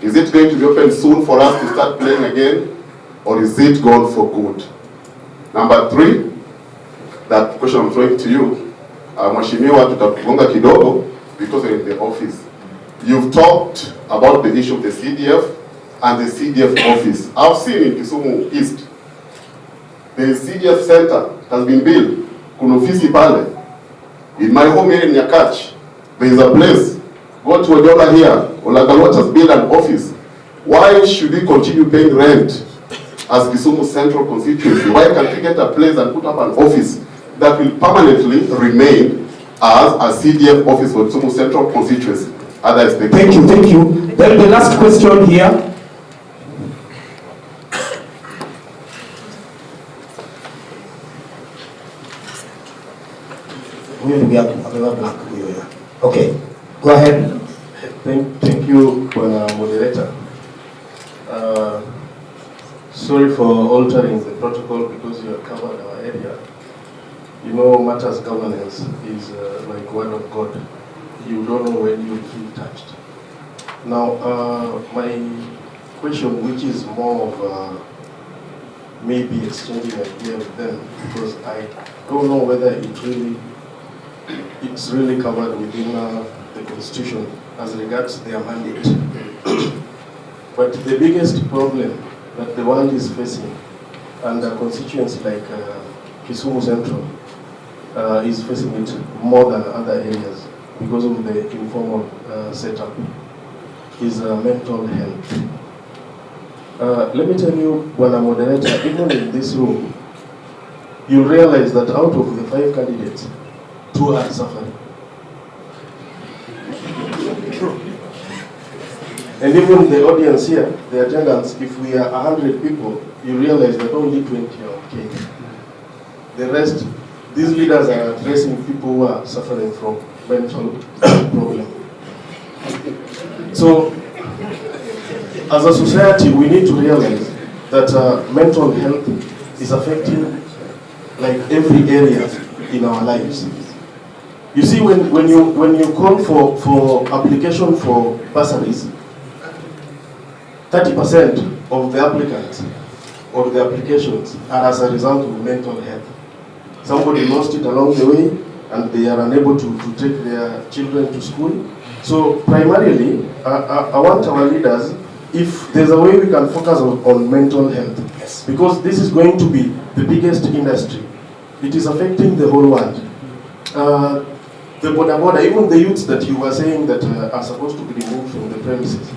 Is it going to be open soon for us to start playing again, or is it gone for good? Number three, that question I'm throwing to you, Mheshimiwa, tutakugonga kidogo because you're in the office. You've talked about the issue of the CDF and the CDF office. I've seen in Kisumu East, the CDF center has been built. Kuna ofisi pale. In my home here in Nyakach, there is a place. Go to Odiola here. Olagalot has built an office. Why should we continue paying rent as Kisumu Central Constituency? Why can't we get a place and put up an office that will permanently remain as a CDF office for Kisumu Central Constituency? Thank you, thank you. Then the last question here. Okay, go ahead. Thank you, moderator. Sorry for altering the protocol because you have covered our area. You know, matters governance is like word of God. You don't know when you feel touched. Now, my question, which is more of maybe exchanging idea with them, because I don't know whether it's really covered within the Constitution as regards their mandate. But the biggest problem that the world is facing, and a constituency like Kisumu Central is facing it more than other areas because of the informal setup, is mental health. Let me tell you, when a moderator, even in this room, you realize that out of the 5 candidates, 2 are suffering. And even the audience here, the attendance, if we are 100 people, you realize that only 20 are okay. The rest, these leaders are addressing people who are suffering from mental problem. So, as a society, we need to realize that mental health is affecting like every area in our lives. You see, when you call for application for bursaries, 30% of the applicants or the applications are as a result of mental health. Somebody lost it along the way and they are unable to take their children to school. So primarily, I want our leaders, if there's a way we can focus on mental health, yes, because this is going to be the biggest industry. It is affecting the whole world. The border, even the youths that you were saying that are supposed to be removed from the premises,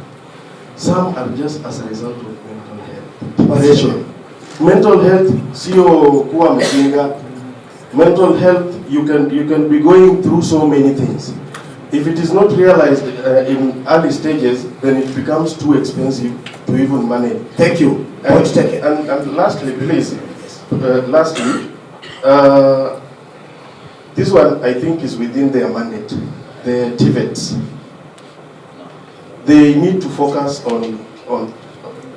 some are just as a result of mental health. Depression. Mental health, sio kuwa mjinga. Mental health, you can be going through so many things. If it is not realized in early stages, then it becomes too expensive to even manage. Thank you. And lastly, please, this one I think is within their mandate. The TVETs, they need to focus on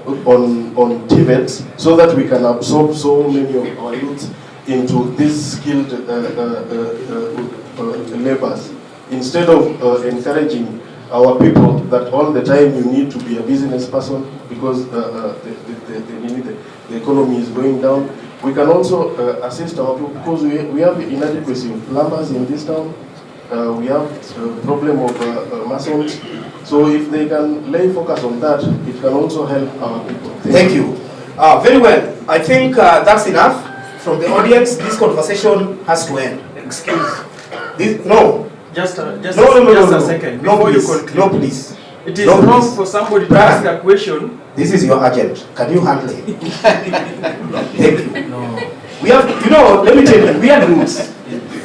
TVETs so that we can absorb so many of our youth into these skilled labors, instead of encouraging our people that all the time you need to be a business person because the economy is going down. We can also assist our people because we have inadequacy of plumbers in this town. We have a problem of masons. So if they can lay focus on that, it can also help our people. Thank you. Very well. I think that's enough from the audience. This conversation has to end. Excuse. No. Just no, a second. No, Before please. you conclude. No, please. It is no, wrong please. for somebody to ask a question. This is your agent. Can you handle it? Thank you. No. We have, let me tell you, we have rules.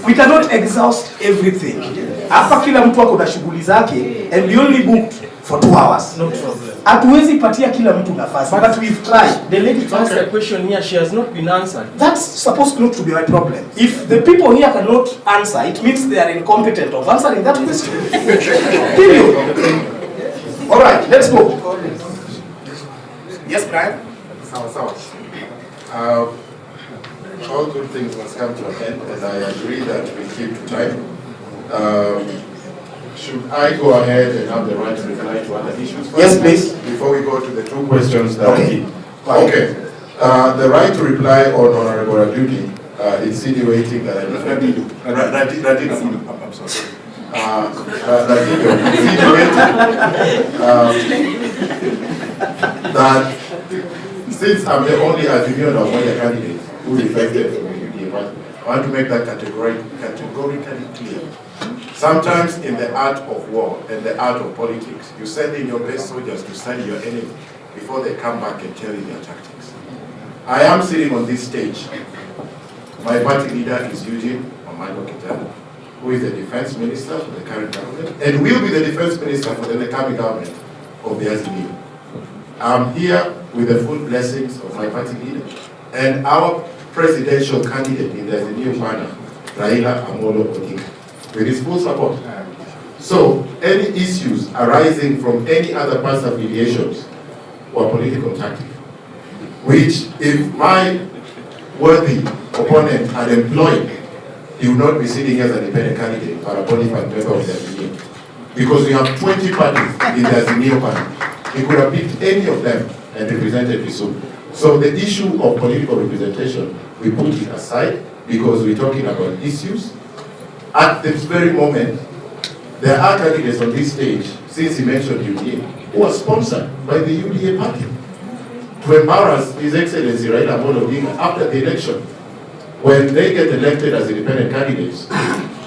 We cannot exhaust everything. Hapa kila mtu ako na shughuli zake and we only booked for 2 hours. No problem. Hatuwezi patia kila mtu nafasi. But we've tried. The lady asked a question here, she has not been answered. That's supposed not to be my problem. If the people here cannot answer, it means they are incompetent of answering that question. Period. All right, let's go. Yes, Brian? All good things must come to an end, and I agree that we keep to time. Should I go ahead and have the right to reply to other issues first? Yes, please. Before we go to the 2 questions that Okay. Okay. The right to reply on honorable duty, insinuating that I'm sorry. That since I'm the only Azimio of one candidate who defected from the UDA, I want to make that categorically clear. Sometimes in the art of war and the art of politics, you send in your best soldiers to study your enemy before they come back and tell you their tactics. I am sitting on this stage. My party leader is Eugene Omando Kitana, who is the defense minister for the current government and will be the defense minister for the coming government of the Azimio. I'm here with the full blessings of my party leader and our presidential candidate in the Azimio banner, Raila Amolo Odinga, with his full support. So, any issues arising from any other past affiliations or political tactic, which if my worthy opponent had employed, he would not be sitting as an independent candidate or a qualified member of the Azimio. Because we have 20 parties in the Azimio party. He could have picked any of them and represented Kisumu. So the issue of political representation, we put it aside because we're talking about issues. At this very moment, there are candidates on this stage, since he mentioned UDA, who are sponsored by the UDA party to embarrass His Excellency Raila Amolo Odinga after the election. When they get elected as independent candidates,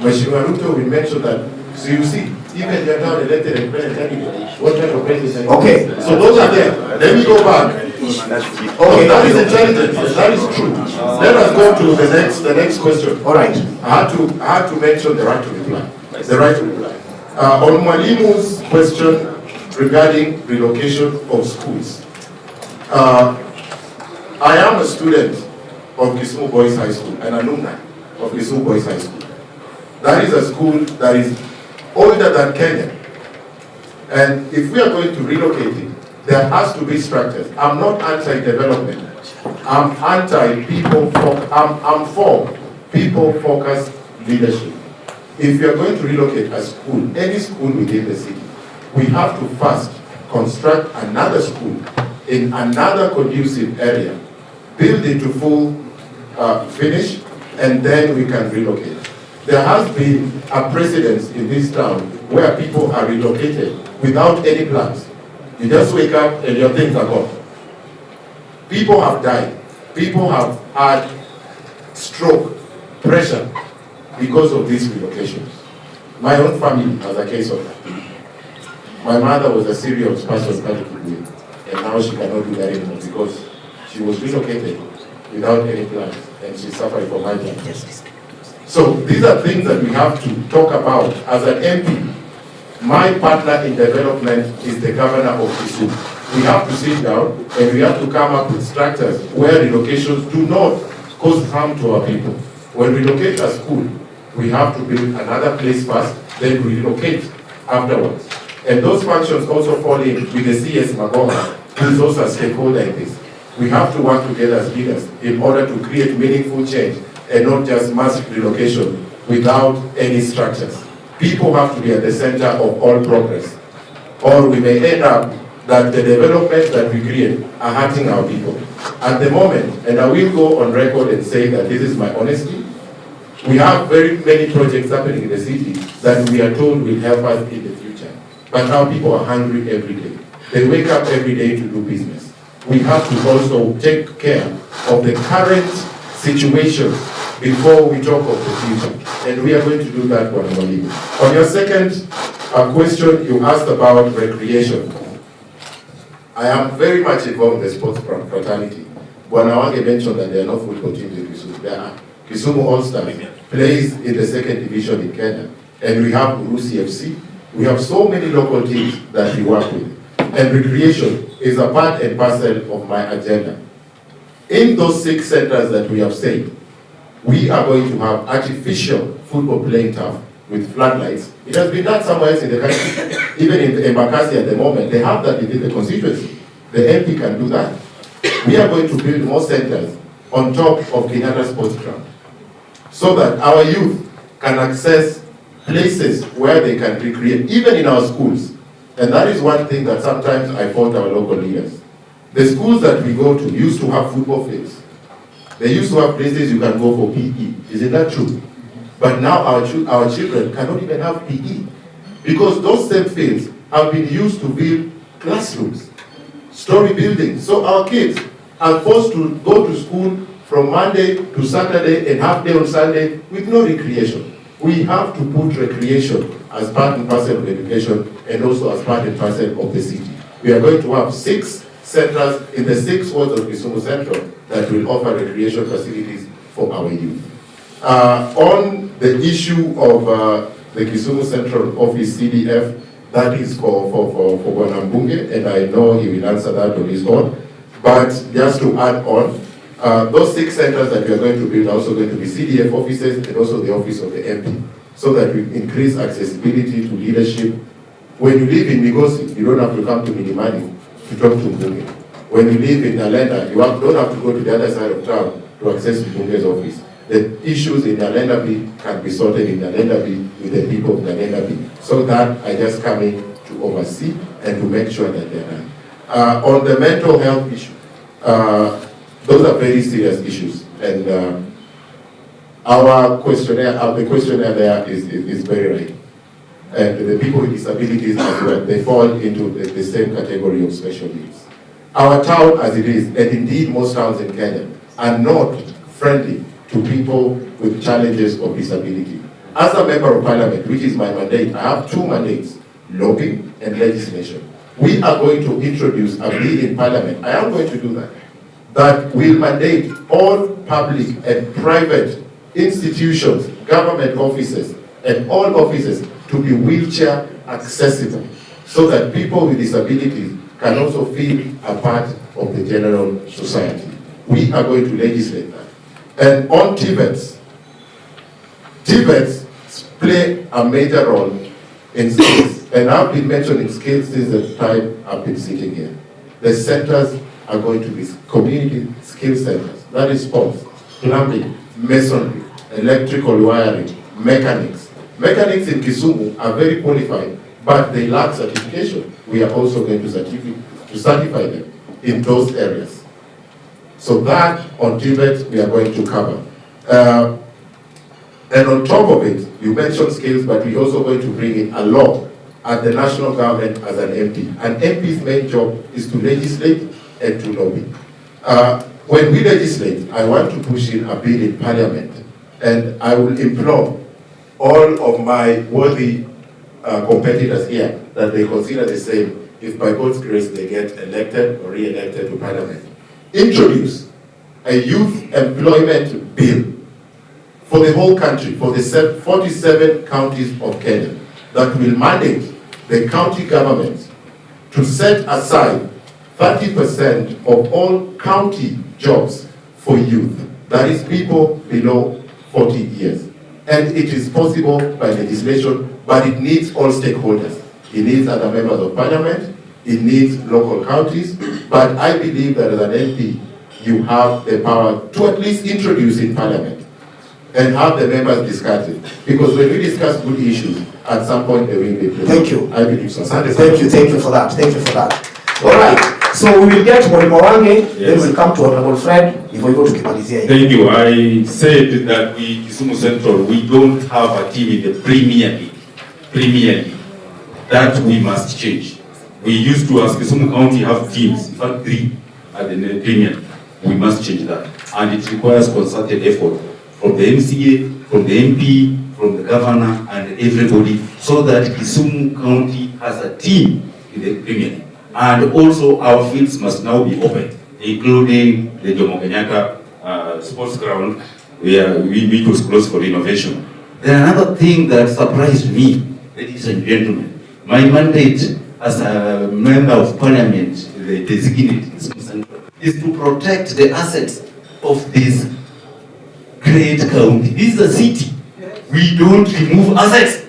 Mheshimiwa Ruto will mention that, so you see, even they are now elected independent candidates, what kind of president? Okay. So those are there. Let me go back. Okay, that is intelligence. That is true. Let us go to the next question. All right. I had to mention the right to reply. The right to reply. On Mwalimu's question regarding relocation of schools, I am a student of Kisumu Boys High School, an alumni of Kisumu Boys High School. That is a school that is older than Kenya. And if we are going to relocate it, there has to be structures. I'm not anti-development. I'm anti-people, I'm for people-focused leadership. if we are going to relocate a school, any school within the city, we have to first construct another school in another conducive area, build it to full finish, and then we can relocate. There has been a precedent in this town where people are relocated without any plans. You just wake up and your things are gone. People have died. People have had stroke, pressure, because of these relocations. My own family has a case of that. My mother was a serious person with, and now she cannot do that anymore because she was relocated without any plans, and she's suffering from migraine. So these are things that we have to talk about. As an MP, my partner in development is the governor of Kisumu. We have to sit down and we have to come up with structures where relocations do not cause harm to our people. When we relocate a school, we have to build another place first, then relocate afterwards. And those functions also fall in with the CS Magonga, who is also a stakeholder in this. We have to work together as leaders in order to create meaningful change and not just mass relocation without any structures. People have to be at the center of all progress, or we may end up that the developments that we create are hurting our people. At the moment, and I will go on record and say that this is my honesty, we have very many projects happening in the city that we are told will help us in the future. But our people are hungry every day. They wake up every day to do business. We have to also take care of the current situation before we talk of the future. And we are going to do that one only. On your second question, you asked about recreation. I am very much involved in the sports fraternity. Bwana mentioned that there are no football teams in Kisumu. There are. Kisumu All-Stars plays in the second division in Kenya. And we have Urusi FC. We have so many local teams that we work with. And recreation is a part and parcel of my agenda. In those 6 centers that we have said, we are going to have artificial football playing turf with floodlights. It has been done somewhere else in the country. Even in Embakasi at the moment, they have that within the constituency. The MP can do that. We are going to build more centers on top of Kenyatta Sports Ground so that our youth can access places where they can recreate, even in our schools. And that is one thing that sometimes I fault our local leaders. The schools that we go to used to have football fields. They used to have places you can go for PE. Isn't that true? But now our children cannot even have PE because those same fields have been used to build classrooms, story buildings. So our kids are forced to go to school from Monday to Saturday and half day on Sunday with no recreation. We have to put recreation as part and parcel of education and also as part and parcel of the city. We are going to have 6 centers in the 6 wards of Kisumu Central that will offer recreation facilities for our youth. On the issue of the Kisumu Central Office CDF, that is for Bwana Mbunge, and I know he will answer that on his own. But just to add on, those 6 centers that we are going to build are also going to be CDF offices and also the office of the MP, so that we increase accessibility to leadership. When you live in Migosi, you don't have to come to Milimani to talk to Mbunge. When you live in Nalenda, you don't have to go to the other side of town to access Mbunge's office. The issues in Nalenda B can be sorted in Nalenda B with the people of Nalenda B. So that I just come in to oversee and to make sure that they're done. On the mental health issue, those are very serious issues. And our questionnaire, the questionnaire there is very right. And the people with disabilities as well, they fall into the same category of special needs. Our town as it is, and indeed most towns in Kenya, are not friendly to people with challenges of disability. As a member of parliament, which is my mandate, I have 2 mandates, lobbying and legislation. We are going to introduce a bill in parliament, I am going to do that, that will mandate all public and private institutions, government offices, and all offices to be wheelchair accessible, so that people with disabilities can also feel a part of the general society. We are going to legislate that. And on TVETs, TVETs play a major role in skills. And I've been mentioning skills since the time I've been sitting here. The centers are going to be community skill centers. That is sports, plumbing, masonry, electrical wiring, mechanics, Mechanics in Kisumu are very qualified, but they lack certification. We are also going to certify them in those areas. So that on Tibet we are going to cover. And on top of it, you mentioned skills, but we're also going to bring in a law at the national government as an MP. An MP's main job is to legislate and to lobby. When we legislate, I want to push in a bill in Parliament, and I will implore all of my worthy competitors here that they consider the same if by God's grace they get elected or re-elected to Parliament. Introduce a youth employment bill for the whole country, for the 47 counties of Kenya, that will mandate the county governments to set aside 30% of all county jobs for youth. That is people below 40 years. And it is possible by legislation, but it needs all stakeholders. It needs other members of parliament, it needs local counties, but I believe that as an MP, you have the power to at least introduce in parliament and have the members discuss it. Because when we discuss good issues, at some point they will be present. Thank you. I believe so. Thank you for that. Thank you for that. All right. So we will get Mwalimu Wange, then we'll come to Honorable Fred before we go to Kimalizia. Thank you. I said that we, Kisumu Central, we don't have a team in the Premier League. That we must change. We used to, as Kisumu County, have teams, in fact 3 at the Premier League. We must change that. And it requires concerted effort from the MCA, from the MP, from the governor, and everybody, so that Kisumu County has a team in the Premier League. And also our fields must now be open, including the Jomo Kenyatta sports ground, where we was closed for renovation. Then another thing that surprised me, ladies and gentlemen, my mandate as a member of parliament, the designated Kisumu Central, is to protect the assets of this great county. This is a city. We don't remove assets.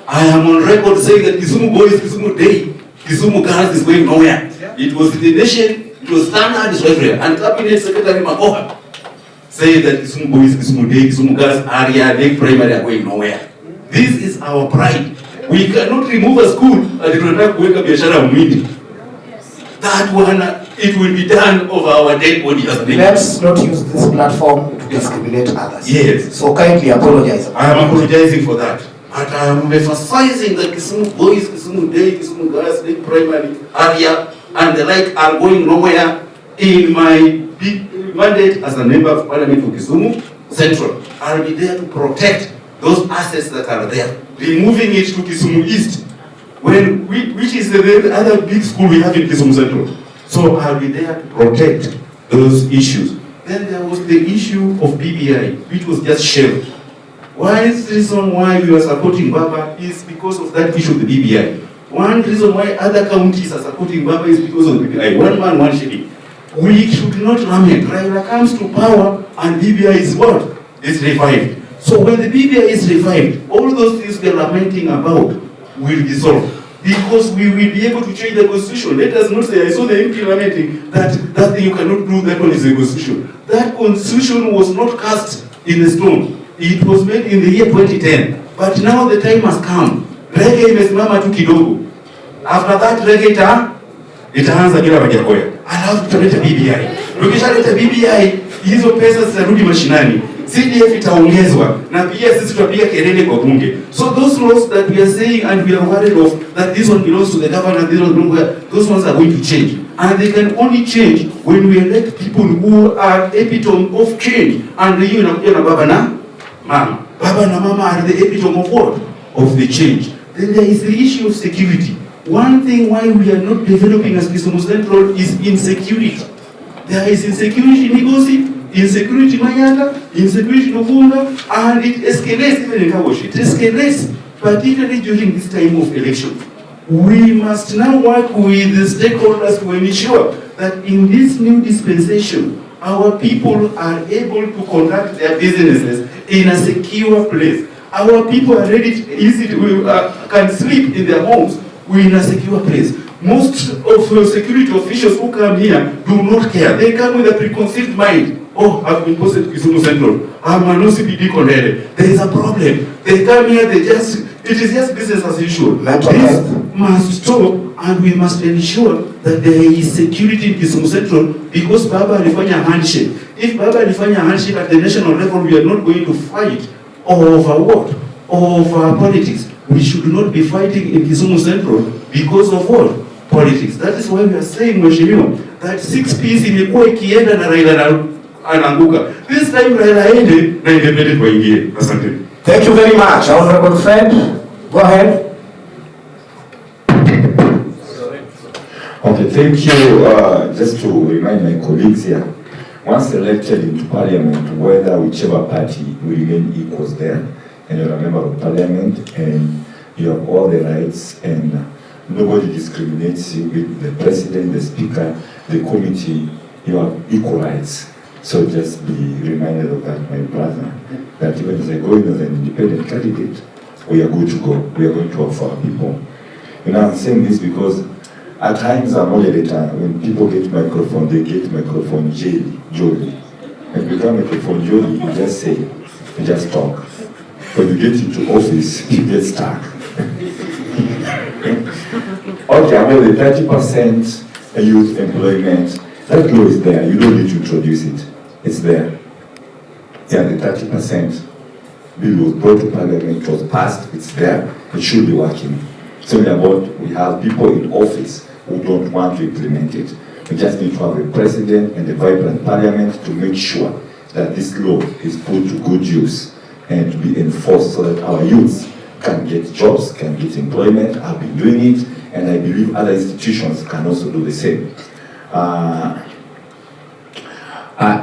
I am on record saying that Kisumu boys, Kisumu day, Kisumu girls is going nowhere. It was in the nation, it was standard, it's everywhere. And Cabinet Secretary Makoha said that Kisumu boys, Kisumu day, Kisumu girls, area, Lake Primary are going nowhere. This is our pride. We cannot remove a school and it will not wake up Biashara Mwindi. That one, it will be done over our dead body as a Let's not use this platform to discriminate others. Yes. So kindly apologize. I am apologizing for that. But I am emphasizing that Kisumu boys, Kisumu day, Kisumu girls, Lake Primary area, and the like are going nowhere. In my big mandate as a member of parliament for Kisumu Central, I'll be there to protect those assets that are there. Removing it to Kisumu East, which is the other big school we have in Kisumu Central. So I'll be there to protect those issues. Then there was the issue of BBI, which was just shelved. One reason why we are supporting Baba is because of that issue of the BBI. One reason why other counties are supporting Baba is because of the BBI. One man, one shilling. We should not lament. Raila comes to power and BBI is what? It's revived. So when the BBI is revived, all those things we are lamenting about will be solved. Because we will be able to change the constitution. Let us not say, I saw the MP lamenting that thing you cannot do, that one is the constitution. That constitution was not cast in the stone. It was made in the year 2010. But now the time has come. Reggae imesimama tu kidogo. After that reggae itaanza kila Wajakoya. Alafu tutaleta BBI. Tukishaleta BBI, hizo pesa zitarudi mashinani. CDF itaongezwa na pia sisi tutapiga kelele kwa bunge. So those laws that we are saying and we are worried of, that this one belongs to the government, this one belongs to, those ones are going to change. And they can only change when we elect people who are epitome of change. And you inakuja na baba na mama. Baba na mama are the epitome of what? Of the change. Then there is the issue of security. One thing why we are not developing as Kisumu Central is insecurity. There is insecurity in Igosi, insecurity in Manyata, insecurity in Obunga, and it escalates even in Kawoshi. It escalates, particularly during this time of election. We must now work with the stakeholders to ensure that in this new dispensation, our people are able to conduct their businesses in a secure place. Our people are ready to, can sleep in their homes in a secure place. Most of the security officials who come here do not care. They come with a preconceived mind oh, I've been posted to Kisumu Central, I'm an OCPD Kondere. There is a problem. They come here, it is just business as usual. This must stop, and we must ensure that there is security in Kisumu Central, because Baba alifanya handshake. If Baba alifanya handshake at the national level, we are not going to fight over what? Over politics. We should not be fighting in Kisumu Central because of what? Politics. That is why we are saying, Mheshimiwa, that 6Ps imekuwa ikienda na Raila anaanguka. This time Raila aende na independent waingie. Asante. Thank you very much. Honorable friend, go ahead. Okay, thank you. Just to remind my colleagues here, once elected into parliament, whether whichever party will remain equals there, and you're a member of parliament, and you have all the rights, and nobody discriminates you with the president, the speaker, the committee. You have equal rights. So just be reminded of that, my brother, that even as I go in as an independent candidate, we are good to go. We are going to work for our people. You know, I'm saying this because at times a moderator, when people get microphone, they get microphone jolly. When you become microphone jolly, you just say, you just talk. When you get into office, you get stuck. Okay, about the 30% youth employment, that law is there. You don't need to introduce it. It's there. Yeah, the 30% bill was brought to parliament, it was passed, it's there, it should be working. It's only about we have people in office who don't want to implement it. We just need to have a president and a vibrant parliament to make sure that this law is put to good use and to be enforced so that our youths can get jobs, can get employment. I've been doing it, and I believe other institutions can also do the same.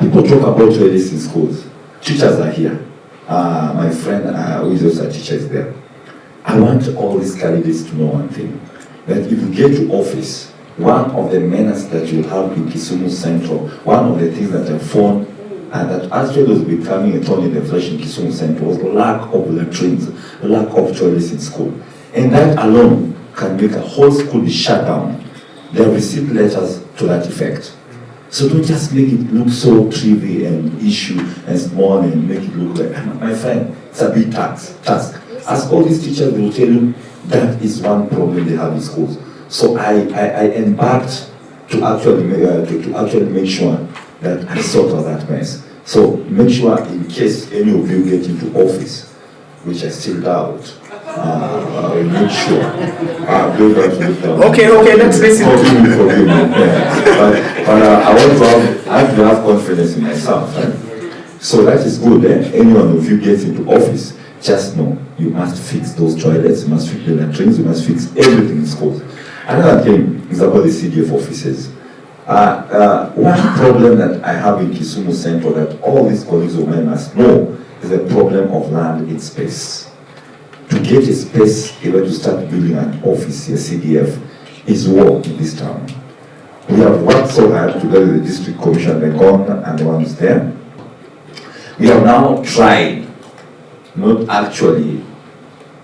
People talk about toilets in schools. Teachers are here. My friend who is also a teacher is there. I want all these candidates to know one thing, that if you get to office, one of the menace that you have in Kisumu Central, one of the things that I found and that actually was becoming a thorn in the flesh in Kisumu Central was lack of latrines, lack of toilets in school. And that alone can make a whole school be shut down. They have received letters to that effect. So don't just make it look so trivial and issue and small and make it look like, my friend, it's a big task. Ask all these teachers, they will tell you that is one problem they have in schools. So I embarked to actually make sure that I sort out that mess. So make sure in case any of you get into office, which I still doubt, I will make sure. Okay, let's listen. Forgive me. Yeah. But I want to have confidence in myself. Right? So that is good. Any one of you gets into office, just know you must fix those toilets, you must fix the latrines, you must fix everything in schools. Another thing is about the CDF offices. One problem that I have in Kisumu Central that all these colleagues of mine must know is the problem of land in space. To get a space able to start building an office here, CDF, is war in this town. We have worked so hard together with the district commission, the governor and the ones there. We have now tried, not actually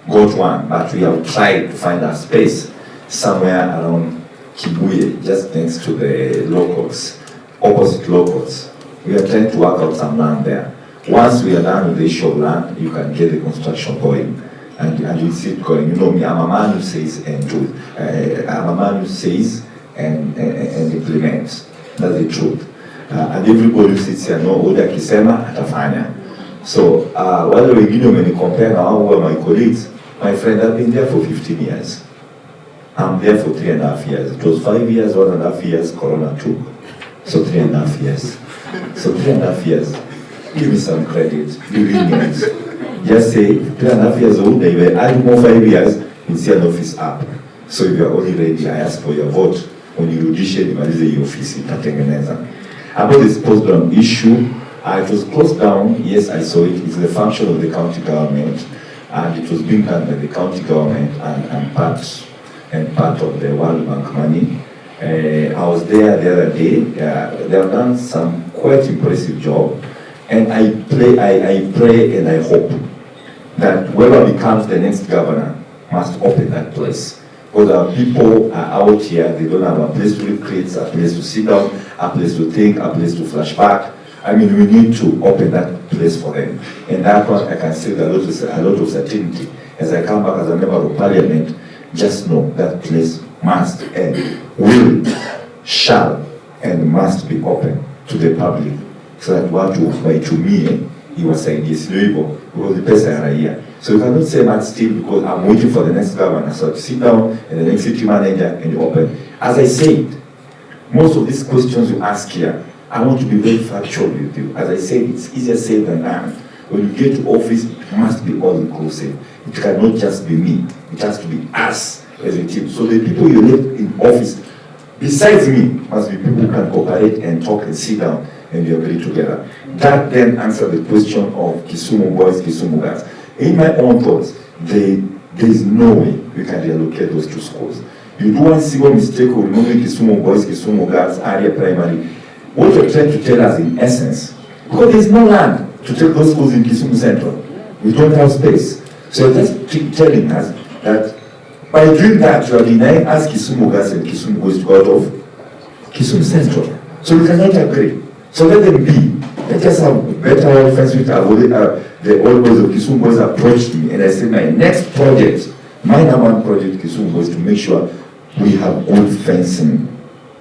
got one, but we have tried to find a space somewhere around Kibuye, just next to the locals, opposite locals. We are trying to work out some land there. Once we are done with the issue of land, you can get the construction going. And you see it going. You know me, I'm a man who says and do. I'm a man who says and implements. That's the truth. And everybody who sits here know Oda Kisema atafanya. So wale wengine when now who are my colleagues, my friend, I've been there for 15 years. I'm there for 3.5 years. It was 5 years, 1.5 years, Corona took. So 3.5 years. So 3.5 years. Give me some credit. Be lenient. Just say 3.5 years old, they will add more 5 years in see an office up. So if you are only ready, I ask for your vote. When you rudishe nimalize your office itatengeneza. About this postground issue, it was closed down. Yes, I saw it. It's the function of the county government, and it was being done by the county government and part of the World Bank money. I was there the other day. They have done some quite impressive job, and I pray and I hope that whoever becomes the next governor must open that place. Because our people are out here, they don't have a place to recreate, a place to sit down, a place to think, a place to flash back. I mean, we need to open that place for them. And that one, I can say a lot of certainty. As I come back as a member of parliament, just know that place must and will, shall, and must be open to the public. So that what you buy to me, he was saying, yes, because the person are here. So you cannot say man still because I'm waiting for the next governor. So to sit down and the next city manager and you open. As I said, most of these questions you ask here, I want to be very factual with you. As I said, it's easier said than done. When you get to office, it must be all inclusive. It cannot just be me. It has to be us as a team. So the people you left in office, besides me, must be people who can cooperate and talk and sit down and we agree together. That then answers the question of Kisumu boys, Kisumu girls. In my own thoughts, there is no way we can reallocate those two schools. You do one single mistake of removing Kisumu boys, Kisumu girls, area primary. What you're trying to tell us in essence, because there is no land to take those schools in Kisumu Central. We don't have space. So you're just telling us that by doing that, you are denying us Kisumu girls and Kisumu boys to go out of Kisumu Central. So we cannot agree. So let them be. Let us have better friends with the old boys of Kisumu boys approached me and I said my next project, my number one project Kisumu boys, to make sure we have good fencing,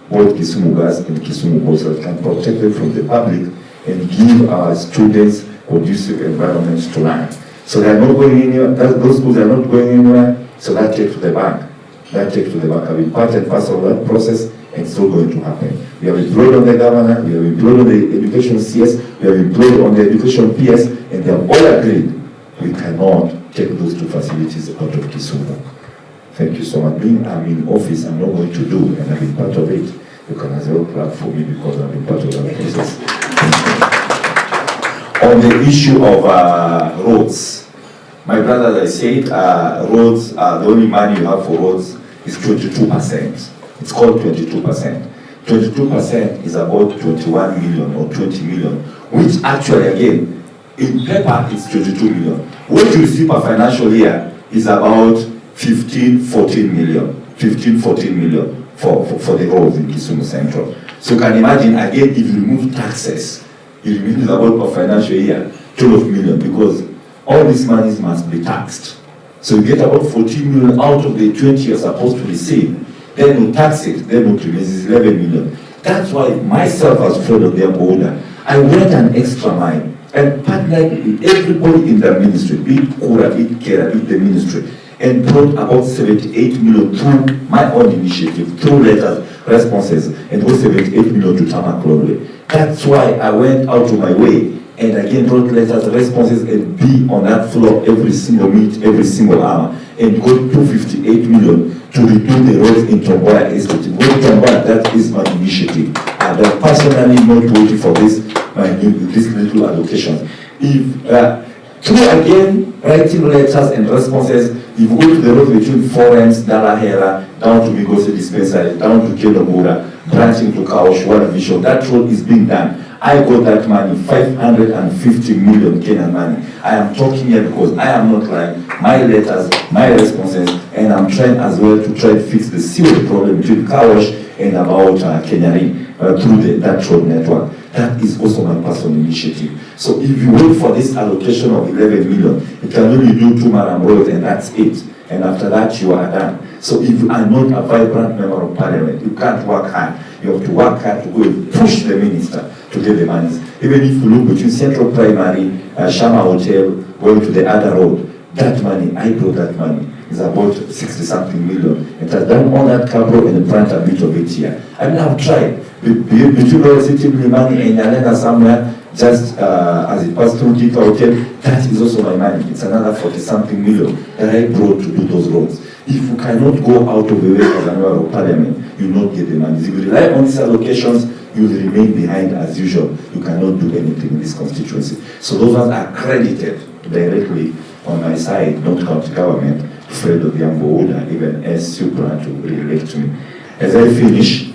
both Kisumu girls and Kisumu boys, so we can protect them from the public and give our students conducive environments to learn. So they are not going anywhere, those schools are not going anywhere, so that takes to the bank. That takes to the bank. I've been part and parcel of that process and it's still going to happen. We have employed on the governor, we have employed on the education CS, we have employed on the education PS, and they have all agreed we cannot take those two facilities out of Kisumu. Thank you so much. Being I'm in office, I'm not going to do, and I've been part of it. You can as well clap for me because I've been part of that process. On the issue of roads, my brother, as I said, roads, the only money you have for roads is 22%. It's called 22%. 22% is about 21 million or 20 million, which actually, again, in paper, it's 22 million. What you receive per financial year is about 14 million for the roads in Kisumu Central. So you can imagine, again, if you remove taxes, it means about per financial year, 12 million, because all these monies must be taxed. So you get about 14 million out of the 20 you're supposed to receive. Then you tax it, then it remains 11 million. That's why myself as friend of their border, I went an extra mile and partnered with everybody in the ministry, be it Kura, be it Kera, be it the ministry, and brought about 78 million through my own initiative, through letters, responses, and those 78 million to Tamaklowe. That's why I went out of my way and again wrote letters, responses, and be on that floor every single minute, every single hour, and got 258 million to redo the roads in Tomboya Estate. Going to Tomboya, that is my initiative. And I'm personally not waiting for this little allocation. If through again writing letters and responses, if you go to the road between Forens, Dalahera, down to Migosi Dispensary, down to Kenogura, branching to Kaosh, One Vision, that road is being done. I got that money, 550 million Kenyan money. I am talking here because I am not lying. My letters, my responses, and I'm trying as well to try to fix the serious problem between Kaosh and about Kenyari through that road network. That is also my personal initiative. So if you wait for this allocation of 11 million, you can only do 2 Maram roads and that's it. And after that, you are done. So if you are not a vibrant member of parliament, you can't work hard. You have to work hard to go and push the minister to get the monies. Even if you look between Central Primary, Shama Hotel, going to the other road, that money, I brought that money. It's about 60-something million. It has done all that capital and plant a bit of it here. I mean, I've tried. Between the city money and Yalena somewhere, just as it passed through Tika Hotel, that is also my money. It's another 40-something million that I brought to do those roads. If you cannot go out of the way as a member of parliament, you will not get the money. If you rely on these allocations, you will remain behind as usual. You cannot do anything in this constituency. So those ones are credited directly on my side, not county government, Fred of Yambo, even as you plan to re-elect me. As I finish,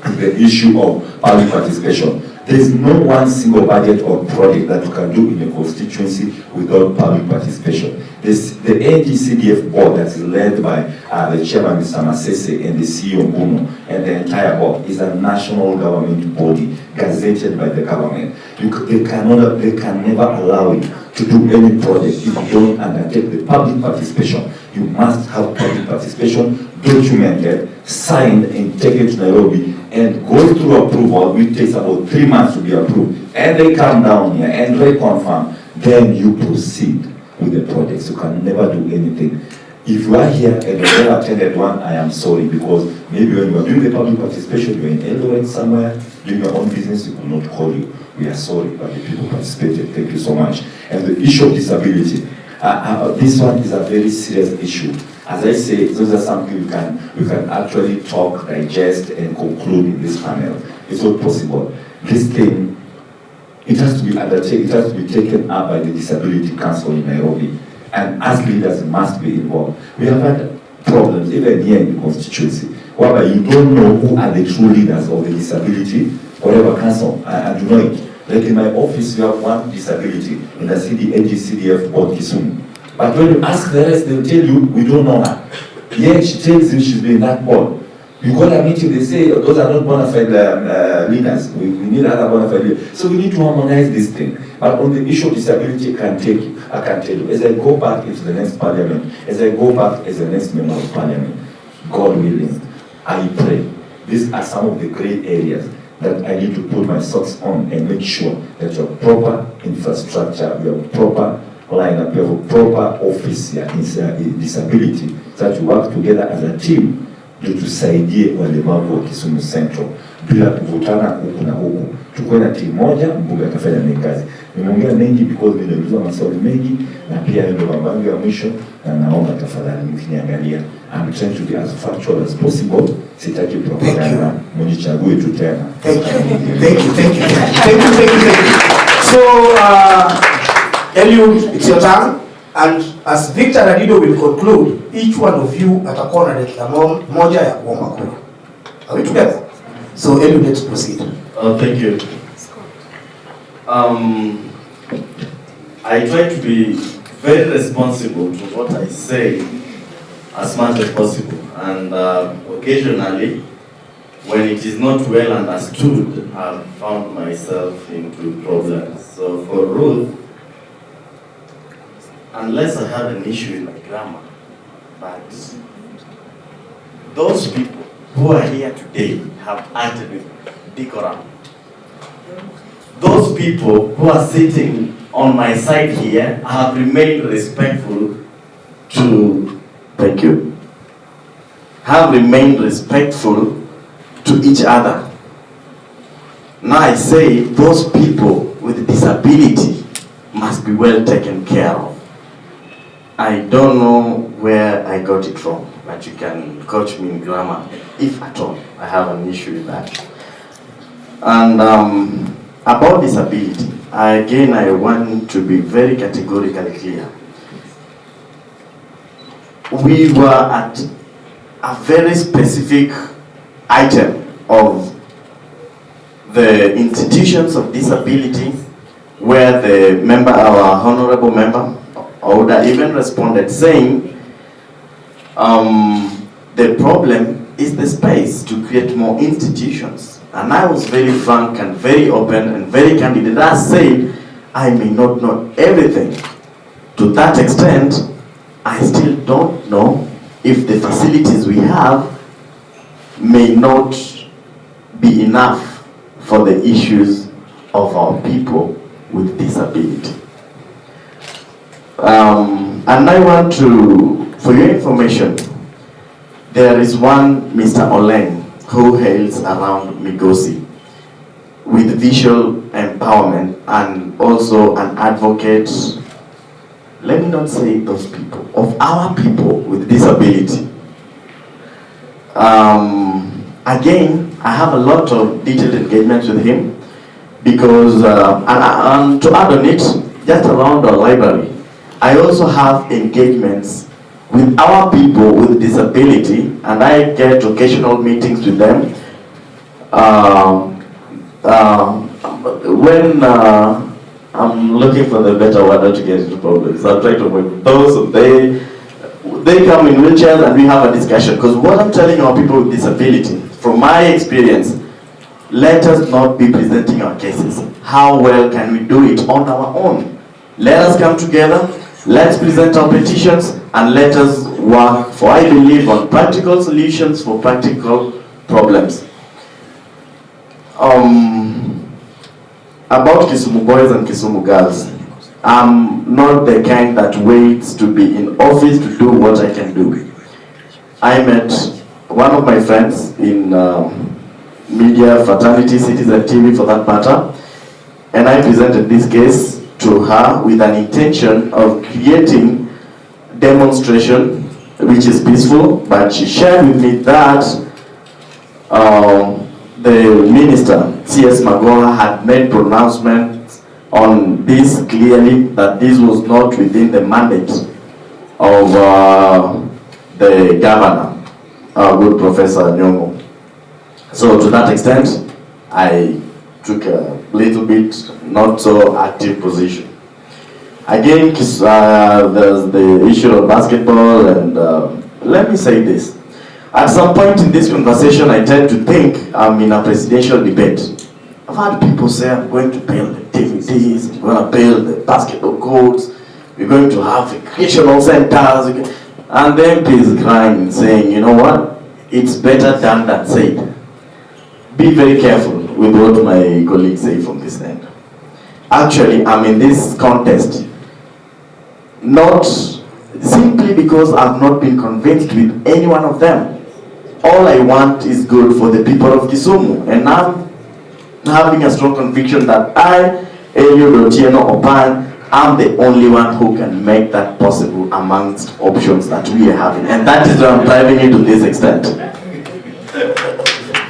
the issue of public participation. There's no one single budget or project that you can do in a constituency without public participation. The NGCDF board that is led by the chairman, Mr. Masese, and the CEO, Bruno, and the entire board is a national government body gazetted by the government. They can never allow you to do any project if you don't undertake the public participation. You must have public participation documented, signed, and taken to Nairobi, and go through approval, which takes about 3 months to be approved. And they come down here and reconfirm. Then you proceed with the projects. You can never do anything. If you are here and you never attended one, I am sorry, because maybe when you are doing the public participation, you are in Eldoret somewhere, doing your own business, we will not call you. We are sorry, but the people participated. Thank you so much. And the issue of disability, this one is a very serious issue. As I say, those are something we can actually talk, digest, and conclude in this panel. It's not possible. This thing, it has to be undertaken, it has to be taken up by the Disability Council in Nairobi. And as leaders must be involved. We have had problems, even here in the constituency, whereby you don't know who are the true leaders of the disability, whatever council, and you know it. Like in my office, we have one disability in the NGCDF board, Kisumu. But when you ask the rest, they'll tell you, we don't know her. Yet she tells you she's been that board. You go to a meeting, they say, those are not bona fide leaders. We need other bona fide leaders. So we need to harmonize this thing. But on the issue of disability, I can tell you, as I go back into the next parliament, as I go back as the next member of parliament, God willing, I pray. These are some of the great areas that I need to put my socks on and make sure that you have proper infrastructure, you have proper lineup, you have a proper office here in disability, so that you work together as a team ndio tusaidie walemavu wa Kisumu Central bila kuvutana huku na huku. Tukuwe na timu moja, mbunge atafanya naye kazi. Nimeongea mengi because nimeulizwa maswali mengi, na pia ndio mambo yangu ya mwisho, na naomba tafadhali mkiniangalia. I'm trying to be as factual as possible. Sitaki propaganda. Mnichague tu tena. Thank you. So, Eliud, it's your turn. And as Victor Radido will conclude, each one of you atakuwa na dakika moja ya kuomba kura. Are we together? So, Eliud, let's proceed. Thank you. I try to be very responsible to what I say as much as possible. And occasionally, when it is not well understood, I've found myself into problems. So for Ruth, unless I have an issue with my grammar, but those people who are here today have acted with decorum. Those people who are sitting on my side here have remained respectful to, thank you, have remained respectful to each other. Now I say those people with disability must be well taken care of. I don't know where I got it from, but you can coach me in grammar, if at all. I have an issue with that. And about disability, again, I want to be very categorically clear. We were at a very specific item of the institutions of disability where the member, our honorable member, Oda even responded saying, the problem is the space to create more institutions. And I was very frank and very open and very candid. And I said, I may not know everything. To that extent, I still don't know if the facilities we have may not be enough for the issues of our people with disability. And I want to, for your information, there is one Mr. Olen who hails around Migosi with visual empowerment and also an advocate, let me not say those people, of our people with disability. Again, I have a lot of detailed engagements with him because, and to add on it, just around our library, I also have engagements with our people with disability, and I get occasional meetings with them. when I'm looking for the better word to get into problems, I'll try to avoid those. They come in wheelchairs and we have a discussion. Because what I'm telling our people with disability, from my experience, let us not be presenting our cases. How well can we do it on our own? Let us come together, let's present our petitions, and let us work for, I believe, on practical solutions for practical problems. About Kisumu boys and Kisumu girls, I'm not the kind that waits to be in office to do what I can do. I met one of my friends in media fraternity, Citizen TV for that matter, and I presented this case to her with an intention of creating demonstration which is peaceful, but she shared with me that the minister, C.S. Magoha, had made pronouncements on this clearly, that this was not within the mandate of the governor, good Professor Nyong'o. So to that extent, I took a little bit not so active position. Again, there's the issue of basketball, and let me say this. At some point in this conversation, I tend to think I'm in a presidential debate. I've had people say, I'm going to build the DVDs, I'm going to build the basketball courts, we're going to have recreational centers, and the MP is crying and saying, you know what, it's better done than said. Be very careful with what my colleagues say from this end. Actually, I'm in this contest not simply because I've not been convinced with any one of them. All I want is good for the people of Kisumu, and I'm having a strong conviction that I, Eliud Otieno Opan, I'm the only one who can make that possible amongst options that we are having, and that is why I'm driving it to this extent.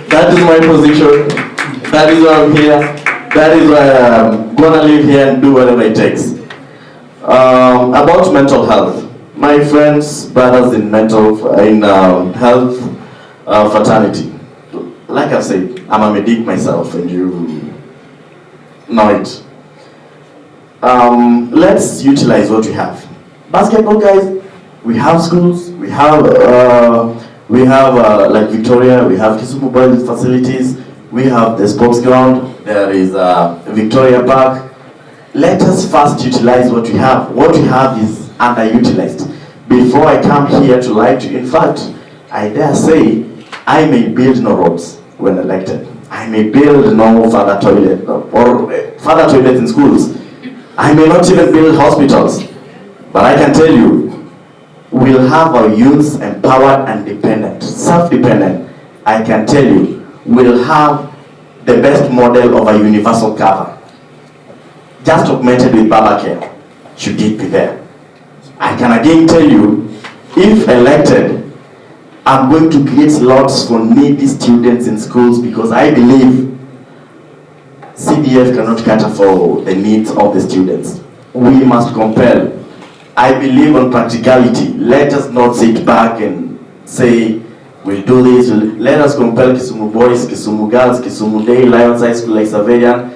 That is my position. That is why I'm here. That is why I'm gonna live here and do whatever it takes. About mental health, my friends, brothers in health fraternity. Like I said, I'm a medic myself, and you know it. Let's utilize what we have. Basketball guys, we have schools, we have like Victoria, we have Kisumu Boys facilities, we have the sports ground, there is Victoria Park. Let us first utilize what we have. What we have is underutilized. Before I come here to lie to you, in fact, I dare say, I may build no roads when elected. I may build no further toilet or further toilets in schools. I may not even build hospitals. But I can tell you, we'll have our youths empowered and dependent, self-dependent. I can tell you, we'll have the best model of a universal cover. Just augmented with Baba Care, should it be there. I can again tell you, if elected, I'm going to create slots for needy students in schools, because I believe CDF cannot cater for the needs of the students. We must compel. I believe on practicality. Let us not sit back and say, we'll do this. Let us compel Kisumu boys, Kisumu girls, Kisumu Day, Lions High School, like Saverian.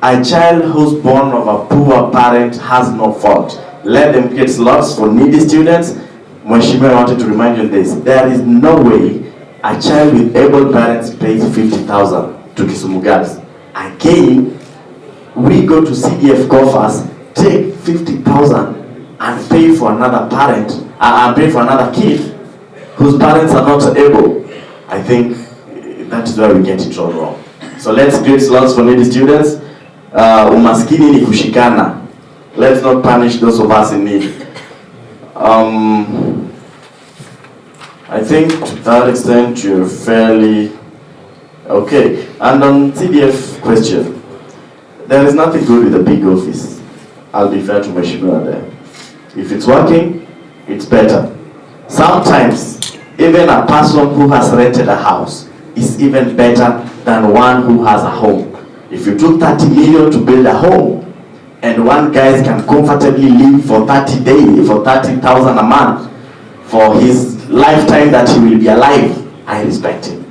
A child who's born of a poor parent has no fault. Let them get slots for needy students. Mweshime, I wanted to remind you this. There is no way a child with able parents pays 50,000 to Kisumu girls. Again, we go to CDF coffers, take 50,000 and pay for another parent, and pay for another kid whose parents are not able. I think that is where we get it all wrong. So let's create slots for needy students. Umaskini ni kushikana. Let's not punish those of us in need. I think to that extent you're fairly okay. And on CDF question, there is nothing good with a big office. I'll be fair to Mheshimiwa there. If it's working, it's better. Sometimes, even a person who has rented a house is even better than one who has a home. If you took 30 million to build a home, and one guy can comfortably live for 30 days, for 30,000 a month, for his lifetime that he will be alive, I respect him.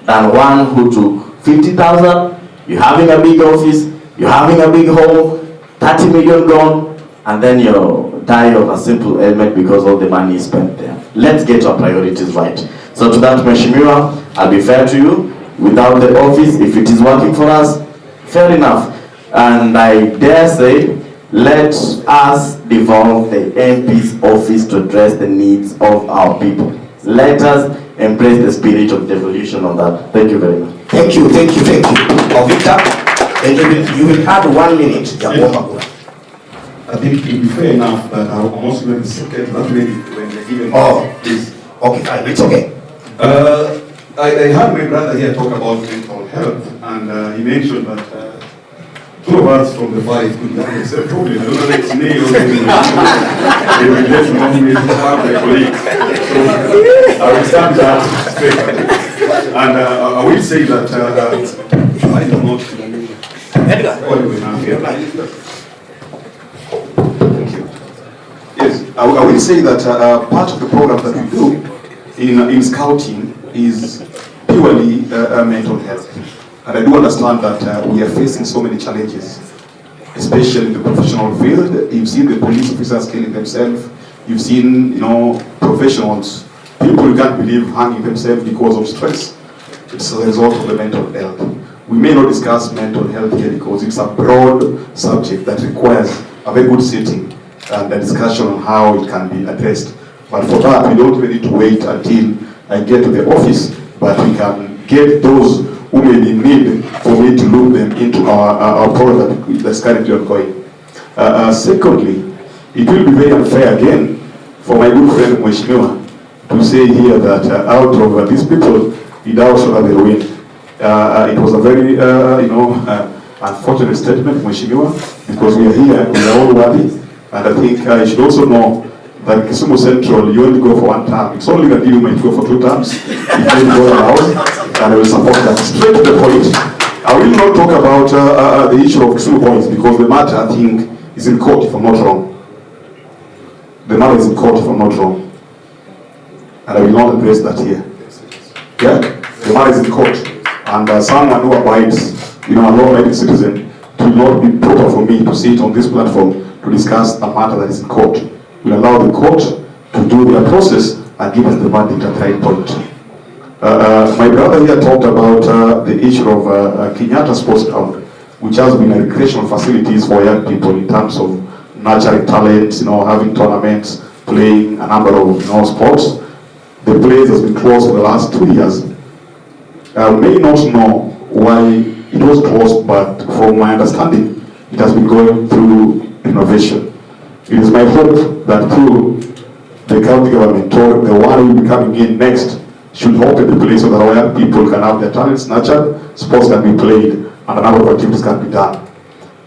Than one who took 50,000, You're having a big office, you're having a big home, 30 million gone, and then you die of a simple ailment because all the money is spent there. Let's get our priorities right. So to that, Mheshimiwa, I'll be fair to you. Without the office, if it is working for us, fair enough. And I dare say, let us devolve the MP's office to address the needs of our people. Let us embrace the spirit of devolution on that. Thank you very much. Thank you. Victor, and you will have 1 minute. I think it would be fair enough that I'm also going to second that lady when they're given this. Okay, fine, it's okay. I heard my brother here talk about mental health, and he mentioned that two of us from the far east could have the same problem. I don't know if it's me or they will get to nominate to have their colleagues. So I will stand that straight. And I will say that I do not. Yes, I will say that part of the program that we do in scouting is purely mental health. And I do understand that we are facing so many challenges, especially in the professional field. You've seen the police officers killing themselves. You've seen, professionals, people you can't believe hanging themselves because of stress. It's a result of the mental health. We may not discuss mental health here because it's a broad subject that requires a very good setting and a discussion on how it can be addressed. But for that, we don't really need to wait until I get to the office, but we can get those who may be in need for me to look them into our program that's currently ongoing. Secondly, it will be very unfair again for my good friend Mheshimiwa to say here that out of these people, he doubts whether they will win. It was a very, unfortunate statement, Mheshimiwa, because we are here, we are all worthy, and I think you should also know that Kisumu Central, you only go for 1 term. It's only that you might go for 2 terms, if you go around, and I will support that. Straight to the point. I will not talk about the issue of Kisumu boys, because the matter, I think, is in court, if I'm not wrong. The matter is in court, if I'm not wrong. And I will not address that here. Yeah? The matter is in court. And someone who abides, a law-abiding citizen, it will not be proper for me to sit on this platform to discuss a matter that is in court. We'll allow the court to do their process and give us the verdict at the right point. My brother here talked about the issue of Kenyatta Sports Ground, which has been a recreational facilities for young people in terms of nurturing talents, having tournaments, playing a number of sports. The place has been closed for the last 2 years. I may not know why it was closed, but from my understanding, it has been going through renovation. It is my hope that through the county government or the one who will be coming in next should open the place so that our young people can have their talents nurtured, sports can be played, and a number of activities can be done.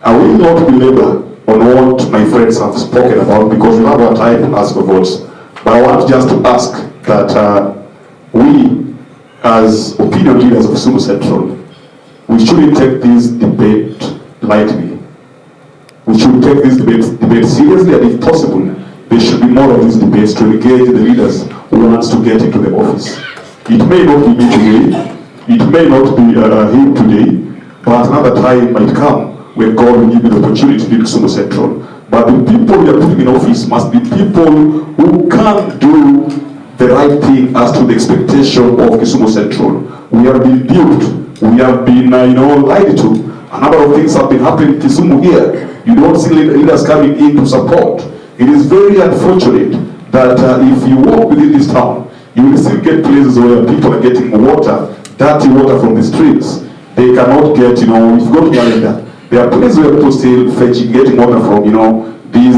I will not belabor on what my friends have spoken about because we have our time to ask for votes. But I want just to ask that we, as opinion leaders of Kisumu Central, we shouldn't take this debate lightly. We should take this debate seriously, and if possible, there should be more of these debates to engage the leaders who want to get into the office. It may not be me today, it may not be him today, but another time might come when God will give me the opportunity to lead Kisumu Central. But the people we are putting in office must be people who can do the right thing as to the expectation of Kisumu Central. We have been built, we have been lied to. A number of things have been happening in Kisumu here. You don't see leaders coming in to support. It is very unfortunate that if you walk within this town, you will still get places where people are getting water, dirty water from the streets. They cannot get, if you go to Nyalenda, there are places where people still fetching, getting water from, these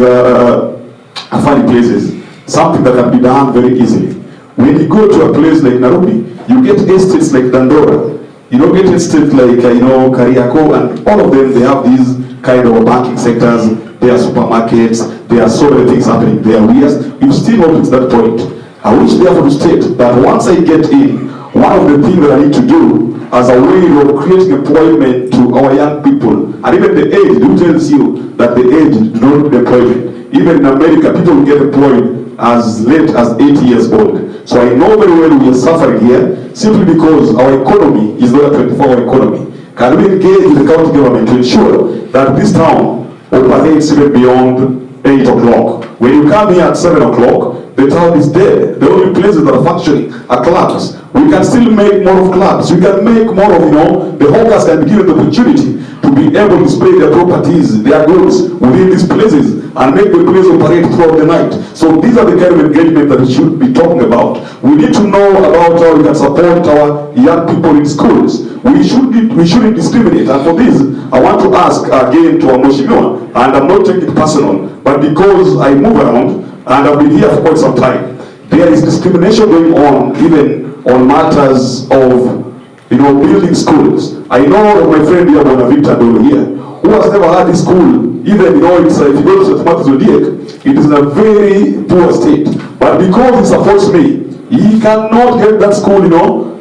funny places. Something that can be done very easily. When you go to a place like Nairobi, you get estates like Dandora. You don't get estates like, Kariako, and all of them, they have these kind of banking sectors, there are supermarkets, there are so many things happening there. We've still not reached that point. I wish therefore to state that once I get in, one of the things that I need to do as a way of creating employment to our young people, and even the age, who tells you that the age do not need employment. Even in America, people will get employed as late as 80 years old. So I know very well we are suffering here simply because our economy is not a 24-hour economy. Can we engage with the county government to ensure that this town operates even beyond 8 o'clock? When you come here at 7 o'clock, the town is dead. The only places that are functioning are clubs. We can still make more of clubs. We can make more of, the hawkers can be given the opportunity to be able to display their properties, their goods within these places and make the place operate throughout the night. So these are the kind of engagement that we should be talking about. We need to know about how we can support our young people in schools. We shouldn't discriminate. And for this, I want to ask again to Mheshimiwa, and I'm not taking it personal, but because I move around and I've been here for quite some time, there is discrimination going on even on matters of building schools. I know of my friend here, Victor Dolo here, who has never had a school. Even it's if you go to St. Martin's Zodiac, it is in a very poor state. But because he supports me, he cannot get that school,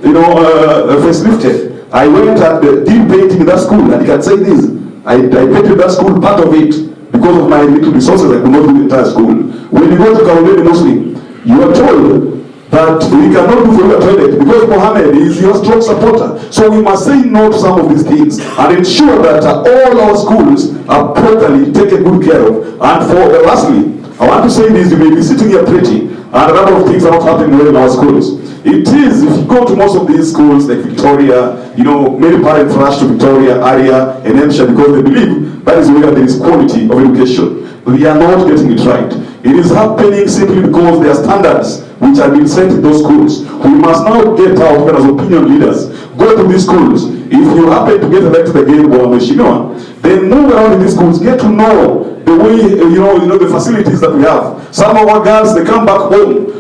facelifted. I went and did painting in that school, and he can say this. I painted that school, part of it, because of my little resources. I could not do the entire school. When you go to Kauleni Muslim, you are told that we cannot do for your toilet because Mohammed is your strong supporter. So we must say no to some of these things and ensure that all our schools are properly taken good care of. And for lastly, I want to say this: you may be sitting here pretty, and a lot of things are not happening well in our schools. It is, if you go to most of these schools like Victoria, many parents rush to Victoria, Aria, and Hampshire because they believe that is where there is quality of education. We are not getting it right. It is happening simply because there are standards which have been set in those schools. We must now get out as opinion leaders. Go to these schools. If you happen to get elected again, then move around in these schools. Get to know the way, the facilities that we have. Some of our girls, they come back home.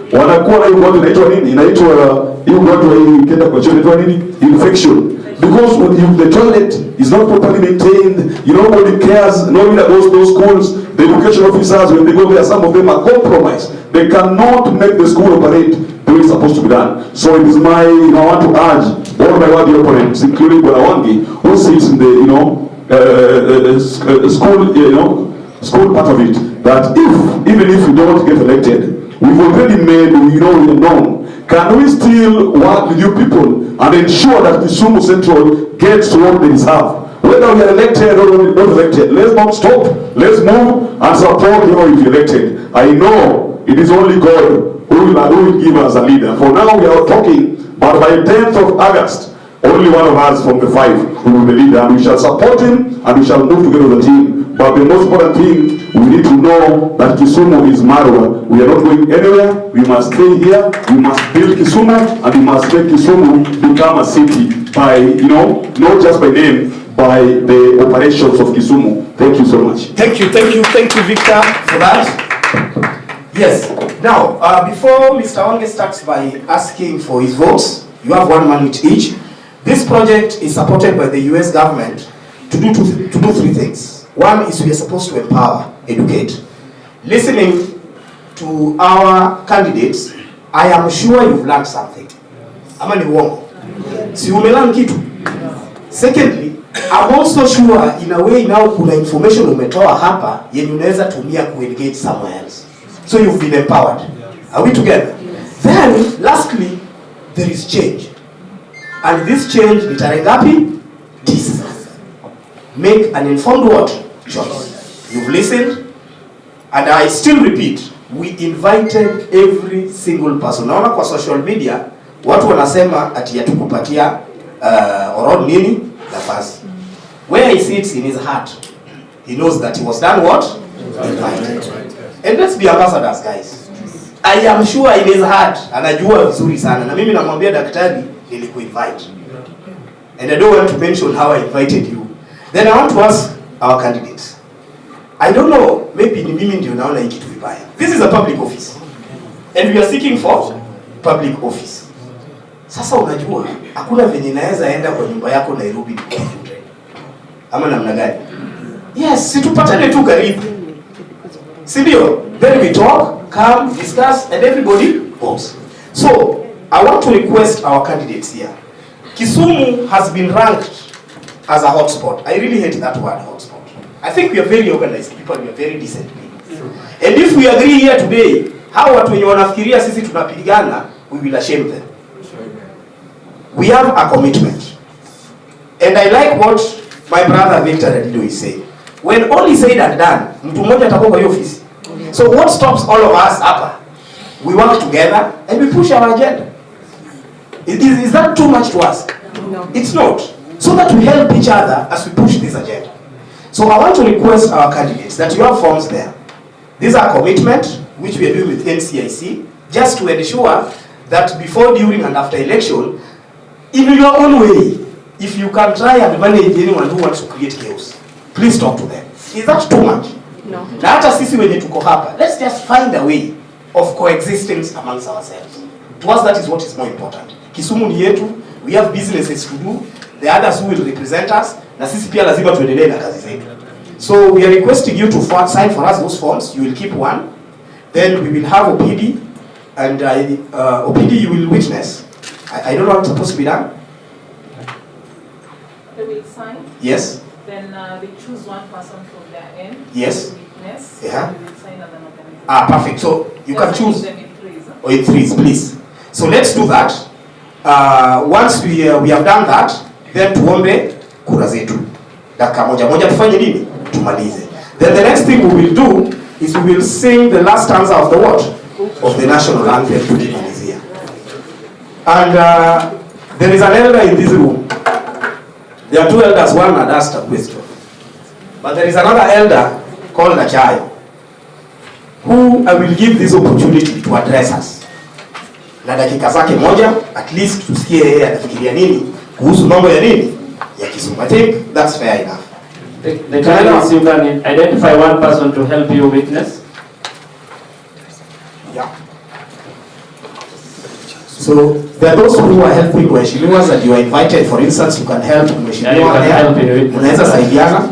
Infection. Because the toilet is not properly maintained, nobody cares, nobody that goes to those schools. The education officers, when they go there, some of them are compromised. They cannot make the school operate the way it's supposed to be done. So it is I want to urge all my worthy opponents, including Bonawangi, who sits in the, school part of it, that even if we don't get elected, we've already made, we have known. Can we still work with you people and ensure that Kisumu Central gets what they deserve? Whether we are elected or not elected, let's not stop. Let's move and support if you're elected. I know it is only God who will give us a leader. For now we are talking, but by 10th of August, only one of us from the 5 will be the leader, and we shall support him and we shall move together as a team. But the most important thing, we need to know that Kisumu is Marwa. We are not going anywhere. We must stay here. We must build Kisumu, and we must make Kisumu become a city by, not just by name, by the operations of Kisumu. Thank you so much. Thank you, Victor, for that. Yes. Now, before Mr. Onge starts by asking for his votes, you have 1 minute each. This project is supported by the US government to do 3 things. One is we are supposed to empower, educate. Listening to our candidates, I am sure you've learned something. Ama ni uongo? Si umelearn kitu? Secondly, I'm also sure in a way now kuna information umetoa hapa yenye unaweza tumia ku-engage somewhere else. So you've been empowered. Are we together? Then, lastly, there is change. And this change ni tarehe ngapi? 9. Make an informed choice. You've listened, and I still repeat, we invited every single person. Naona kwa social media watu wanasema ati yatukupatia oron nini nafasi. Where he sits in his heart, he knows that he was done what? Invited. And let's be ambassadors, guys. I am sure in his heart anajua vizuri sana, na mimi namwambia daktari nilikuinvite. And I don't want to mention how I invited you. Then I want to ask our candidates. I don't know, maybe ni mimi ndio naona hiki tu vibaya. This is a public office. And we are seeking for public office. Sasa unajua, hakuna venye naweza enda kwa nyumba yako Nairobi nikutafute. Ama namna gani? Yes, situpatane tu karibu. Si ndio? Then we talk, come, discuss, and everybody votes. So, I want to request our candidates here. Kisumu has been ranked as a hotspot. I really hate that word, hotspot. I think we are very organized people, we are very decent people. And if we agree here today, how watu wenye wanafikiria sisi tunapigana, we will shame them. We have a commitment. And I like what my brother Victor Adido is saying. When all is said and done, mtu mmoja atakuwa kwa hiyo ofisi. So what stops all of us hapa? We work together and we push our agenda. Is that too much to ask? No. It's not. So that we help each other as we push this agenda. So I want to request our candidates that you have forms there. These are commitment which we are doing with NCIC just to ensure that before, during and after election, in your own way, if you can try and manage anyone who wants to create chaos, please talk to them. Is that too much? No. Na hata sisi wenye tuko hapa, let's just find a way of coexistence amongst ourselves. To us, that is what is more important. Kisumu ni yetu, we have businesses to do, the others who will represent us, na sisi pia lazima tuendelee na kazi zetu. So we are requesting you to sign for us those forms. You will keep one. Then we will have OPD, and OPD you will witness. I don't know what's supposed to be done. They will sign. Yes. Then they choose one person from their end. Yes. To witness. Yeah. We will sign as an organization. Ah, perfect. So you can choose. Them in threes. Or in threes, please. So let's do that. Once we have done that, then tuombe kura zetu. Dakika moja moja tufanye nini? Tumalize. Then the next thing we will do is we will sing the last stanza of the what? Of the national anthem tukimalizia. And there is an elder in this room. There are two elders, one had asked a question. But there is another elder called Nachayo, who I will give this opportunity to address us. Na dakika zake moja, at least tusikie yeye anafikiria nini kuhusu mambo ya nini ya Kisumu. I think that's fair enough. The candidates, you can identify one person to help you witness. Yeah. So there are those who are helping waheshimiwa and you are invited. For instance, you can help mheshimiwa there. Unaweza saidiana.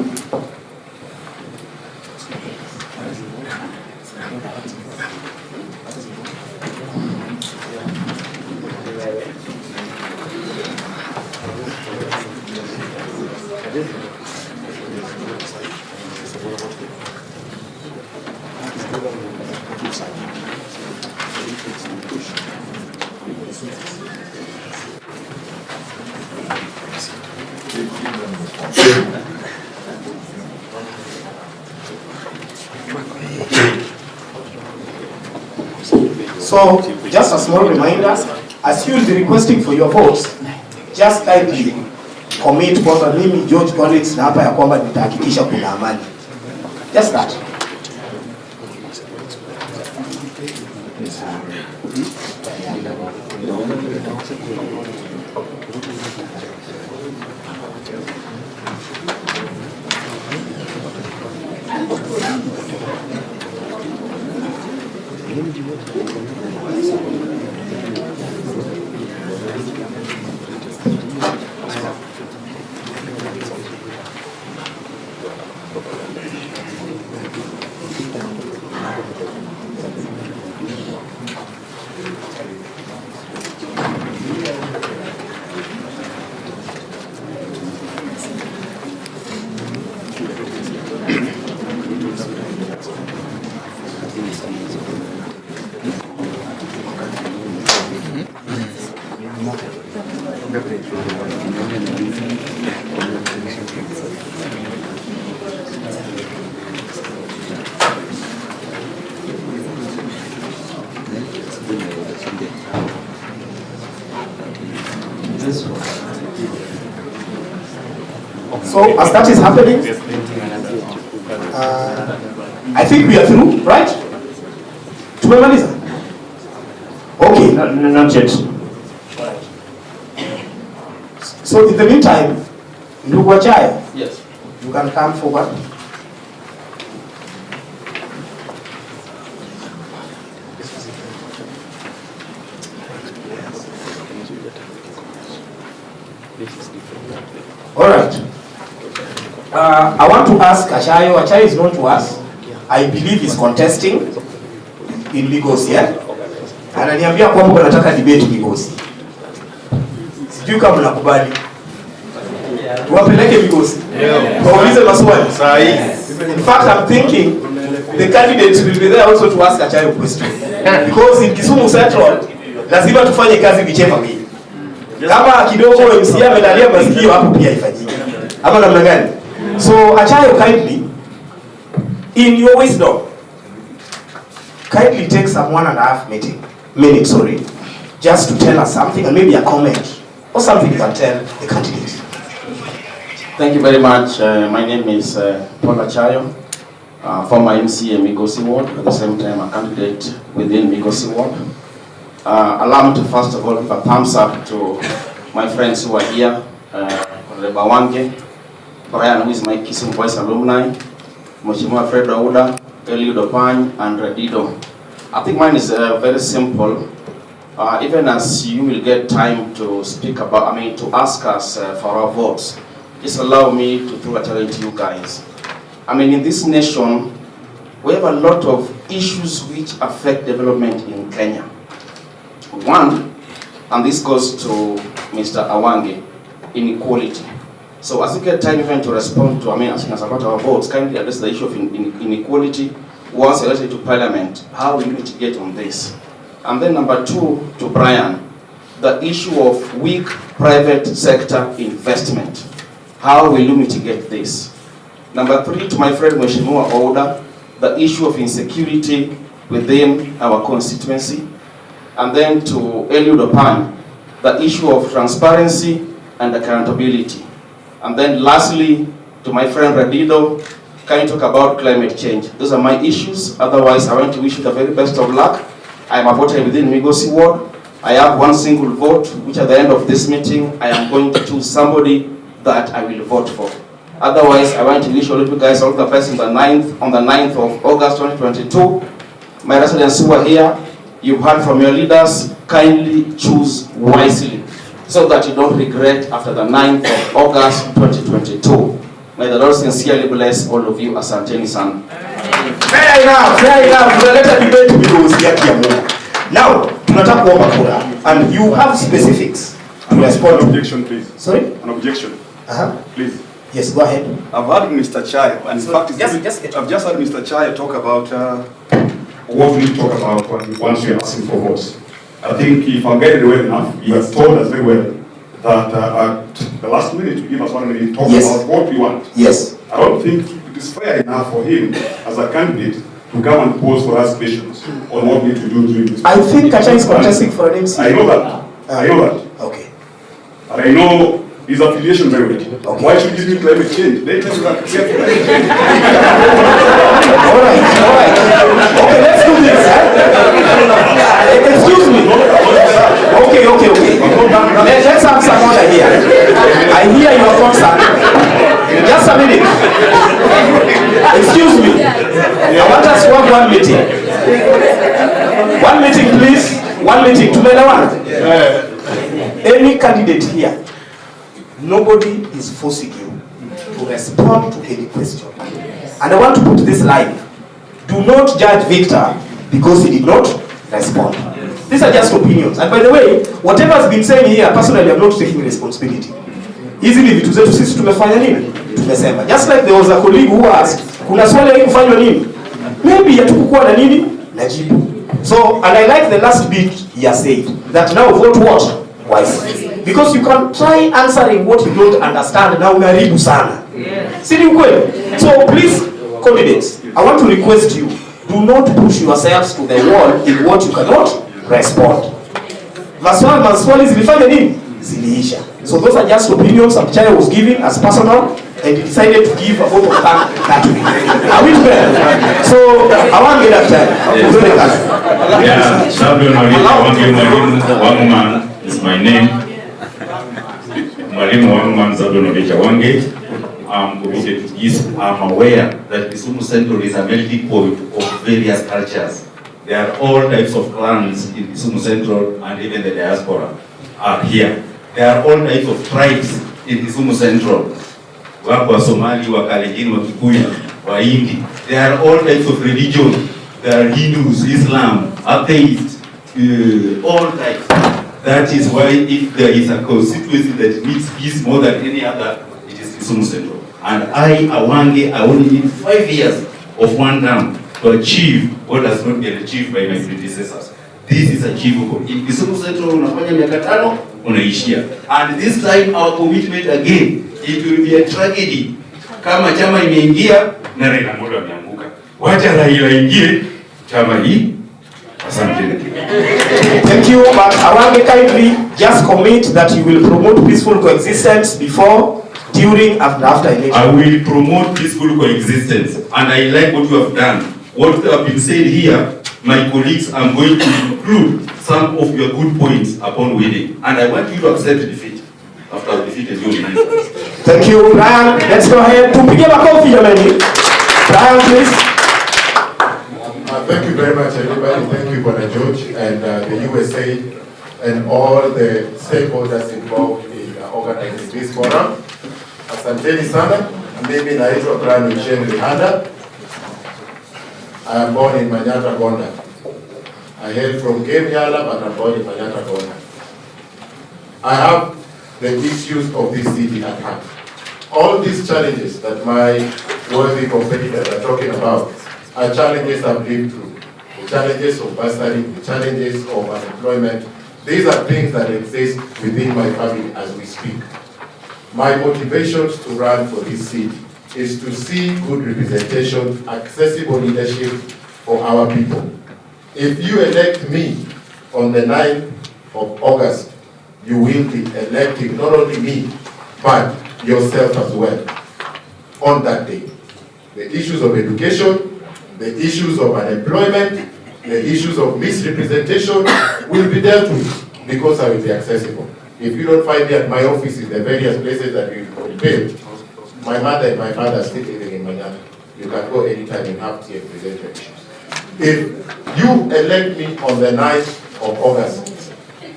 So, just a small reminder, as you will be requesting for your votes, just kindly commit kwamba mimi George Collins na hapa ya kwamba nitahakikisha kuna amani. Just that. So, as that is happening, I think we are through, right? Tumemaliza? Okay. Not yet. So, in the meantime, ndugu Achayo, yes, you can come forward. All right. I want to ask Achayo. Achayo is known to us. I believe he's contesting in Migosi, yeah? Ananiambia kwamba unataka debate Migosi. Sijui kama mnakubali. Tuwapeleke Migosi. Waulize maswali. In fact, I'm thinking the candidates will be there also to ask Achayo questions. Because in Kisumu Central, lazima tufanye kazi vichema mingi. Kama kidogo MC amelalia masikio hapo pia ifanyike. Ama namna gani? So Achayo, kindly, in your wisdom, kindly take some 1.5 minutes, just to tell us something and maybe a comment or something you can tell the candidate. Thank you very much. My name is Paul Achayo, former MC in Migosi Ward, at the same time a candidate within Migosi Ward. Allow me to first of all give a thumbs up to my friends who are here, Honorable Wange, Brian, who is my Kisumu Boys alumni, Mheshimiwa Fred Ouda, Eliud Opany, and Redido. I think mine is very simple. Even as you will get time to speak about, to ask us for our votes, just allow me to throw a challenge to you guys. In this nation, we have a lot of issues which affect development in Kenya. One, and this goes to Mr. Awange, inequality. So as you get time even to respond to, asking us about our votes, kindly address the issue of inequality. Once elected to Parliament, how will you mitigate on this? And then number two, to Brian, the issue of weak private sector investment. How will you mitigate this? Number three, to my friend Mheshimiwa Ouda, the issue of insecurity within our constituency. And then to Eliud Opany, the issue of transparency and accountability. And then lastly, to my friend Redido, can you talk about climate change? Those are my issues. Otherwise, I want to wish you the very best of luck. I am a voter within Migosi Ward. I have one single vote, which at the end of this meeting, I am going to choose somebody that I will vote for. Otherwise, I want to wish all of you guys all the best on the 9th of August 2022. My residents who are here, you've heard from your leaders, kindly choose wisely so that you don't regret after the 9th of August 2022. May the Lord sincerely bless all of you. Asanteni sana. Fair enough. Tunaleta debate because yaki ya Mungu. Now, tunataka kuomba kura and you have specifics to respond. An objection, please. Sorry? An objection. Please. Yes, go ahead. I've heard Mr. Chayo, and in fact, I've just heard Mr. Chayo talk about what we talk about once we are asking for votes. I think if I'm getting it well enough, you have told us very well that at the last minute, you give us 1 minute to talk about what we want. Yes. I don't think it is fair enough for him as a candidate to come and pose for us questions on what we need to do during this. I think Kacha is contesting for an MC. I know that. I know that. Okay. And I know his affiliation very well. Okay. Why should you give me climate change? They tell you that climate change. All right. Okay, let's do this. Excuse me. Okay. Let's have some order here. I hear your concern. Just a minute. Excuse me. I want us to have one meeting. One meeting, please. One meeting. Tumeelewana? Any candidate here, nobody is forcing you to respond to any question. And I want to put this live. Do not judge Victor because he did not respond. These are just opinions. And by the way, whatever has been said here, personally, I'm not taking responsibility. Easily vitu zetu sisi tumefanya nini? Tumesema. Just like there was a colleague who asked, kuna swali haikufanywa nini? Maybe hatukukuwa na nini? Na jibu. So, and I like the last bit he has said, that now vote what? Wisely. Because you can try answering what you don't understand, na unaribu sana. Si ni ukweli? So please, candidates, I want to request you, do not push yourselves to the wall in what you cannot respond. Maswali zilifanya nini? Ziliisha. So those are just opinions that China was giving as personal, and he decided to give a vote of thanks that week. Are we together? So I want to get that time. Yeah, Samuel Wanguman is my name. Mwalimu Wanguman Zadonovich Wange. I'm committed to this. I'm aware that Kisumu Central is a melting pot of various cultures. There are all types of clans in Kisumu Central, and even the diaspora are here. There are all types of tribes in Kisumu Central. Wako wa Somali, wa Kalenjin, wa Kikuyu, wa Hindi. There are all types of religion. There are Hindus, Islam, atheists, all types. That is why if there is a constituency that needs peace more than any other, it is Kisumu Central. And I only need 5 years of one term to achieve what has not been achieved by my predecessors. This is achievable. In Kisumu Central, unafanya miaka 5, unaishia. And this time our commitment again, it will be a tragedy kama chama imeingia na Raila Amolo ameanguka. Wacha Raila ingie chama hii. Asante. Thank you, but I want to kindly just commit that you will promote peaceful coexistence before, during, and after election. I will promote peaceful coexistence, and I like what you have done. What have been said here, my colleagues, I'm going to include some of your good points upon winning, and I want you to accept defeat after I've defeated you in 9 months. Thank you, Brian. Let's go ahead. Tupige makofi jamani. Brian, please. Thank you very much, everybody. Thank you, Bwana George, and the USA, and all the stakeholders involved in organizing this forum. Asanteni sana. Mimi naitwa Brian Ucheng Lihanda. I am born in Manyata, Gonda. I hail from Kenyala, but I'm born in Manyata, Gonda. I have the issues of this city at heart. All these challenges that my worthy competitors are talking about are challenges I've lived through. The challenges of bursary, the challenges of unemployment. These are things that exist within my family as we speak. My motivations to run for this seat is to see good representation, accessible leadership for our people. If you elect me on the 9th of August, you will be electing not only me, but yourself as well on that day. The issues of education, the issues of unemployment, the issues of misrepresentation will be dealt with because I will be accessible. If you don't find me at my office in the various places that we will build, my mother and my father are still living in Manana. You can go anytime and have tea and present your issues. If you elect me on the 9th of August,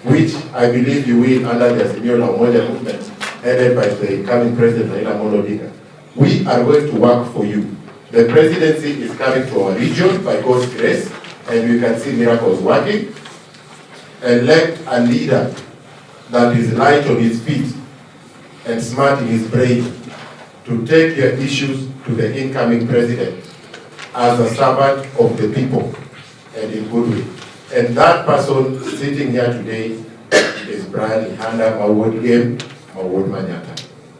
which I believe you will under the Azimio la Umoja movement, headed by the incoming President Raila Amolo Odinga, we are going to work for you. The presidency is coming to our region by God's grace, and we can see miracles working. Elect a leader that is light on his feet and smart in his brain to take your issues to the incoming president as a servant of the people and in good way. And that person sitting here today is Brian Lihanda, Mawod Game, Mawod Manyata.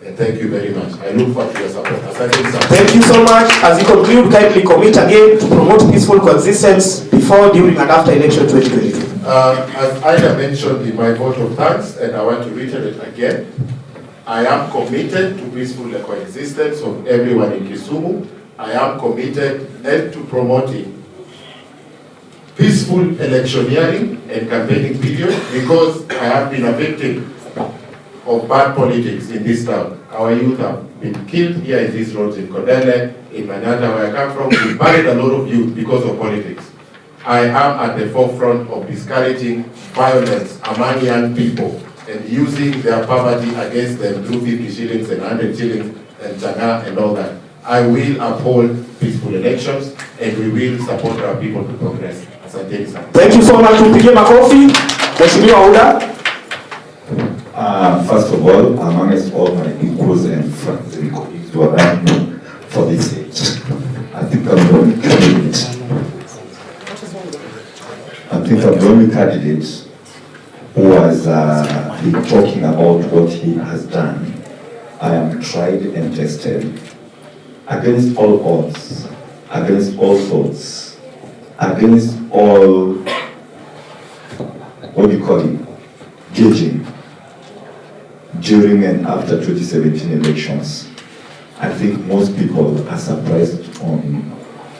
And thank you very much. I look forward to your support. Thank you so much. As you conclude, kindly commit again to promote peaceful coexistence before, during, and after election 2022. As Ida mentioned in my vote of thanks, and I want to reiterate again, I am committed to peaceful coexistence of everyone in Kisumu. I am committed to promoting peaceful electioneering and campaigning period because I have been a victim of bad politics in this town. Our youth have been killed here in these roads in Kodele, in Manata, where I come from. We buried a lot of youth because of politics. I am at the forefront of discouraging violence among young people and using their poverty against them through 50 shillings and 100 shillings and changa and all that. I will uphold peaceful elections and we will support our people to progress. Thank you so much. Tupige makofi. Mheshimiwa Uda. First of all, amongst all my equals and friends and colleagues who are running for this seat, I think I'm the only candidate. Who has been talking about what he has done. I am tried and tested against all odds, against all thoughts, against all, gauging during and after 2017 elections. I think most people are surprised on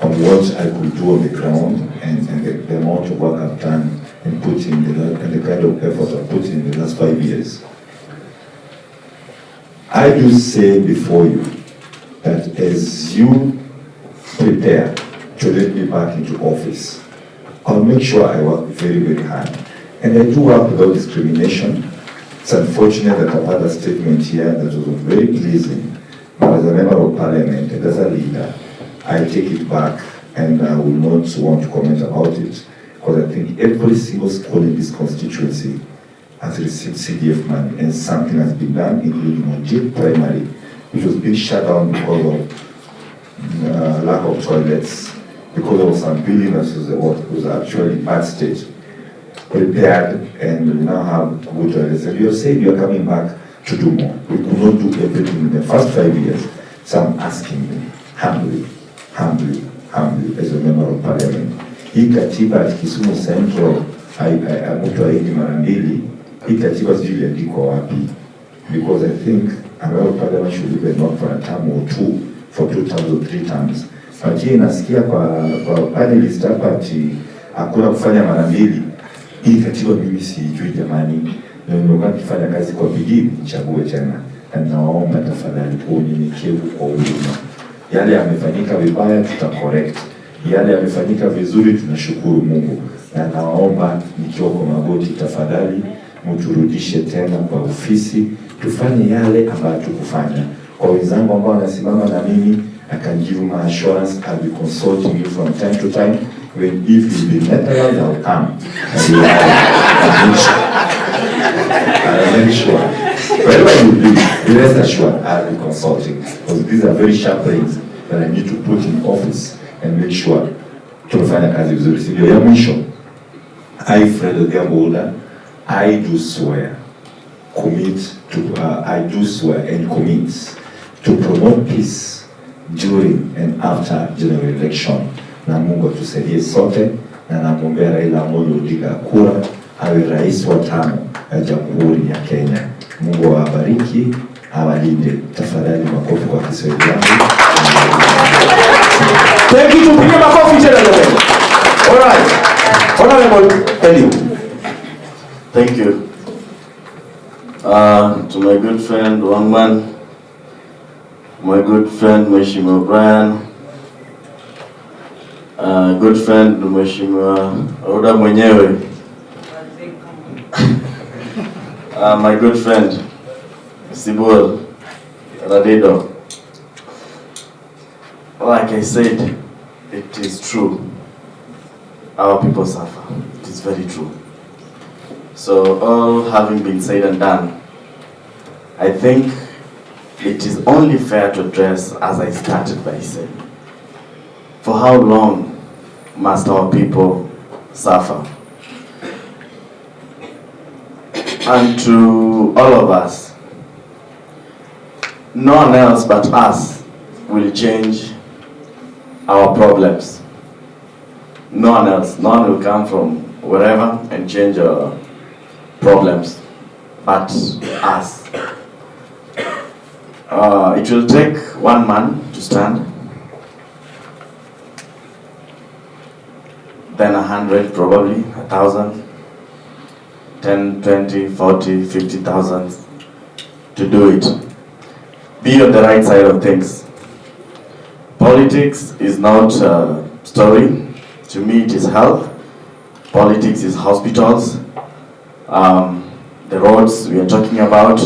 what I could do on the ground and the amount of work I've done and put in and the kind of effort I've put in the last 5 years. I do say before you that as you prepare to let me back into office, I'll make sure I work very, very hard. And I do work without discrimination. It's unfortunate that I've had a statement here that was very pleasing, but as a member of parliament and as a leader, I take it back and I will not want to comment about it because I think every single school in this constituency has received CDF money and something has been done, including Monjit Primary, which was being shut down because of lack of toilets, because of some building that was actually in bad state. prepared and we now have good toilets. And you have said you are coming back to do more. We could not do everything in the first 5 years. So I'm asking you humbly, as a member of parliament. Hii katiba at Kisumu Central, mtu aidi mara mbili, hii katiba sijui iliandikwa wapi. Because I think a member of parliament should live not for a term or two, for 2 terms or 3 terms. But hii nasikia kwa panelist hapa ati hakuna kufanya mara mbili. Hii katiba mimi sijui jamani. Na nimekuwa nikifanya kazi kwa bidii nichague tena. Na naomba tafadhali kwa unyenyekevu, kwa huruma. Yale yamefanyika vibaya tutacorrect. Yale yamefanyika vizuri tunashukuru Mungu. Na naomba nikiwa kwa magoti tafadhali mturudishe tena kwa ofisi tufanye yale ambayo tukufanya. Kwa wenzangu ambao wanasimama na mimi, I can give my assurance I'll be consulting you from time to time. When if you'll be mentalized, I'll come. I'm very sure. Wherever you be rest assured I'll be consulting. Because these are very sharp brains that I need to put in office and make sure tunafanya kazi vizuri. Sio ya mwisho. I, Fred Odhiambo, I do swear and commit to promote peace during and after general election. Na Mungu atusaidie sote na namwombea Raila Amolo Odinga kura awe rais wa 5 ya Jamhuri ya Kenya. Mungu awabariki, awalinde. Tafadhali makofi kwa Kiswahili yangu. Thank you, tupige makofi tena leo. All right. Honorable Eli. Thank you. To my good friend Wangman, my good friend Mheshimiwa Brian, good friend Mheshimiwa Oda mwenyewe, my good friend Sibul Radido. Like I said, it is true. Our people suffer. It is very true. So all having been said and done, I think it is only fair to address, as I started by saying, for how long must our people suffer? And to all of us, no one else but us will change our problems. No one else, no one will come from wherever and change our problems but us. It will take one man to stand, then 100, probably 1,000, 10, 20, 40, 50,000 to do it. Be on the right side of things. Politics is not a story. To me, it is health. Politics is hospitals. The roads we are talking about.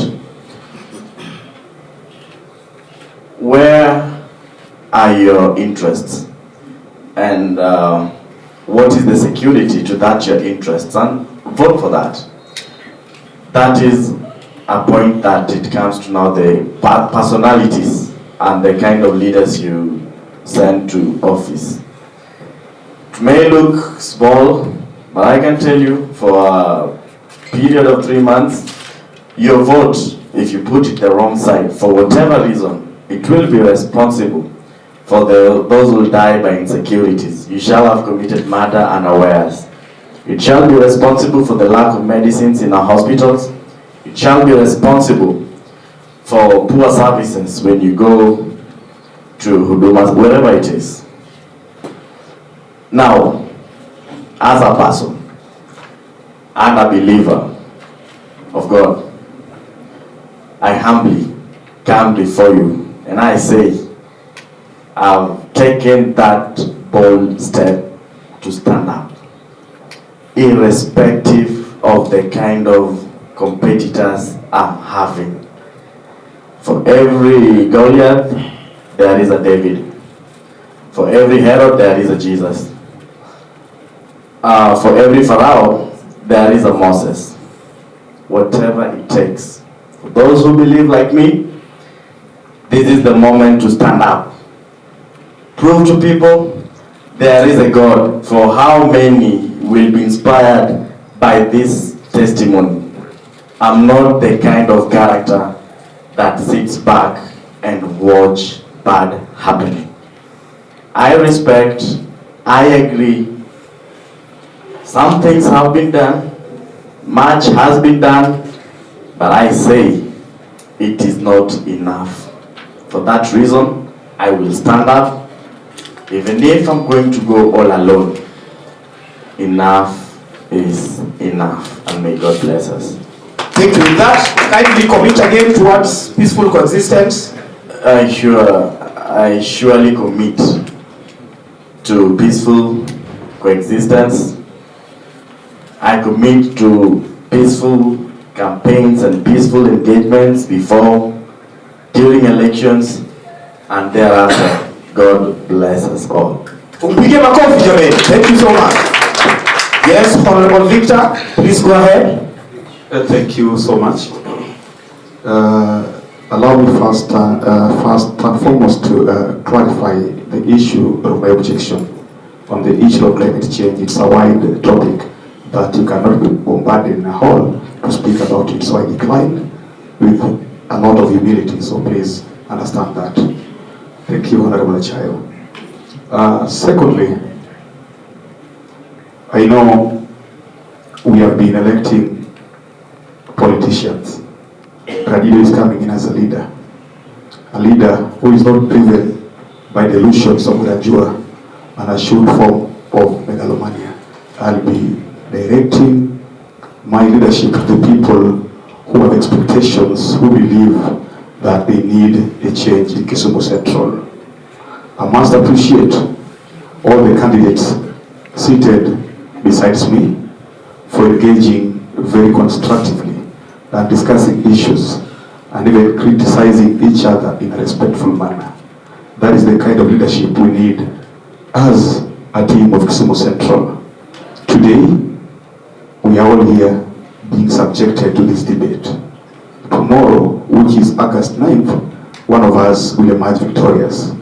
Where are your interests? And what is the security to that your interests? And vote for that. That is a point that it comes to now, the personalities and the kind of leaders you send to office. It may look small, but I can tell you for a period of 3 months, your vote, if you put it the wrong side, for whatever reason, it will be responsible for those who die by insecurities. You shall have committed murder unawares. It shall be responsible for the lack of medicines in our hospitals. It shall be responsible for poor services when you go to Huduma, wherever it is. Now, as a person and a believer of God, I humbly come before you and I say, I've taken that bold step to stand up, irrespective of the kind of competitors I'm having. For every Goliath, there is a David. For every Herod, there is a Jesus. For every Pharaoh, there is a Moses. Whatever it takes. For those who believe like me, this is the moment to stand up. Prove to people there is a God. For how many will be inspired by this testimony. I'm not the kind of character that sits back and watch bad happening. I respect, I agree, some things have been done, much has been done, but I say it is not enough. For that reason, I will stand up, even if I'm going to go all alone. Enough is enough, and may God bless us. Thank you. With that, kindly commit again towards peaceful coexistence. I surely commit to peaceful coexistence. I commit to peaceful campaigns and peaceful engagements before, during elections, and thereafter. God bless us all. Thank you so much. Yes, Honorable Victor, please go ahead. Thank you so much. Allow me first and foremost to clarify the issue of my objection on the issue of climate change. It's a wide topic that you cannot be bombarded in a hall to speak about it. So I decline with a lot of humility. So please understand that. Thank you, Honorable Achayo. Secondly, I know we have been electing politicians. Radido is coming in as a leader who is not driven by delusions of grandeur and assumed form of megalomania. I'll be directing my leadership to the people who have expectations, who believe that they need a change in Kisumu Central. I must appreciate all the candidates seated besides me for engaging very constructively and discussing issues and even criticizing each other in a respectful manner. That is the kind of leadership we need as a team of Kisumu Central. Today, we are all here being subjected to this debate. Tomorrow, which is August 9th, one of us will emerge victorious.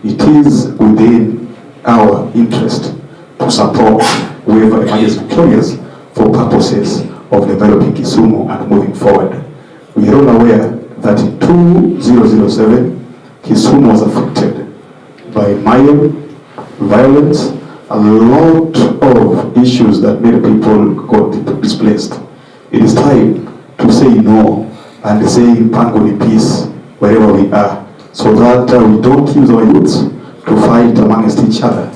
It is within our interest to support whoever emerges victorious for purposes of developing Kisumu and moving forward. We are all aware that in 2007, Kisumu was affected by mild violence, a lot of issues that made people got displaced. It is time to say no and say Pangoni peace wherever we are, so that we don't use our youths to fight amongst each other.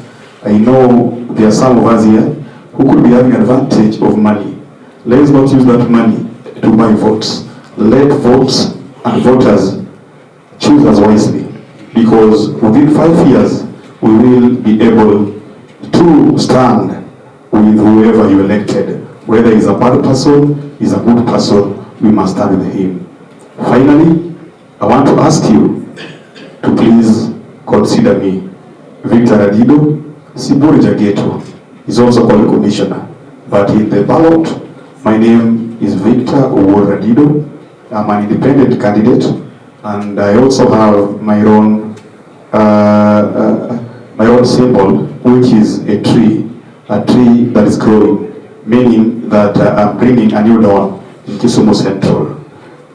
I know there are some of us here who could be having advantage of money. Let's not use that money to buy votes. Let votes and voters choose us wisely, because within 5 years we will be able to stand with whoever you elected. Whether he's a bad person, he's a good person, we must stand with him. Finally, I want to ask you to please consider me. Victor Radido, Siburi Jageto, is also called commissioner. But in the ballot, my name is Victor Radido. I'm an independent candidate, and I also have my own symbol, which is a tree that is growing, meaning that I'm bringing a new dawn in Kisumu Central.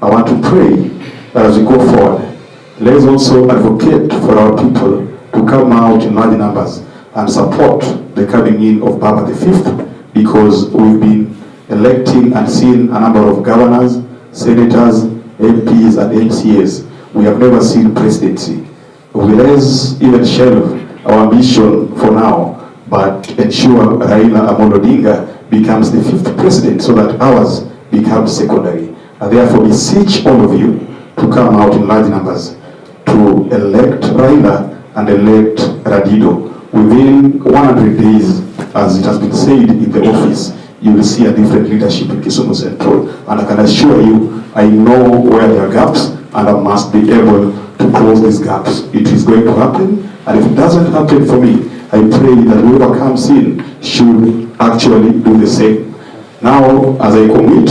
I want to pray that as we go forward, let's also advocate for our people to come out in large numbers and support the coming in of Baba the Fifth, because we've been electing and seeing a number of governors, senators, MPs, and MCAs. We have never seen presidency. Let's even shelve our ambition for now, but ensure Raila Amolo Odinga becomes the 5th president, so that ours becomes secondary. I therefore beseech all of you to come out in large numbers to elect Raila and elect Radido. Within 100 days, as it has been said in the office, you will see a different leadership in Kisumu Central. And I can assure you, I know where there are gaps, and I must be able to close these gaps. It is going to happen, and if it doesn't happen for me, I pray that whoever comes in should actually do the same. Now, as I commit,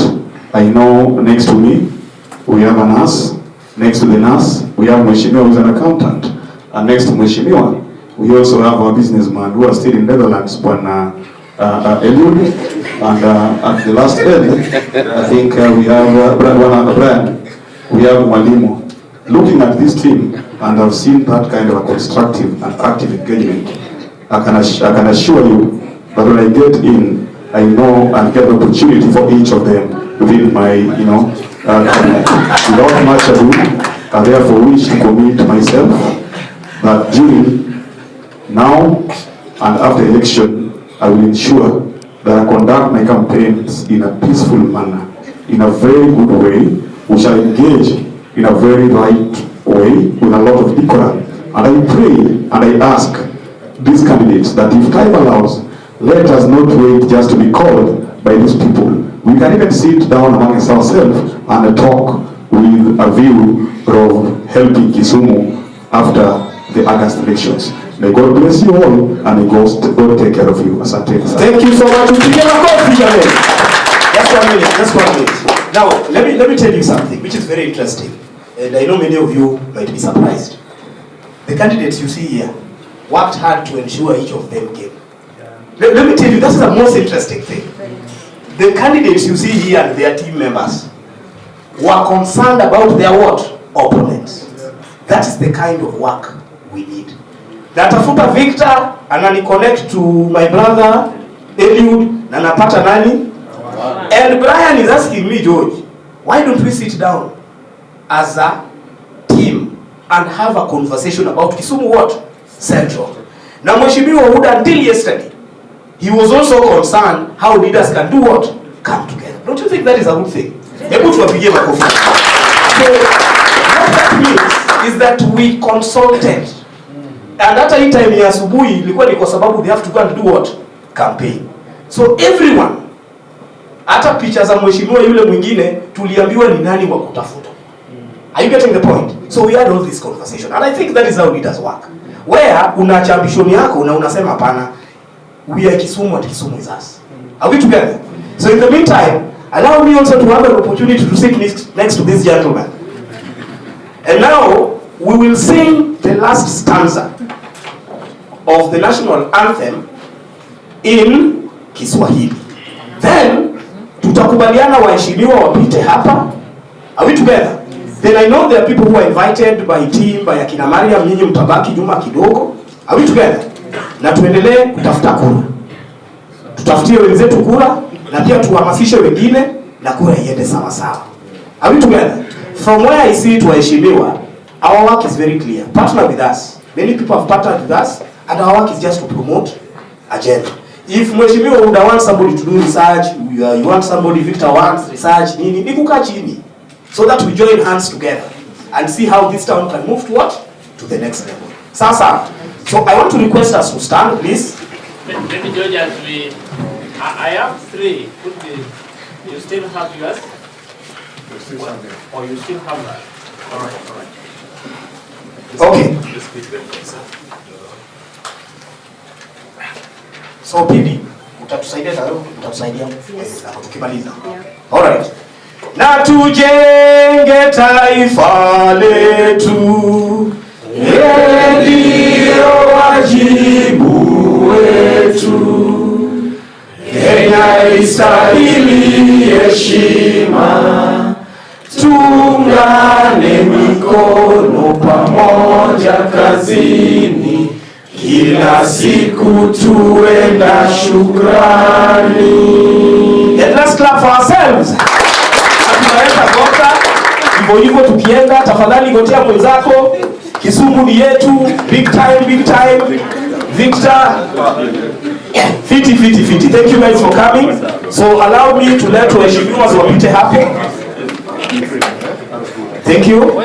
I know next to me, we have a nurse. Next to the nurse, we have Mheshimiwa, who is an accountant. And next to Mheshimiwa, we also have our businessman who are still in Netherlands, Bwana Eliud, and at the last end, I think we have Brian, we have Mwalimu. Looking at this team, and I've seen that kind of a constructive and active engagement, I can assure you that when I get in, I know and get an opportunity for each of them within my, without much ado, I therefore wish to commit myself that during, now, and after election, I will ensure that I conduct my campaigns in a peaceful manner, in a very good way. We shall engage in a very right way with a lot of decorum. And I pray and I ask these candidates that if time allows, let us not wait just to be called by these people. We can even sit down amongst ourselves and talk with a view of helping Kisumu after the August elections. May God bless you all, and may God take care of you. Asante. Thank you so much. Just 1 minute. Just 1 minute. Now, let me tell you something which is very interesting, and I know many of you might be surprised. The candidates you see here worked hard to ensure each of them came. Let me tell you, this is the most interesting thing. The candidates you see here and their team members were concerned about their what? Opponents. That is the kind of work we need. Natafuta Victor, anani connect to my brother Eliud, na napata nani? And Brian is asking me, George, why don't we sit down as a team and have a conversation about Kisumu what? Central. Now Mheshimiwa Huda, until yesterday, he was also concerned how leaders can do what? Come together. Don't you think that is a good thing? Hebu tuwapigie makofi. So what that means is that we consulted. And hata hii time ya asubuhi ilikuwa ni kwa sababu they have to go and do what? Campaign. So everyone, hata picha za mheshimiwa yule mwingine tuliambiwa ni nani wa kutafuta. Are you getting the point? So we had all this conversation, and I think that is how leaders work. Where una ambition yako na unasema hapana, we are Kisumu and Kisumu is us. Are we together? So in the meantime, allow me also to have an opportunity to sit next to this gentleman. And now we will sing the last stanza of the national anthem in Kiswahili. Then tutakubaliana waheshimiwa wapite hapa. Are we together? Then I know there are people who are invited by team, by akina Mariam, nyinyi mtabaki nyuma kidogo. Are we together? Na tuendelee kutafuta kura. Tutafutie wenzetu kura na pia tuhamasishe wengine na kura iende sawa sawa. Are we together? From where I see it, waheshimiwa, our work is very clear. Partner with us. Many people have partnered with us, and our work is just to promote agenda. If Mheshimiwa would want somebody to do research, you want somebody, Victor wants research, ni kukaa chini, so that we join hands together and see how this town can move to what? To the next level. Sasa, so I want to request us to stand, please. Maybe George, as I have three. Could be, you still have yours? Or you still have that? All right. Okay. So PD, utatusaidia tukimaliza. All right. Na tujenge taifa letu, ndio wajibu wetu. Kenya istahili heshima, tuungane mikono pamoja kazini, kila siku tuwe na shukrani. And let's clap for ourselves. Tunaweza gota, hivyo tukienda, tafadhali gotea mwenzako. Kisumu ni yetu, big time. Victor, fiti. Thank you guys for coming. So allow me to let waheshimiwa wapite hapo. Thank you.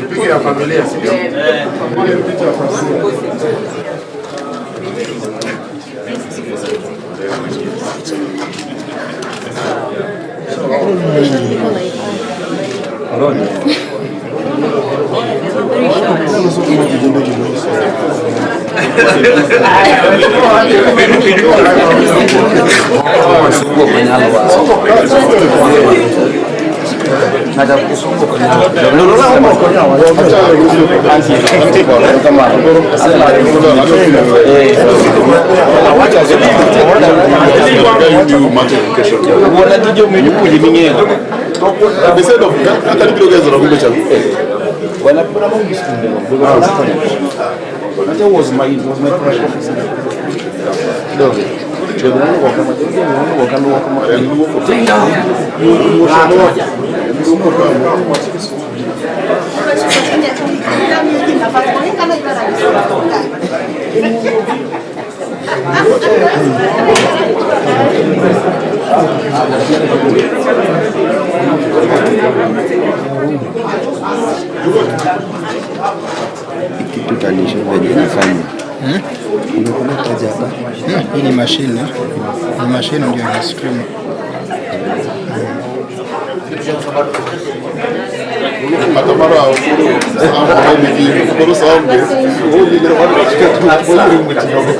Piga ya familia, sio? Picha ya familia. Kitanisho venye inafanya. Unaona kazi hapa? Hii ni mashine. Ni mashine ndio ina stream. Hata mara au sababu huyu ndio watu wa kitu